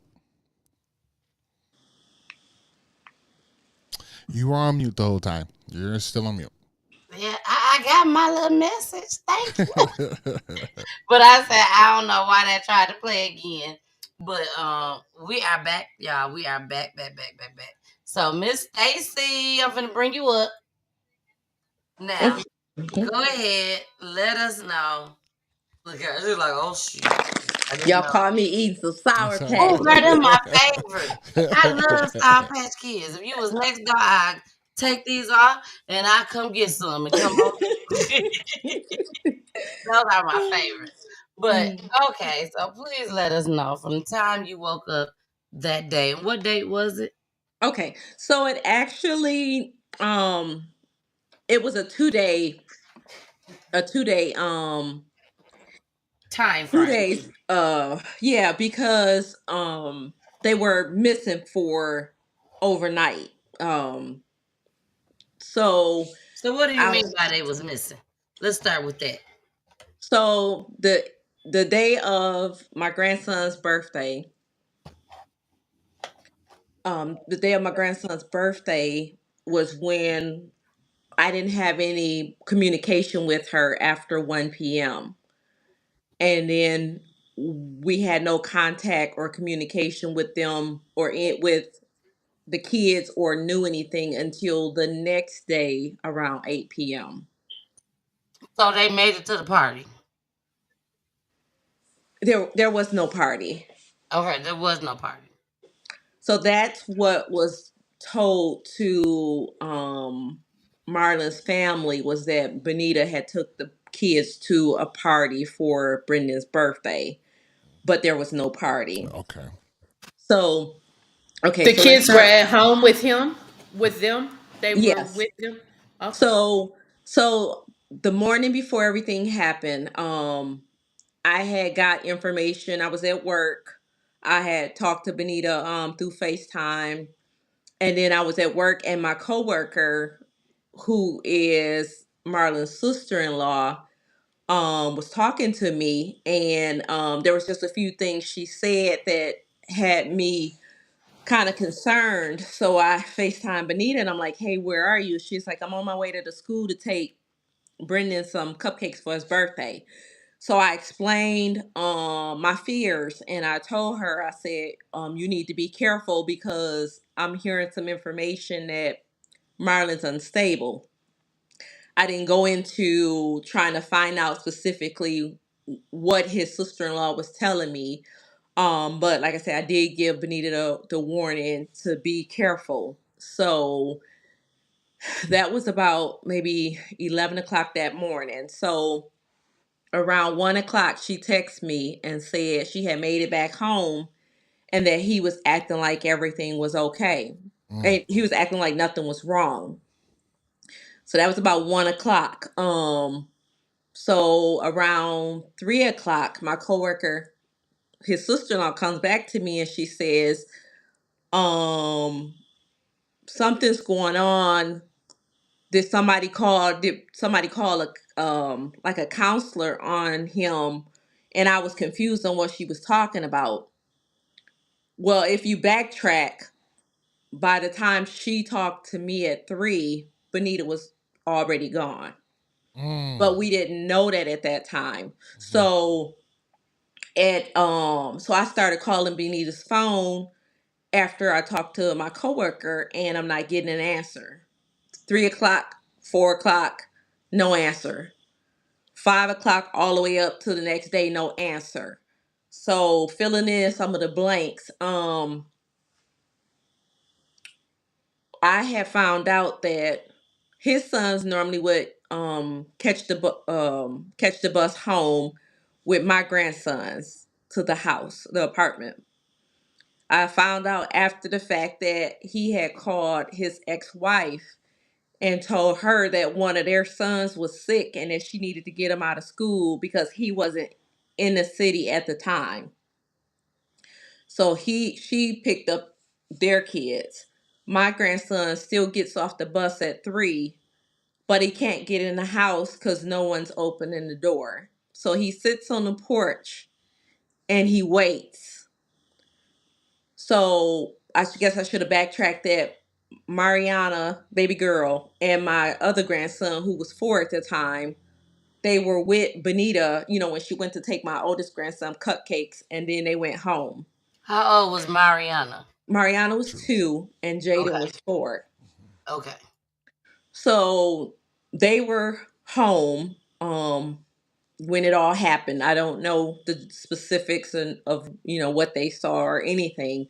You were on mute the whole time. You're still on mute.
Yeah, I got my little message. Thank you. But I said I don't know why they tried to play again. But we are back, y'all. We are back. So Miss Stacy, I'm gonna bring you up. Now, Go ahead. Let us know. Look at her. She's like, oh shit.
Y'all call me eating some Sour Patch.
Oh, girl, they're my favorite. I love Sour Patch Kids. If you was next door, I'd take these off and I'd come get some and come over. Those are my favorites. But okay, so please let us know from the time you woke up that day. What date was it?
Okay, so it actually it was a 2-day
Time
two
frame.
days yeah, because they were missing for overnight. So
what do you mean by they was missing? Let's start with that.
So the day of my grandson's birthday, was when I didn't have any communication with her after 1 p.m. And then we had no contact or communication with them with the kids or knew anything until the next day around 8 p.m.
So they made it to the party.
There was no party.
Okay, there was no party.
So that's what was told to Marlon's family, was that Benita had took the kids to a party for Brendan's birthday, but there was no party.
Okay.
So, okay,
The
so let's
kids were
start.
at home with him, with them. They were
Yes.
with them. Okay.
So the morning before everything happened, I had got information. I was at work. I had talked to Benita through FaceTime, and then I was at work, and my coworker, who is Marlon's sister-in-law, was talking to me, and there was just a few things she said that had me kind of concerned. So I FaceTime Benita, and I'm like, "Hey, where are you?" She's like, "I'm on my way to the school to take Brendan some cupcakes for his birthday." So I explained my fears, and I told her, I said, you need to be careful because I'm hearing some information that Marlon's unstable. I didn't go into trying to find out specifically what his sister-in-law was telling me. But like I said, I did give Benita the warning to be careful. So that was about maybe 11 o'clock that morning. So around 1 o'clock, she texted me and said she had made it back home and that he was acting like everything was okay. And he was acting like nothing was wrong. So that was about 1 o'clock. So around 3 o'clock, my coworker, his sister-in-law, comes back to me and she says, um, something's going on. Did somebody call a like a counselor on him? And I was confused on what she was talking about. Well, if you backtrack, by the time she talked to me at 3, Benita was already gone. But we didn't know that at that time. So so I started calling Benita's phone after I talked to my coworker, and I'm not getting an answer. 3 o'clock, 4 o'clock, no answer. 5 o'clock all the way up to the next day, no answer. So filling in some of the blanks, I have found out that his sons normally would catch the bus home with my grandsons to the house, the apartment. I found out after the fact that he had called his ex-wife and told her that one of their sons was sick and that she needed to get him out of school because he wasn't in the city at the time. So she picked up their kids. My grandson still gets off the bus at 3, but he can't get in the house because no one's opening the door. So he sits on the porch and he waits. So I guess I should have backtracked that. Mariana, baby girl, and my other grandson, who was 4 at the time, they were with Benita, when she went to take my oldest grandson cupcakes, and then they went home.
How old was Mariana?
Mariana was 2 and Jaden
Okay.
was 4.
Okay.
So they were home when it all happened. I don't know the specifics of what they saw or anything,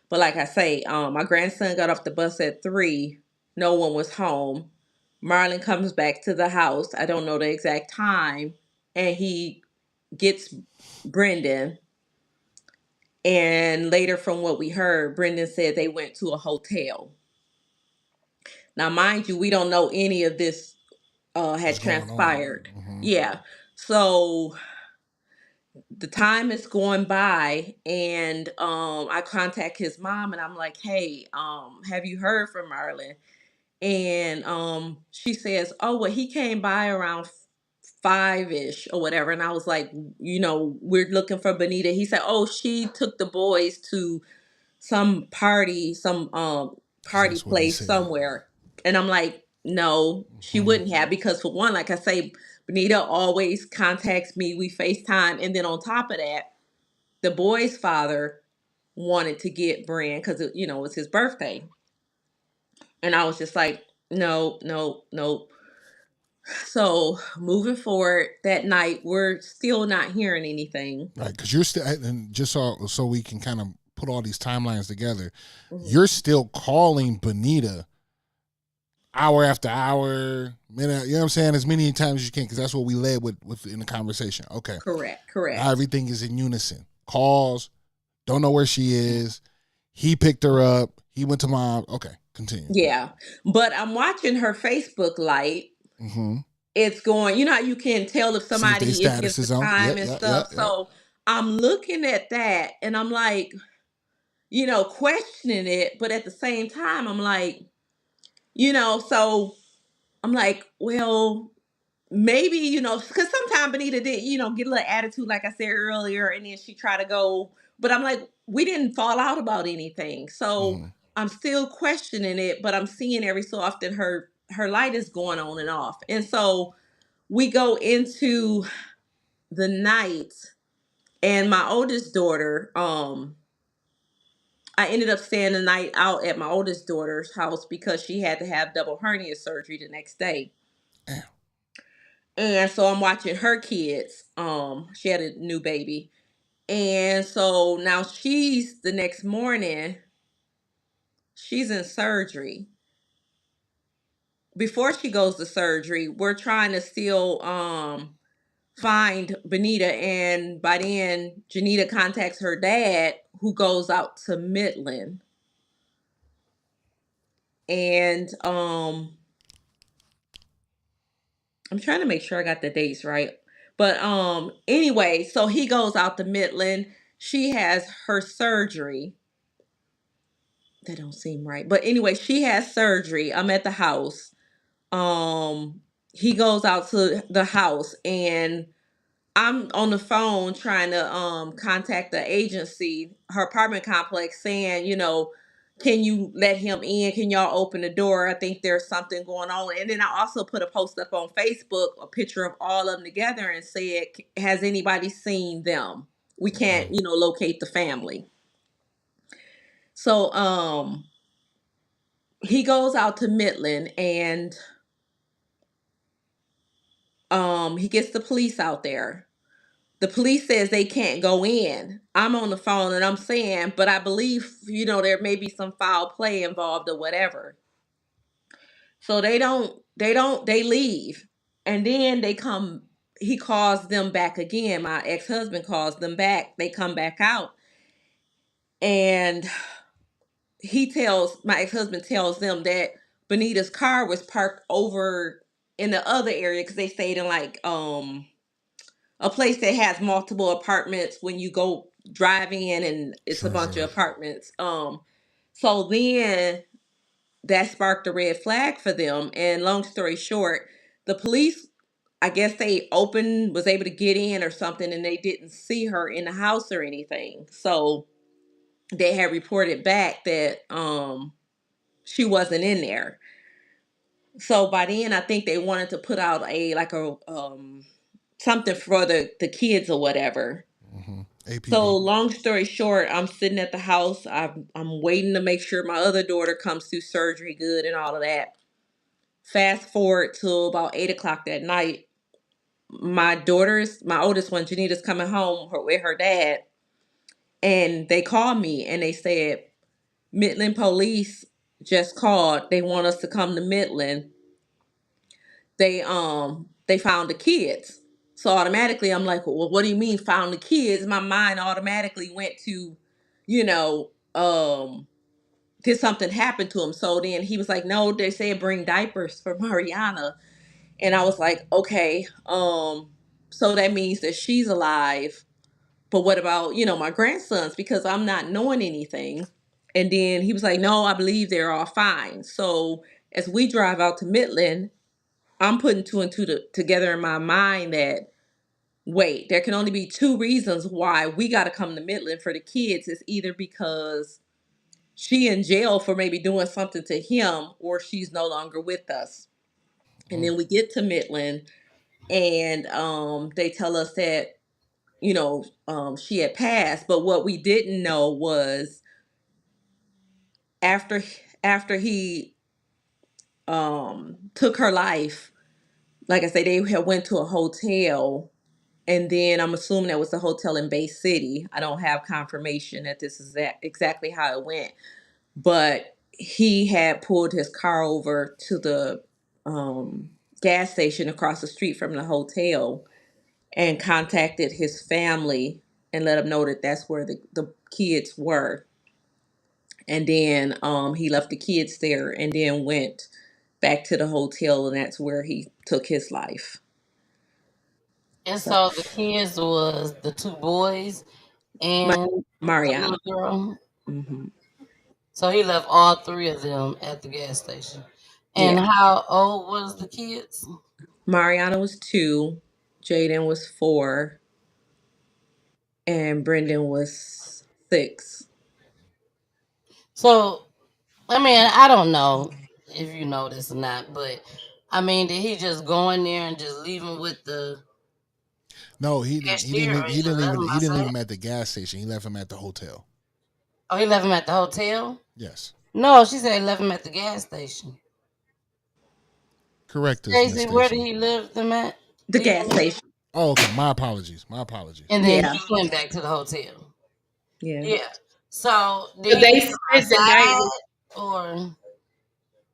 but like I say, my grandson got off the bus at 3. No one was home. Marlon comes back to the house. I don't know the exact time, and he gets Brendan. And later, from what we heard, Brendan said they went to a hotel. Now, mind you, we don't know any of this had
What's going on?
transpired. Yeah. So the time is going by, and I contact his mom and I'm like, "Hey, have you heard from Marlon?" And she says, "Oh, well, he came by around 5-ish or whatever." And I was like, "We're looking for Benita." He said, "Oh, she took the boys to some party, some party
That's what he
place
said.
somewhere." And I'm like, "No, she wouldn't have, because for one, like I say, Benita always contacts me. We FaceTime, and then on top of that, the boy's father wanted to get Brand because it was his birthday." And I was just like, "No, no, no." So moving forward, that night, we're still not hearing anything.
Right, because you're still, and just so we can kind of put all these timelines together,
Mhm.
you're still calling Benita hour after hour, minute. You know what I'm saying? As many times as you can, because that's what we led with in the conversation. Okay.
Correct.
Now everything is in unison. Calls, don't know where she is. He picked her up. He went to mom. Okay, continue.
Yeah. But I'm watching her Facebook light.
Mm-hmm.
It's going, you know how you can tell if
See if they
somebody
status
is the
is on.
time
Yep,
and
yep, yep,
stuff.
yep.
So I'm looking at that and I'm like, questioning it, but at the same time, I'm like, so I'm like, well, maybe, because sometimes Benita did, get a little attitude, like I said earlier, and then she tried to go, but I'm like, we didn't fall out about anything. So
Mm-hmm.
I'm still questioning it, but I'm seeing every so often her light is going on and off. And so we go into the night, and my oldest daughter, I ended up staying the night out at my oldest daughter's house because she had to have double hernia surgery the next day.
Damn.
And so I'm watching her kids. She had a new baby. And so now she's the next morning, she's in surgery. Before she goes to surgery, we're trying to still find Benita, and by then Janita contacts her dad, who goes out to Midland. And I'm trying to make sure I got the dates right. But anyway, so he goes out to Midland. She has her surgery. That don't seem right. But anyway, she has surgery. I'm at the house. Um he goes out to the house, and I'm on the phone trying to contact the agency, her apartment complex, saying, can you let him in? Can y'all open the door? I think there's something going on. And then I also put a post up on Facebook, a picture of all of them together, and said, has anybody seen them? We can't, locate the family. So he goes out to Midland, and he gets the police out there. The police says they can't go in. I'm on the phone and I'm saying, but I believe, there may be some foul play involved or whatever. So they leave. And then they come, he calls them back again. My ex-husband calls them back. They come back out. And my ex-husband tells them that Benita's car was parked over in the other area, because they stayed in like a place that has multiple apartments when you go driving in, and it's a
Sure,
bunch
sure.
of apartments. So then that sparked a red flag for them. And long story short, the police, I guess they was able to get in or something, and they didn't see her in the house or anything. So they had reported back that she wasn't in there. So by then, I think they wanted to put out something for the kids or whatever.
Mm-hmm.
So
APB.
long story short, I'm sitting at the house. I'm waiting to make sure my other daughter comes through surgery good and all of that. Fast forward to about 8 o'clock that night. My oldest one, Janita's coming home with her dad, and they called me and they said Midland police just called. They want us to come to Midland. They found the kids. So automatically I'm like, well, what do you mean found the kids? My mind automatically went to, you know, did something happen to him? So then he was like, no, they said bring diapers for Mariana. And I was like, okay, so that means that she's alive. But what about, my grandsons? Because I'm not knowing anything. And then he was like, no, I believe they're all fine. So as we drive out to Midland, I'm putting two and two together in my mind that, wait, there can only be two reasons why we got to come to Midland for the kids. It's either because she in jail for maybe doing something to him, or she's no longer with us. And then we get to Midland, and they tell us that, she had passed. But what we didn't know was after he took her life, like I said, they had went to a hotel. And then I'm assuming that was the hotel in Bay City. I don't have confirmation that this is exactly how it went. But he had pulled his car over to the gas station across the street from the hotel and contacted his family and let them know that that's where the kids were. And then he left the kids there and then went back to the hotel, and that's where he took his life.
And
So
so the kids was the two boys and the
Mariana.
little girl.
Hmm.
So he left all three of them at the gas station. And
Yeah.
how old was the kids?
Mariana was 2, Jaden was 4, and Brendan was 6.
So, I mean, I don't know if you know this or not, but I mean, did he just go in there and just leave him with the
No, he didn't. He
cashier,
didn't.
or
Leave,
he
he
just
didn't leave.
left him
He didn't leave
outside?
him at the gas station. He left him at the hotel.
Oh, he left him at the hotel?
Yes,
No, she said he left him at the gas station.
correct us, Miss
Stacy, where did
Stacy.
he live them at?
The
Leave
gas
them at?
station.
Oh, okay. My apologies. My apologies.
And then
Yeah.
he went back to the hotel.
Yeah.
Yeah. So did
So
he
they
leave him
spent the night
outside
with
or?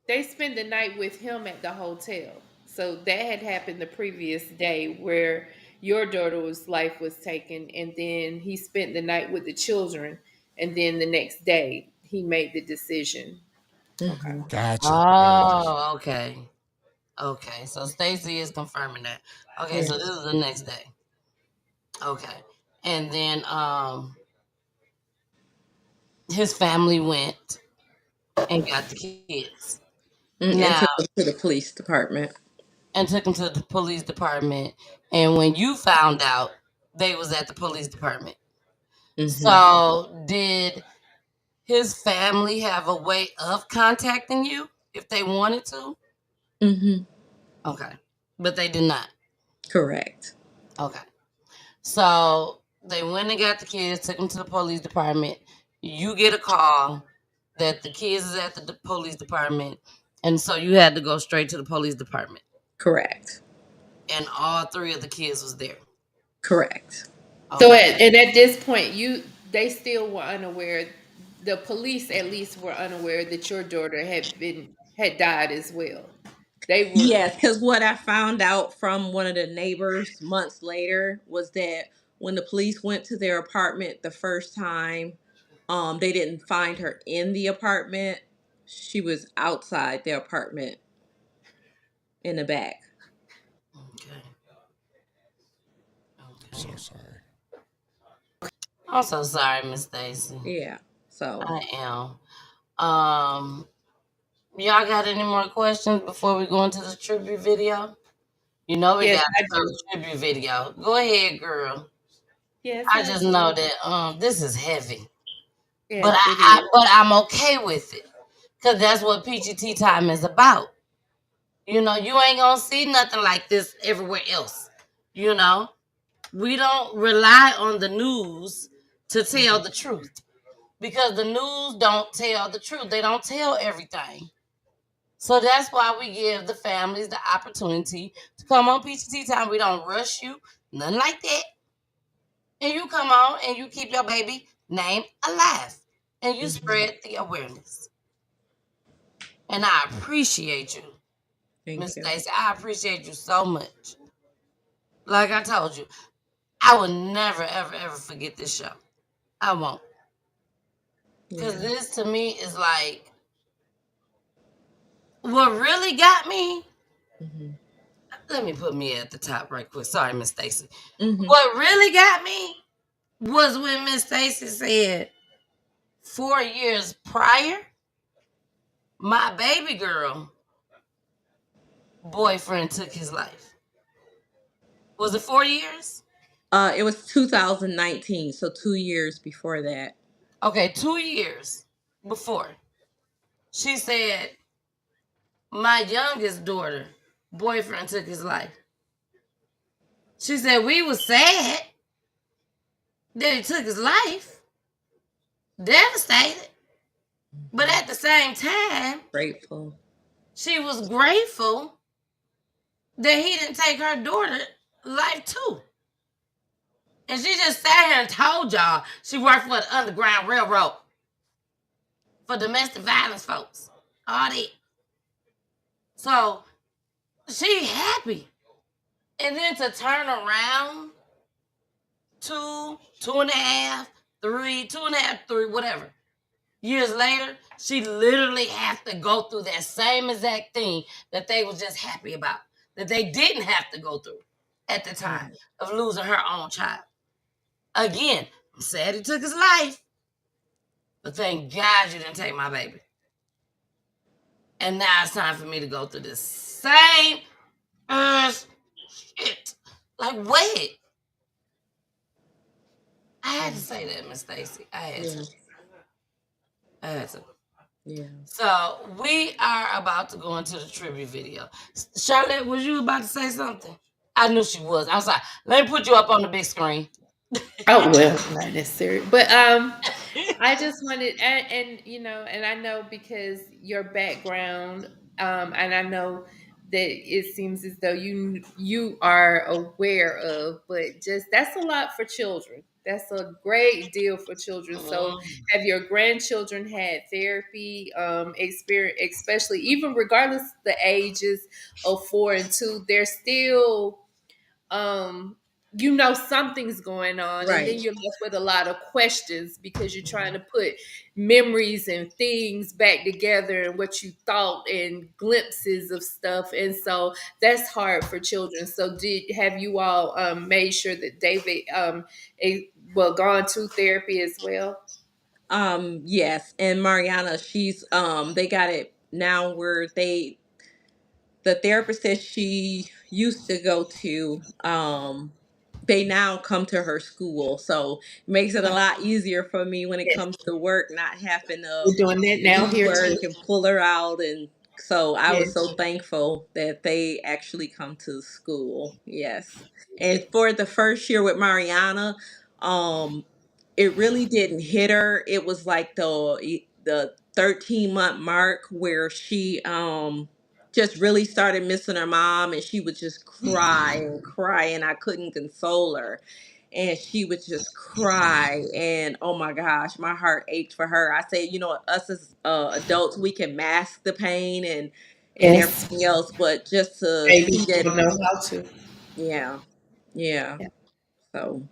they spent the night with him at the hotel. So that had happened the previous day where your daughter's life was taken, and then he spent the night with the children, and then the next day he made the decision. Okay.
Hmm.
Gotcha. Gotcha.
Oh, okay. Okay. So Stacy is confirming that. Okay,
Yeah.
so this is the next day. Okay. And then his family went and got the kids.
And
Now
took them to the police department.
and took them to the police department. And when you found out, they was at the police department.
Hmm.
So did his family have a way of contacting you if they wanted to?
Hmm.
Okay. But they did not.
Correct.
Okay. So they went and got the kids, took them to the police department. You get a call that the kids is at the police department. And so you had to go straight to the police department.
Correct.
And all three of the kids was there.
Correct.
So
Okay.
at this point, they still were unaware. The police at least were unaware that your daughter had died as well. They were.
Yes, because what I found out from one of the neighbors months later was that when the police went to their apartment the first time, they didn't find her in the apartment. She was outside the apartment in the back.
Okay.
I'm so
Okay.
sorry.
I'm so sorry, Miss Stacy.
Yeah. So
I am. Y'all got any more questions before we go into the tribute video? You know we
Yes,
got
I
to show
do.
the tribute video. Go ahead, girl.
Yes,
I
I
just
do.
know that this is heavy, but
Yes, it is.
I'm okay with it because that's what Peachy Tea Time is about. You know, you ain't gonna see nothing like this everywhere else. You know, we don't rely on the news to tell the truth because the news don't tell the truth. They don't tell everything. So that's why we give the families the opportunity to come on Peachy Tea Time. We don't rush you, nothing like that. And you come on and you keep your baby name alive. And you
Mhm.
spread the awareness. And I appreciate you, Miss
Thank you.
Stacy. I appreciate you so much. Like I told you, I will never, ever, ever forget this show. I won't. Because
Yeah.
this to me is like what really got me.
Hmm.
Let me put me at the top right quick. Sorry, Miss Stacy.
Hmm.
What really got me was when Miss Stacy said 4 years prior, my baby girl boyfriend took his life. Was it 4 years?
It was 2019, so 2 years before that.
Okay, 2 years before. She said, my youngest daughter boyfriend took his life. She said, we was sad that he took his life, devastated. But at the same time,
Grateful.
she was grateful that he didn't take her daughter life too. And she just sat here and told y'all she worked for the Underground Railroad. for domestic violence folks. All that. So she happy. And then to turn around 2.5, 3, 2.5, 3, whatever. Years later, she literally has to go through that same exact thing that they was just happy about, that they didn't have to go through at the time of losing her own child. Again, I'm sad he took his life, but thank God you didn't take my baby. And now it's time for me to go through the same shit. Like, wait. I had to say that, Miss Stacy. I had to. I had to.
Yeah.
So we are about to go into the tribute video. Charlotte, was you about to say something? I knew she was. I was like, let me put you up on the big screen.
Oh well, not necessary. But I just wanted, and you know, and I know because your background, and I know that it seems as though you are aware of, but just that's a lot for children. That's a great deal for children. So, have your grandchildren had therapy experience, especially even regardless the ages of 4 and 2, they're still you know something's going on, and then
Right.
you're left with a lot of questions because you're trying to put memories and things back together and what you thought and glimpses of stuff, and so that's hard for children. So did have you all made sure that David gone to therapy as well?
Yes, and Mariana, she's they got it now where the therapist that she used to go to, they now come to her school. So it makes it a lot easier for me when it
Yes,
comes to work, not having to
we're doing that now
leave
here too.
work and pull her out. And so I was
Yes.
so thankful that they actually come to school. Yes. And for the first year with Mariana, um, it really didn't hit her. It was like the 13-month mark where she just really started missing her mom, and she would just cry and cry, and I couldn't console her, and she would just cry, and oh my gosh, my heart ached for her. I say, us as adults, we can mask the pain and
Yes.
everything else, but just to see
Babies
that.
don't know how to.
Yeah, yeah.
Yeah.
So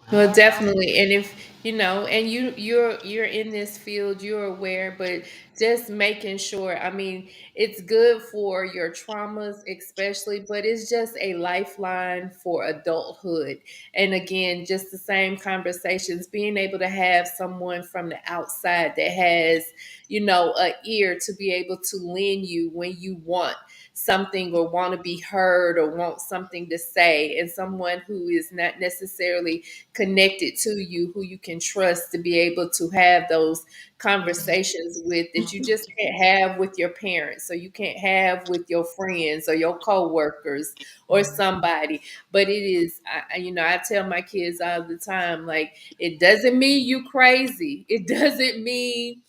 Well, definitely, and if you know, and you're in this field, you're aware, but just making sure. I mean, it's good for your traumas, especially, but it's just a lifeline for adulthood. And again, just the same conversations, being able to have someone from the outside that has, a ear to be able to lend you when you want something or want to be heard or want something to say, and someone who is not necessarily connected to you, who you can trust to be able to have those conversations with that you just can't have with your parents, or you can't have with your friends or your coworkers or somebody. But it is, I tell my kids all the time, like, it doesn't mean you crazy. It doesn't mean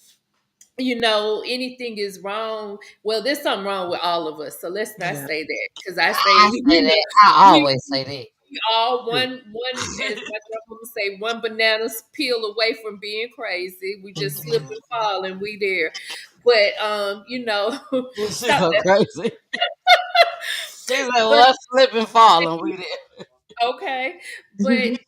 anything is wrong. Well, there's something wrong with all of us, so let's not
yeah,
say that, because I say
I say that. I
we
always say that.
all one, as my grandmama say, one banana peel away from being crazy. We just slip and fall, and we there. But
She's
stop
so
that.
crazy. She's like,
But
let's slip and fall, and we did.
okay, but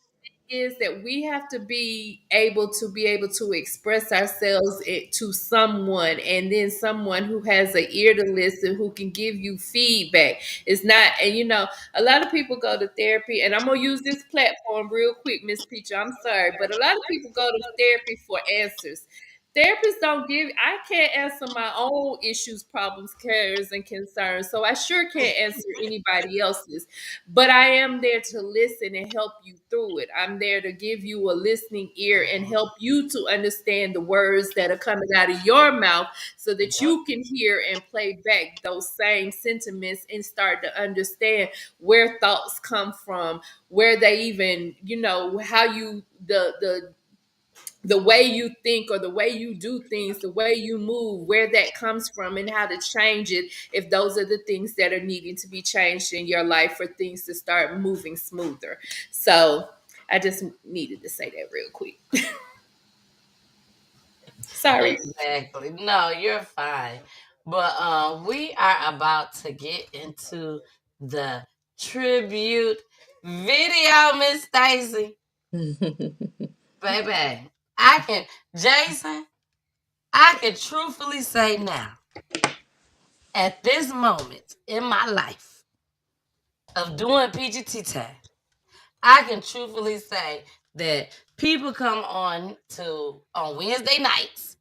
is that we have to be able to express ourselves to someone, and then someone who has an ear to listen, who can give you feedback. It's not, and a lot of people go to therapy, and I'm gonna use this platform real quick, Miss Peach, I'm sorry, but a lot of people go to therapy for answers. Therapists don't give. I can't answer my own issues, problems, cares, and concerns, so I sure can't answer anybody else's. But I am there to listen and help you through it. I'm there to give you a listening ear and help you to understand the words that are coming out of your mouth, so that you can hear and play back those same sentiments and start to understand where thoughts come from, where they even, how you the way you think, or the way you do things, the way you move, where that comes from, and how to change it if those are the things that are needing to be changed in your life for things to start moving smoother. So I just needed to say that real quick. Sorry.
Exactly. No, you're fine. But we are about to get into the tribute video, Miss Stacy. Baby, Jason, I can truthfully say now, at this moment in my life of doing PGT time, I can truthfully say that people come on Wednesday nights.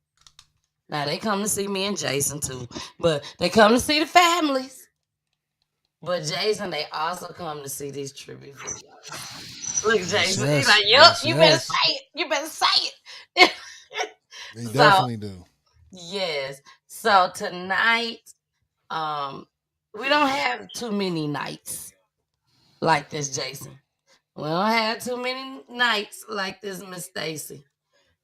Now they come to see me and Jason too, but they come to see the families. But Jason, they also come to see these tribute videos. Look, Jason, he's like, "Yup,
yes,
you better
yes.
say it. You better say it."
They
So
definitely do.
yes. So tonight, we don't have too many nights like this, Jason. We don't have too many nights like this, Miss Stacy.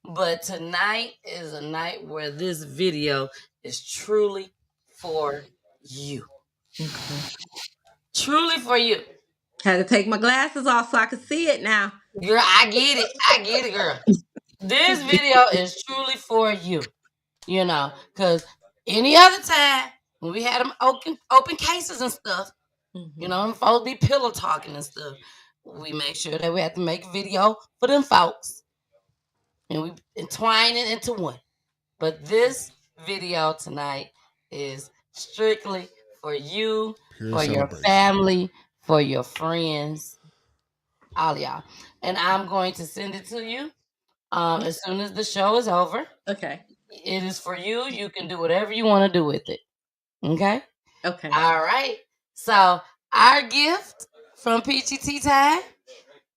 But tonight is a night where this video is truly for you. Truly for you.
Had to take my glasses off so I could see it now.
Girl, I get it. I get it, girl. This video is truly for you. Because any other time when we had them open cases and stuff, them folks be pillow talking and stuff. We make sure that we have to make a video for them folks. And we entwine it into one. But this video tonight is strictly for you,
Pure
for your
celebration.
family, for your friends, all y'all. And I'm going to send it to you as soon as the show is over.
Okay.
It is for you. You can do whatever you want to do with it. Okay?
Okay.
All right. So our gift from Peachy Tea Time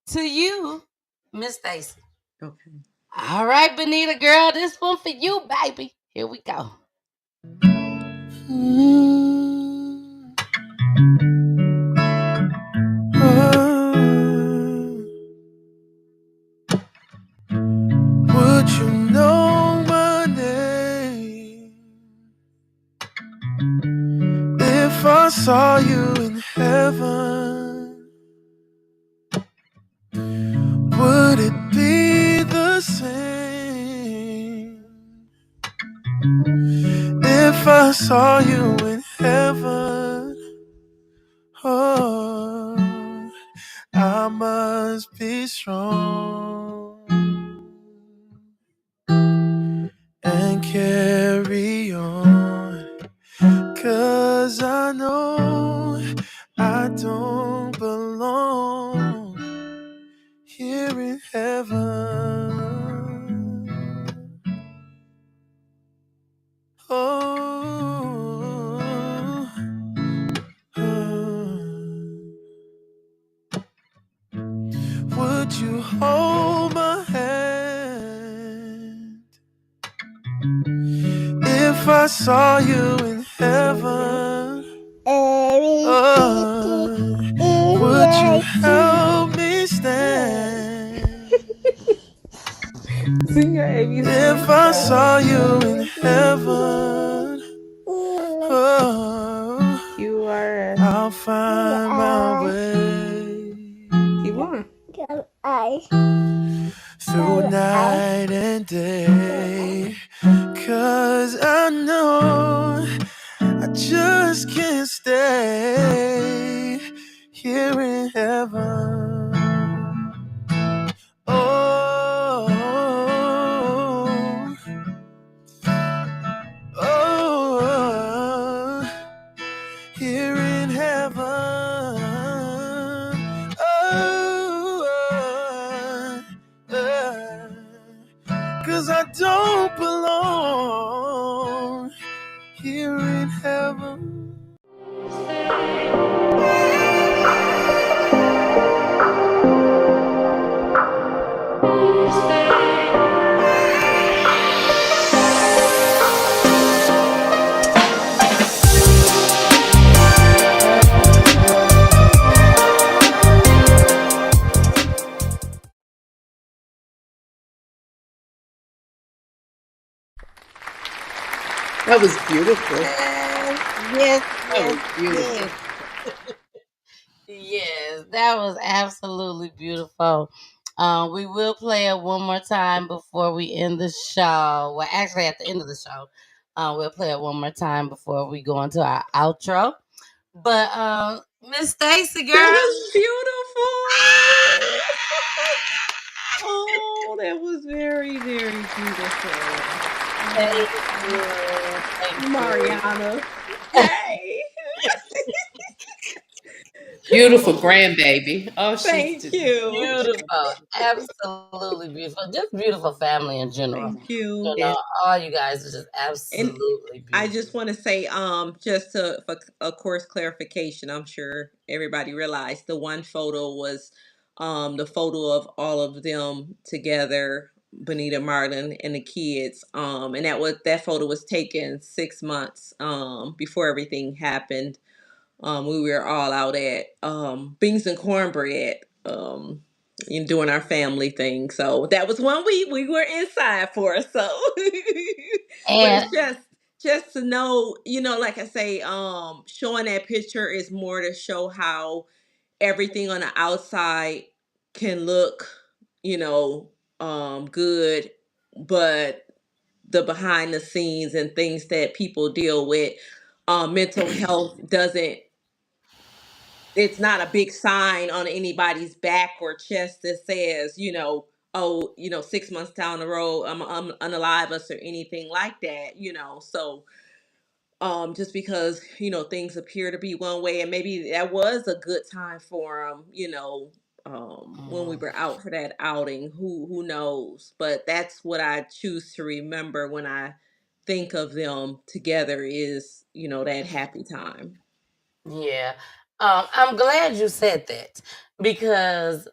to you, Miss Stacy.
Okay.
All right, Benita girl, this one for you, baby. Here we go.
Would you know my name if I saw you in heaven? Would it be the same if I saw you in heaven? Oh, I must be strong and carry on, 'cause I know I don't belong here in heaven. Oh, would you hold my hand if I saw you in heaven? Would you help me stand if I saw you in heaven? I'll find my way through night and day, 'cause I know I just can't stay here in heaven. Oh, oh, here in heaven. Oh, 'cause I don't belong here in heaven.
That was beautiful.
Yes,
That was beautiful.
yes. Yes, that was absolutely beautiful. We will play it one more time before we end the show. Well, actually, at the end of the show, we'll play it one more time before we go into our outro. But Miss Stacy, girl.
That was beautiful. Oh, that was very, very beautiful.
Thank you. Thank you.
Mariana. Yay.
Beautiful grandbaby. Oh, she's
Thank
just
you.
Beautiful. Absolutely beautiful. Just beautiful family in general.
Thank you.
You know, all you guys are just
And
absolutely
I
beautiful.
just want to say, just to, for of course, clarification, I'm sure everybody realized the one photo was, the photo of all of them together, Benita Martin and the kids. And that photo was taken 6 months, before everything happened. We were all out at, Beans and Cornbread, in doing our family thing. So that was one we were inside for. So, but
And
it's just to know, like I say, showing that picture is more to show how everything on the outside can look, you know, good, but the behind the scenes and things that people deal with, mental health doesn't, it's not a big sign on anybody's back or chest that says, oh, 6 months down the road, I'm unalive us or anything like that, So, just because, things appear to be one way, and maybe that was a good time for them, when we
mm,
were out for that outing, who knows? But that's what I choose to remember when I think of them together is, that happy time.
yeah, I'm glad you said that because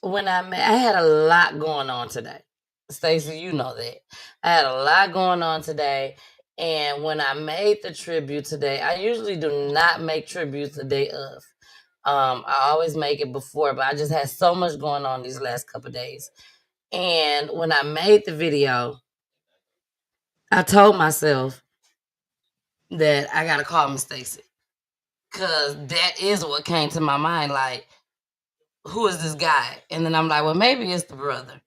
I had a lot going on today. Stacey, you know that. I had a lot going on today. And when I made the tribute today, I usually do not make tributes the day of. I always make it before, but I just had so much going on these last couple days. And when I made the video, I told myself that I gotta call Miss Stacy. Cause that is what came to my mind. Like, who is this guy? And then I'm like, well, maybe it's the brother.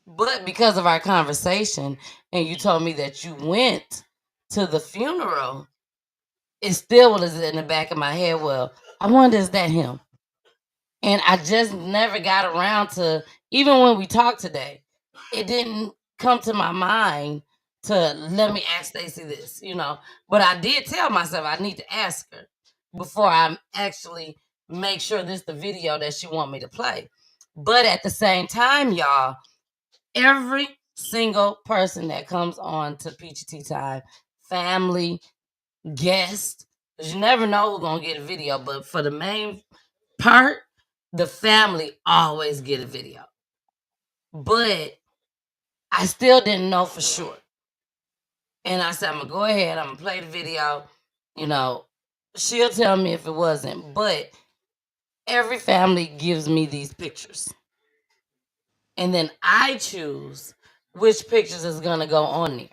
But because of our conversation, and you told me that you went to the funeral, it still was in the back of my head. Well, I wonder, is that him? And I just never got around to, even when we talked today, it didn't come to my mind to let me ask Stacy this. But I did tell myself I need to ask her before I actually make sure this the video that she want me to play. But at the same time, y'all, every single person that comes on to Peachy Tea Time, family, guest, because you never know who's gonna get a video, but for the main part, the family always get a video. But I still didn't know for sure. And I said, I'm gonna go ahead, I'm gonna play the video. You know, she'll tell me if it wasn't, but every family gives me these pictures. And then I choose which pictures is gonna go on there.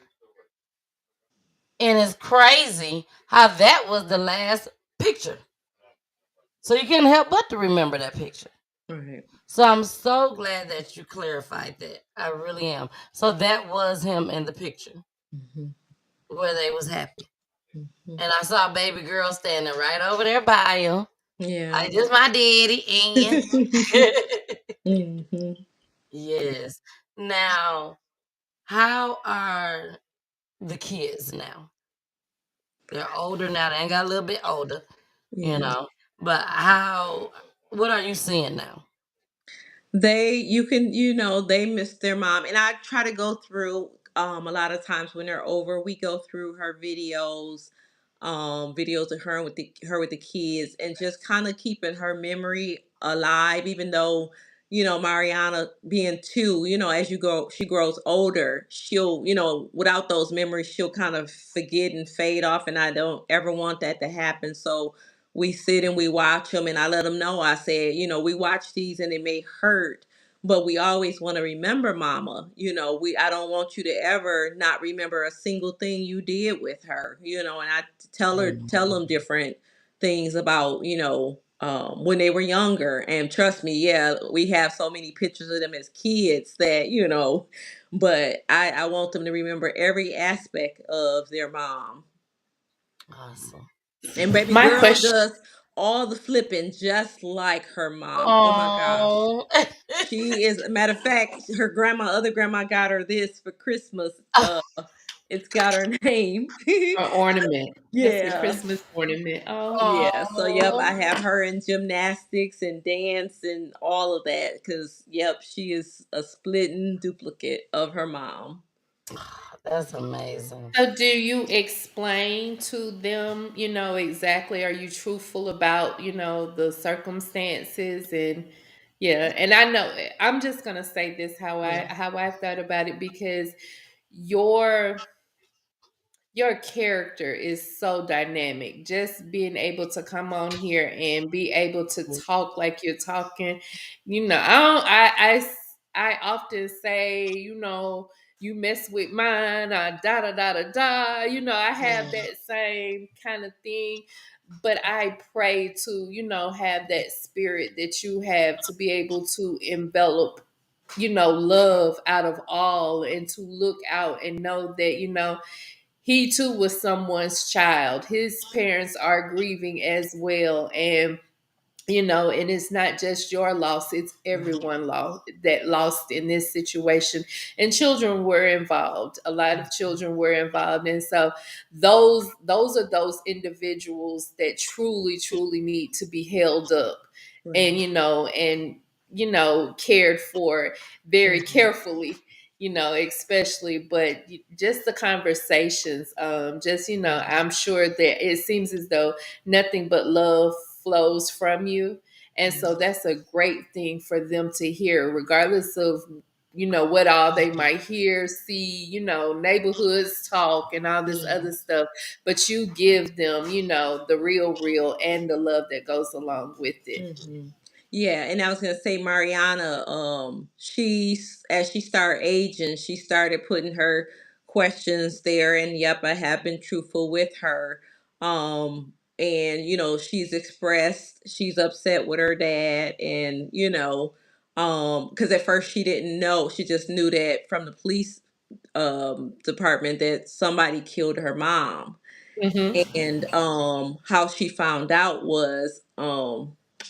And it's crazy how that was the last picture. So you can't help but to remember that picture.
Right.
So I'm so glad that you clarified that. I really am. So that was him in the picture
Mhm.
where they was happy.
Mhm.
And I saw baby girl standing right over there by him.
Yeah.
Like, this my daddy. And
Mhm.
yes. Now, how are the kids now? They're older now. They ain't got a little bit older, you
Yeah.
know. But what are you seeing now?
They miss their mom. And I try to go through, a lot of times when they're over, we go through her videos of her with the kids, and just kind of keeping her memory alive, even though, Mariana being 2, as she grows older, she'll, without those memories, she'll kind of forget and fade off, and I don't ever want that to happen. So we sit and we watch them, and I let them know, I said, we watch these and it may hurt, but we always want to remember mama. I don't want you to ever not remember a single thing you did with her. And I tell
Mhm.
them different things about, when they were younger. And trust me, yeah, we have so many pictures of them as kids that, but I want them to remember every aspect of their mom.
Awesome.
And baby
My
girl
question.
does all the flipping just like her mom. Oh my gosh.
Oh.
She is, matter of fact, her other grandma got her this for Christmas. It's got her name.
An ornament. That's a
Yeah.
Christmas ornament. Oh,
Yeah, so yep, I
Oh.
have her in gymnastics and dance and all of that because yep, she is a splitting duplicate of her mom.
That's amazing.
so do you explain to them, exactly? Are you truthful about, the circumstances and yeah, and I know I'm just gonna say this
Yeah.
how I thought about it because your your character is so dynamic. Just being able to come on here and be able to talk like you're talking, I don't, I often say, you mess with mine, da da da da da. I have
Yeah.
that same kind of thing, but I pray to, have that spirit that you have to be able to envelop, love out of all and to look out and know that, he too was someone's child. His parents are grieving as well. And it's not just your loss, it's everyone lost in this situation. And children were involved. A lot of children were involved. And so those are those individuals that truly, truly need to be held up and,
Right.
cared for very
Mhm.
carefully, especially, but just the conversations, just, I'm sure that it seems as though nothing but love flows from you. And so that's a great thing for them to hear, regardless of, what all they might hear, see, neighborhoods talk and all this
Yeah.
other stuff. But you give them, the real and the love that goes along with it.
Hmm. Yeah, and I was gonna say Mariana, she's as she started aging, she started putting her questions there, and yep, I have been truthful with her. And she's expressed she's upset with her dad, and because at first she didn't know, she just knew that from the police department that somebody killed her mom.
Hmm.
And how she found out was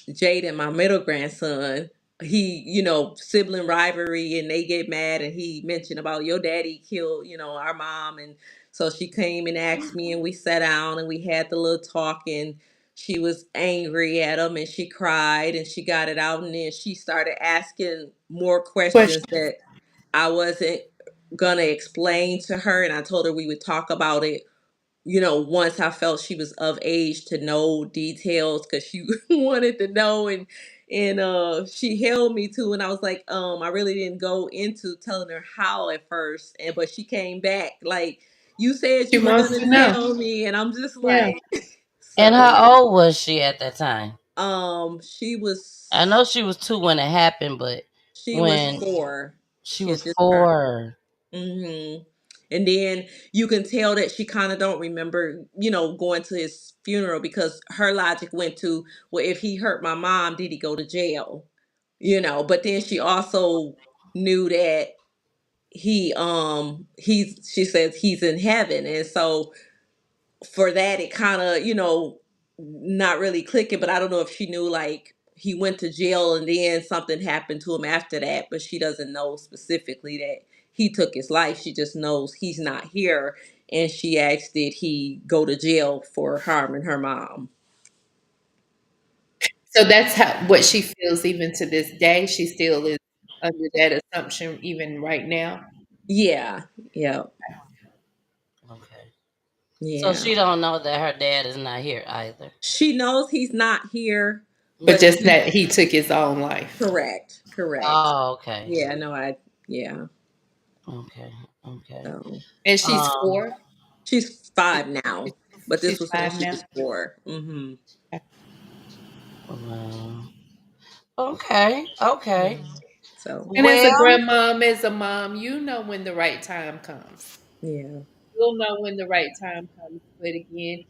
Jaden, my middle grandson, he, sibling rivalry, and they get mad, and he mentioned about your daddy killed, our mom. And so she came and asked me, and we sat down and we had the little talk, and she was angry at him and she cried and she got it out, and then she started asking more questions
Question.
that I wasn't gonna explain to her, and I told her we would talk about it, once I felt she was of age to know details, because she wanted to know. And she held me to, and I was like, I really didn't go into telling her how at first, and but she came back like, you said
She
you were
wants
gonna
to know.
tell me, and I'm just
Yeah.
like,
And
so
how old was she at that time?
she
I know
was
she was 2 when it happened, but
she was
when
4.
she
She had
was
just turned.
4.
Hmm. And then you can tell that she kind of don't remember, going to his funeral, because her logic went to, well, if he hurt my mom, did he go to jail? But then she also knew that she says he's in heaven. And so for that, it kind of, not really clicking. But I don't know if she knew like he went to jail and then something happened to him after that, but she doesn't know specifically that he took his life. She just knows he's not here. And she asked, did he go to jail for harming her mom?
So that's what she feels even to this day. She still is under that assumption even right now.
Yeah. Yeah.
Okay. So
Yeah.
she don't know that her dad is not here either.
She knows he's not here,
But
but
just
she,
that he took his own life.
correct. Correct.
Oh, okay.
Yeah, no, yeah.
Okay. Okay.
So
And she's
Um,
4.
she's 5 now, but this
She's
was when
5
she
now.
was 4. Hmm.
wow. Okay. Okay.
Yeah. So,
And as a
Well,
grandmom, as a mom, you know when the right time comes.
yeah.
You'll know when the right time comes. But again,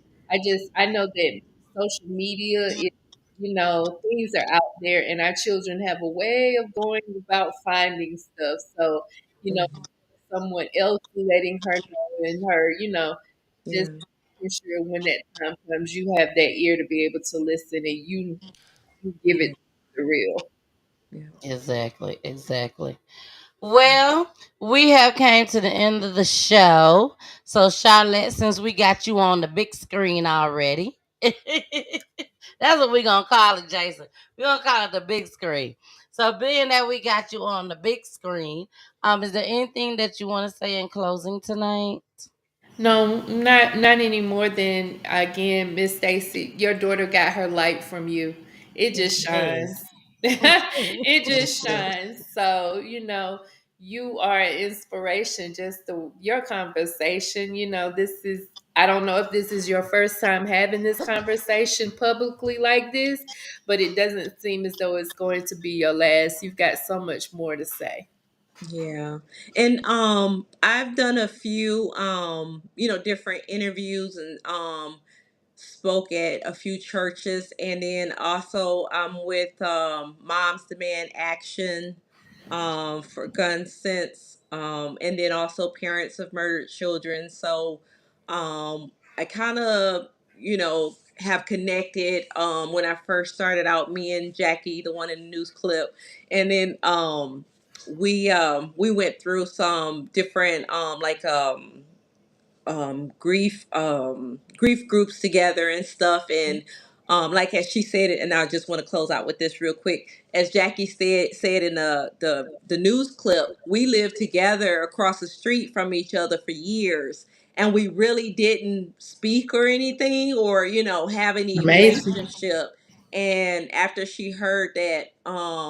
I know that social media is. things are out there, and our children have a way of going about finding stuff. So, you know,
Mhm.
someone else letting her know, and her, just
Yeah.
making sure when that time comes, you have that ear to be able to listen, and you give it the real.
Yeah.
Exactly, exactly. Well, we have came to the end of the show. So Charlotte, since we got you on the big screen already, that's what we're gonna call it, Jason. We're gonna call it the big screen. So being that we got you on the big screen, is there anything that you want to say in closing tonight?
No, not any more than, again, Miss Stacy. Your daughter got her light from you. It just shines.
Yes.
It just
Yeah.
shines. So you are an inspiration. Just your conversation. This is. I don't know if this is your first time having this conversation publicly like this, but it doesn't seem as though it's going to be your last. You've got so much more to say.
Yeah. And I've done a few different interviews and spoke at a few churches, and then also I'm with Moms Demand Action for gun sense, and then also Parents of Murdered Children. So I kind of have connected when I first started out, me and Jackie, the one in the news clip, and then we went through some different grief groups together and stuff, and like as she said it, and I just want to close out with this real quick. As Jackie said in the news clip, we lived together across the street from each other for years, and we really didn't speak or anything, or have any
Amazing.
relationship. And after she heard that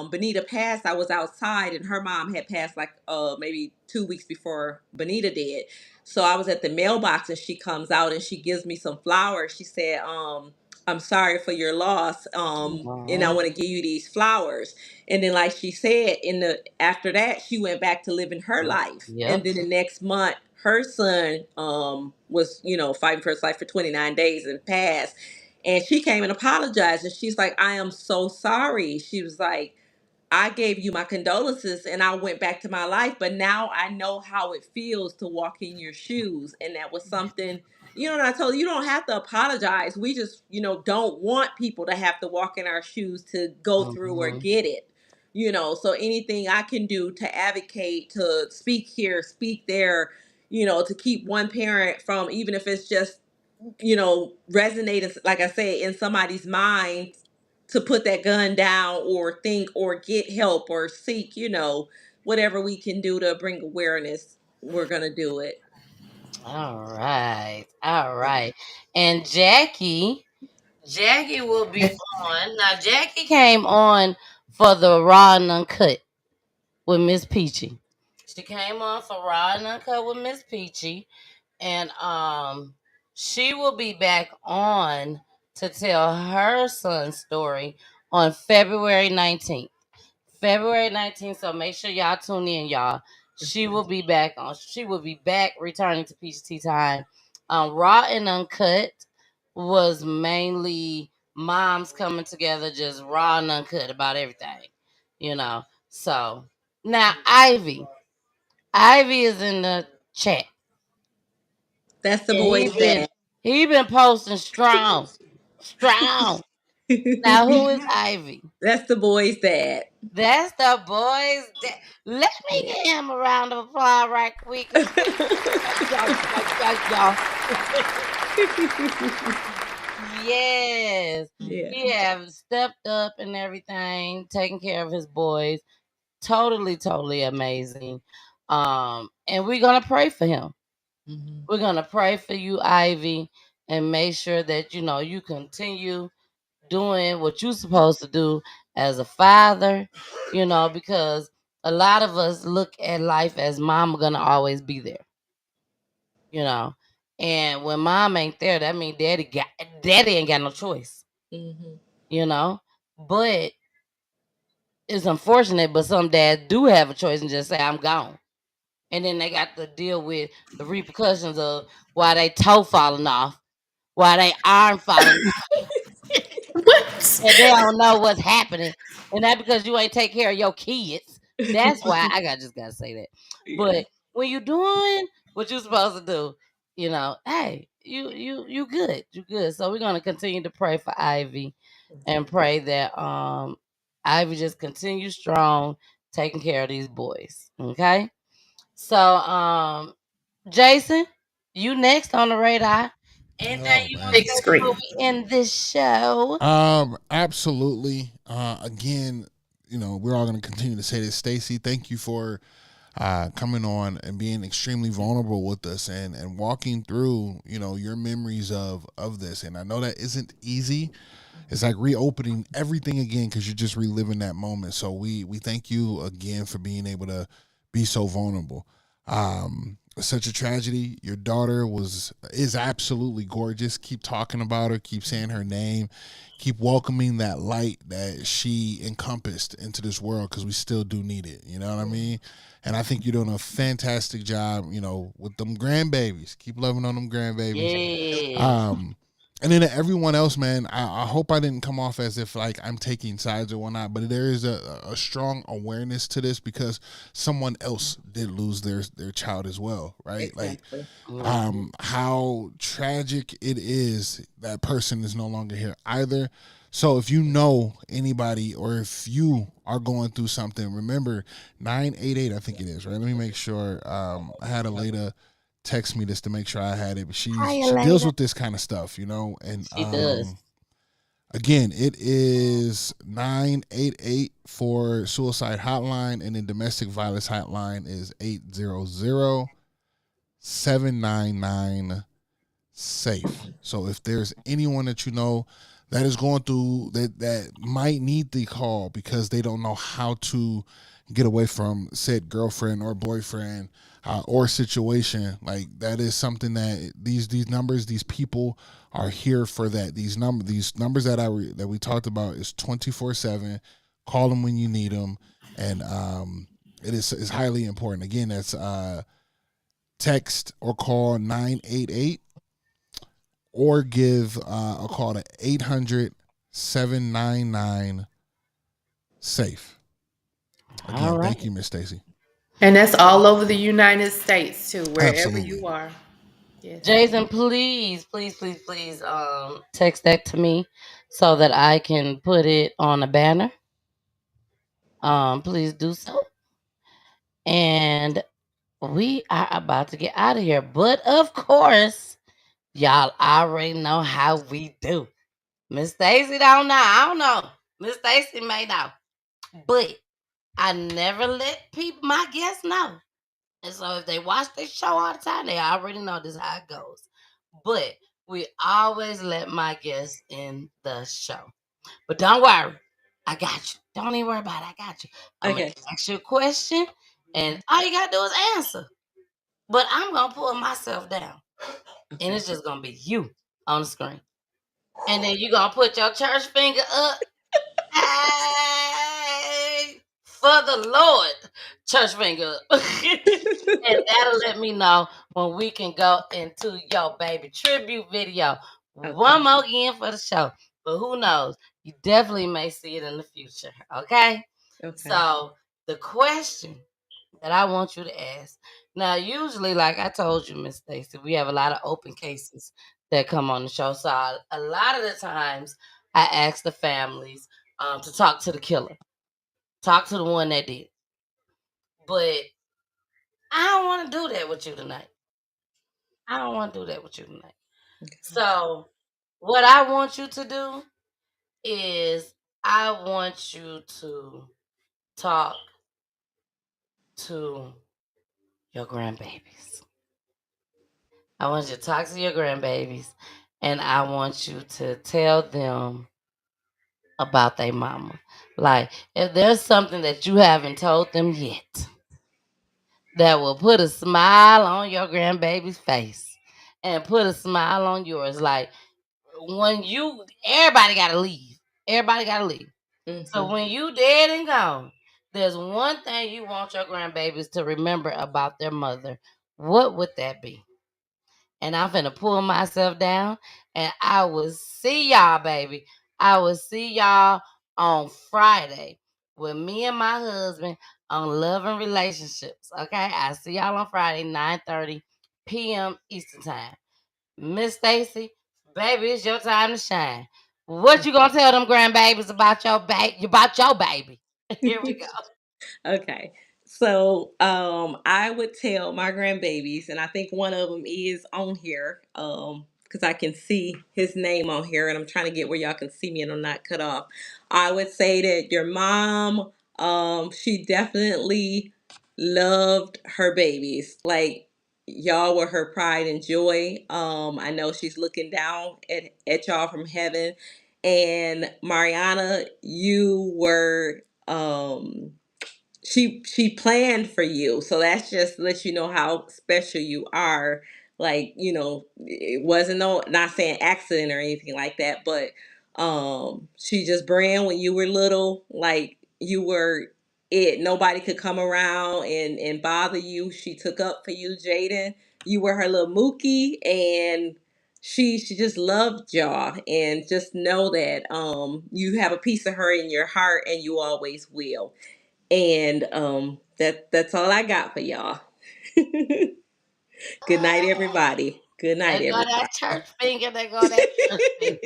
Benita passed, I was outside, and her mom had passed like maybe 2 weeks before Benita did. So I was at the mailbox, and she comes out and she gives me some flowers. She said, I'm sorry for your loss. And I
Aw.
want to give you these flowers. And then like she said, in the after that, she went back to living her life. And
Yep.
then the next month, her son was, fighting for his life for 29 days and passed. And she came and apologized. And she's like, I am so sorry. She was like, I gave you my condolences and I went back to my life, but now I know how it feels to walk in your shoes. And that was something, and I told you, you don't have to apologize. We just, don't want people to have to walk in our shoes to go through or
Mhm.
get it. So anything I can do to advocate, to speak here, speak there, to keep one parent from, even if it's just resonate, like I said, in somebody's mind, to put that gun down or think or get help or seek, whatever we can do to bring awareness, we're gonna do it.
All right. All right. And Jackie will be on. Now Jackie came on for the raw and uncut with Miss Peachy. She came on for raw and uncut with Miss Peachy. And she will be back on to tell her son's story on February 19th. February 19th. So make sure y'all tune in, y'all. She will be back on. She will be back returning to Peach Tea Time. Raw and Uncut was mainly moms coming together, just raw and uncut about everything, you know. So now Ivy is in the chat,
That's the
and
boy's dad.
he been posting strong, strong. Now who is Ivy?
That's the boy's dad.
That's the boys. Let me
Yeah.
give him a round of applause right quick. Y'all. Yes,
Yeah.
he have stepped up and everything, taking care of his boys. Totally, totally amazing. And we're gonna pray for him.
Mhm.
We're gonna pray for you, Ivy, and make sure that you continue doing what you're supposed to do as a father, because a lot of us look at life as mama gonna always be there, you know. And when mom ain't there, that means daddy ain't got no choice,
Mhm.
you know. But it's unfortunate, but some dads do have a choice and just say, I'm gone. And then they got to deal with the repercussions of why they toe falling off, why they arm falling off.
What?
and they don't know what's happening, and that because you ain't take care of your kids. That's why just gotta say that.
Yeah.
But when you doing what you're supposed to do, hey, you good, you good. So we're gonna continue to pray for Ivy, and pray that Ivy just continue strong, taking care of these boys. Okay, so Jason, you next on the radar. Anything
Oh
you want to
man.
Big
say before
screen.
we end this show?
Absolutely. Again, we're all going to continue to say this. Stacy, thank you for coming on and being extremely vulnerable with us and walking through, your memories of this. And I know that isn't easy. It's like reopening everything again because you're just reliving that moment. So we thank you again for being able to be so vulnerable. It's such a tragedy. Your daughter is absolutely gorgeous. Keep talking about her. Keep saying her name. Keep welcoming that light that she encompassed into this world because we still do need it. You know what I mean? And I think you're doing a fantastic job. With them grandbabies. Keep loving on them grandbabies.
Yeah.
And then to everyone else, man, I hope I didn't come off as if like I'm taking sides or whatnot, but there is a strong awareness to this because someone else did lose their child as well, right?
Exactly.
How tragic it is that person is no longer here either. So if you know anybody or if you are going through something, remember 988, I think it is, right? Let me make sure. I had a lady text me this to make sure I had it, but she deals with this kind of stuff, and
She does.
again, it is 988 for suicide hotline, and then domestic violence hotline is 800-799 safe. So if there's anyone that you know that is going through that might need the call because they don't know how to get away from said girlfriend or boyfriend or situation, like that is something that these numbers, these people are here for that. These numbers that we talked about is 24/7. Call them when you need them, and it's highly important. Again, that's text or call 988 or give a call to 800-799 safe.
All
Again,
right.
thank you, Miss Stacy.
And that's all over the United States too, wherever
Absolutely.
you are. Yes.
Jason, please, please, please, please, text that to me so that I can put it on a banner. Please do so. And we are about to get out of here. But of course, y'all already know how we do. Miss Stacy don't know. I don't know. Miss Stacy may know. But I never let my guests know. And so if they watch this show all the time, they already know this is how it goes. But we always let my guests in the show. But don't worry, I got you. Don't even worry about it. I got you. I'm gonna
Okay.
ask you a question, and all you gotta do is answer. But I'm gonna pull myself down, and it's just gonna be you on the screen. And then you gonna put your church finger up. Hey, for the Lord, church finger up. And that'll let me know when we can go into your baby tribute video.
Okay.
One more again for the show. But who knows? You definitely may see it in the future. Okay?
Okay.
So the question that I want you to ask. Now, usually, like I told you, Miss Stacy, we have a lot of open cases that come on the show. So a lot of the times I ask the families to talk to the killer. Talk to the one that did. But I don't want to do that with you tonight. I don't want to do that with you tonight. So, what I want you to do is I want you to talk to your grandbabies. I want you to talk to your grandbabies and I want you to tell them about their mama. Like, if there's something that you haven't told them yet that will put a smile on your grandbaby's face and put a smile on yours, like, when everybody gotta leave. Everybody gotta leave. So
Mm-hmm.
when you dead and gone, there's one thing you want your grandbabies to remember about their mother. What would that be? And I'm finna pull myself down and I will see y'all, baby, I will see y'all on Friday with me and my husband on Love and Relationships. Okay, I see y'all on Friday, 9:30 p.m. Eastern Time. Miss Stacy, baby, it's your time to shine. What you gonna tell them grandbabies about your baby? Here we go.
Okay. So I would tell my grandbabies, and I think one of them is on here, because I can see his name on here, and I'm trying to get where y'all can see me and I'm not cut off. I would say that your mom, she definitely loved her babies. Like, y'all were her pride and joy. I know she's looking down at y'all from heaven. And Mariana, you were she planned for you, so that's just let you know how special you are. Like, it wasn't no, not saying accident or anything like that, but she just brand when you were little, like you were it, nobody could come around and bother you. She took up for you, Jaden. You were her little Mookie, and she just loved y'all. And just know that you have a piece of her in your heart, and you always will. And that's all I got for y'all. Good night, everybody. Good night,
They go that
everybody.
church finger. They go that church finger.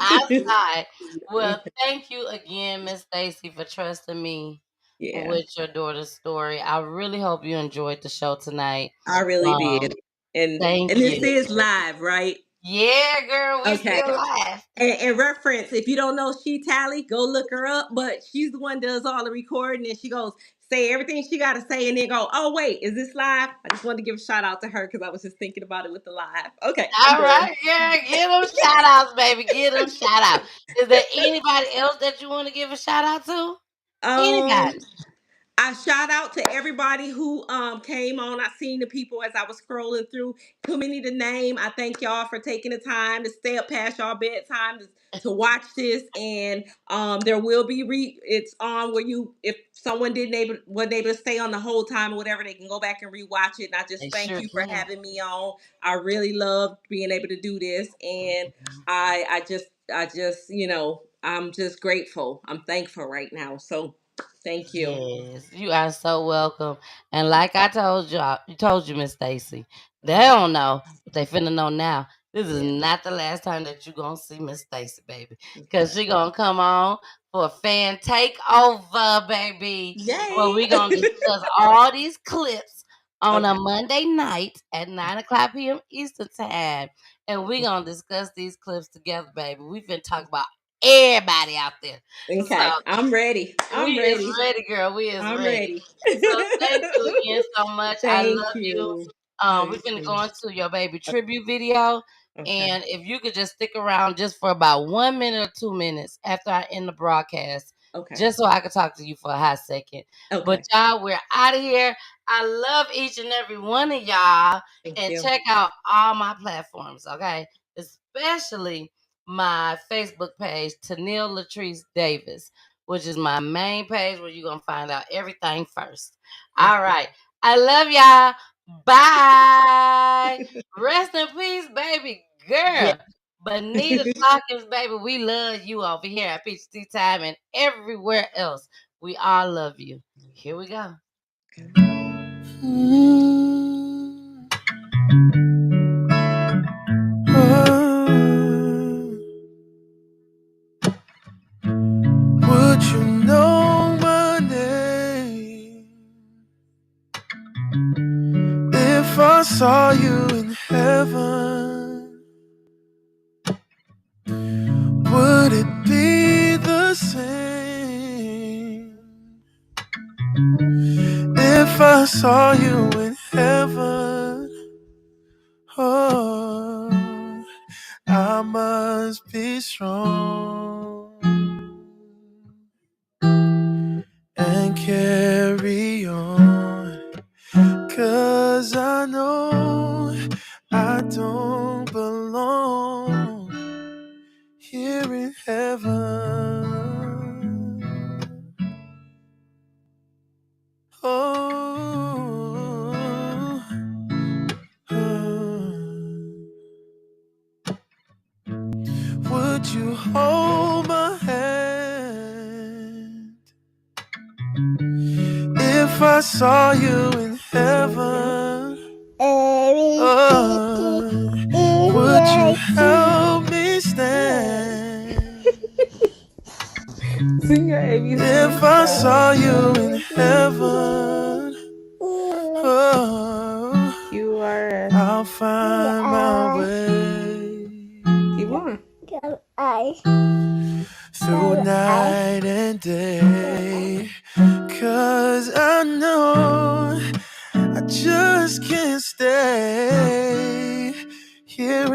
Outside. Well, thank you again, Miss Stacy, for trusting me
Yeah,
with your daughter's story. I really hope you enjoyed the show tonight.
I really did.
Um,
And
Thank
this
you.
is live, right?
Yeah, girl, we
Okay.
still live.
And reference, if you don't know She Tally, go look her up. But she's the one does all the recording, and she goes say everything she got to say, and then go, "Oh wait, is this live?" I just wanted to give a shout out to her because I was just thinking about it with the live. Okay, I'm
All
done.
right, yeah, give them shout outs, baby. Give them shout out. Is there anybody else that you want to give a shout out to?
Um,
Anybody?
I shout out to everybody who came on. I seen the people as I was scrolling through. Too many to name. I thank y'all for taking the time to stay up past y'all bedtime to watch this. And there will be it's on where you, if someone wasn't able to stay on the whole time or whatever, they can go back and rewatch it. And I just
They
thank
sure
you for
can.
having me on. I really loved being able to do this, and I'm just grateful. I'm thankful right now. So thank you.
Yes, you are so welcome. And like I told you, Miss Stacy, they don't know, but they finna know now. This is
Yeah.
not the last time that you gonna see Miss Stacy, baby, because
Okay.
she gonna come on for a fan takeover, baby. Where
Yay.
we gonna discuss all these clips on a
Okay.
Monday night at 9 o'clock p.m. Eastern time, and we gonna discuss these clips together, baby. We finna talk about everybody out there. So
Okay. I'm ready.
we
I'm
is
ready.
ready, girl. We is
I'm
ready.
ready.
So thank you again so much. I
Thank
love you.
you.
We're
You
gonna
too.
go into your baby tribute video.
Okay.
And if you could just stick around just for about 1 minute or 2 minutes after I end the broadcast,
Okay.
just so I could talk to you for a hot second. But
Okay.
y'all, we're out of here. I love each and every one of y'all.
Thank
And
you.
check out all my platforms, okay? Especially my Facebook page, Tennille Latrice Davis, which is my main page where you're gonna find out everything first.
Okay.
All right. I love y'all. Bye. Rest in peace, baby
Yeah.
girl. Bonita Talkins, baby. We love you over here at Peach Tea Time and everywhere else. We all love you. Here we go.
Would you know my name if I saw you in heaven? Would it be the same if I saw you in heaven? Oh, I must be strong and carry on, 'cause I know I don't belong here in heaven. Oh, would would you hold my hand? If I saw you in heaven, would you help me stand? If I saw you in heaven, I'll find my way through night and day. 'Cause I know I just can't stay here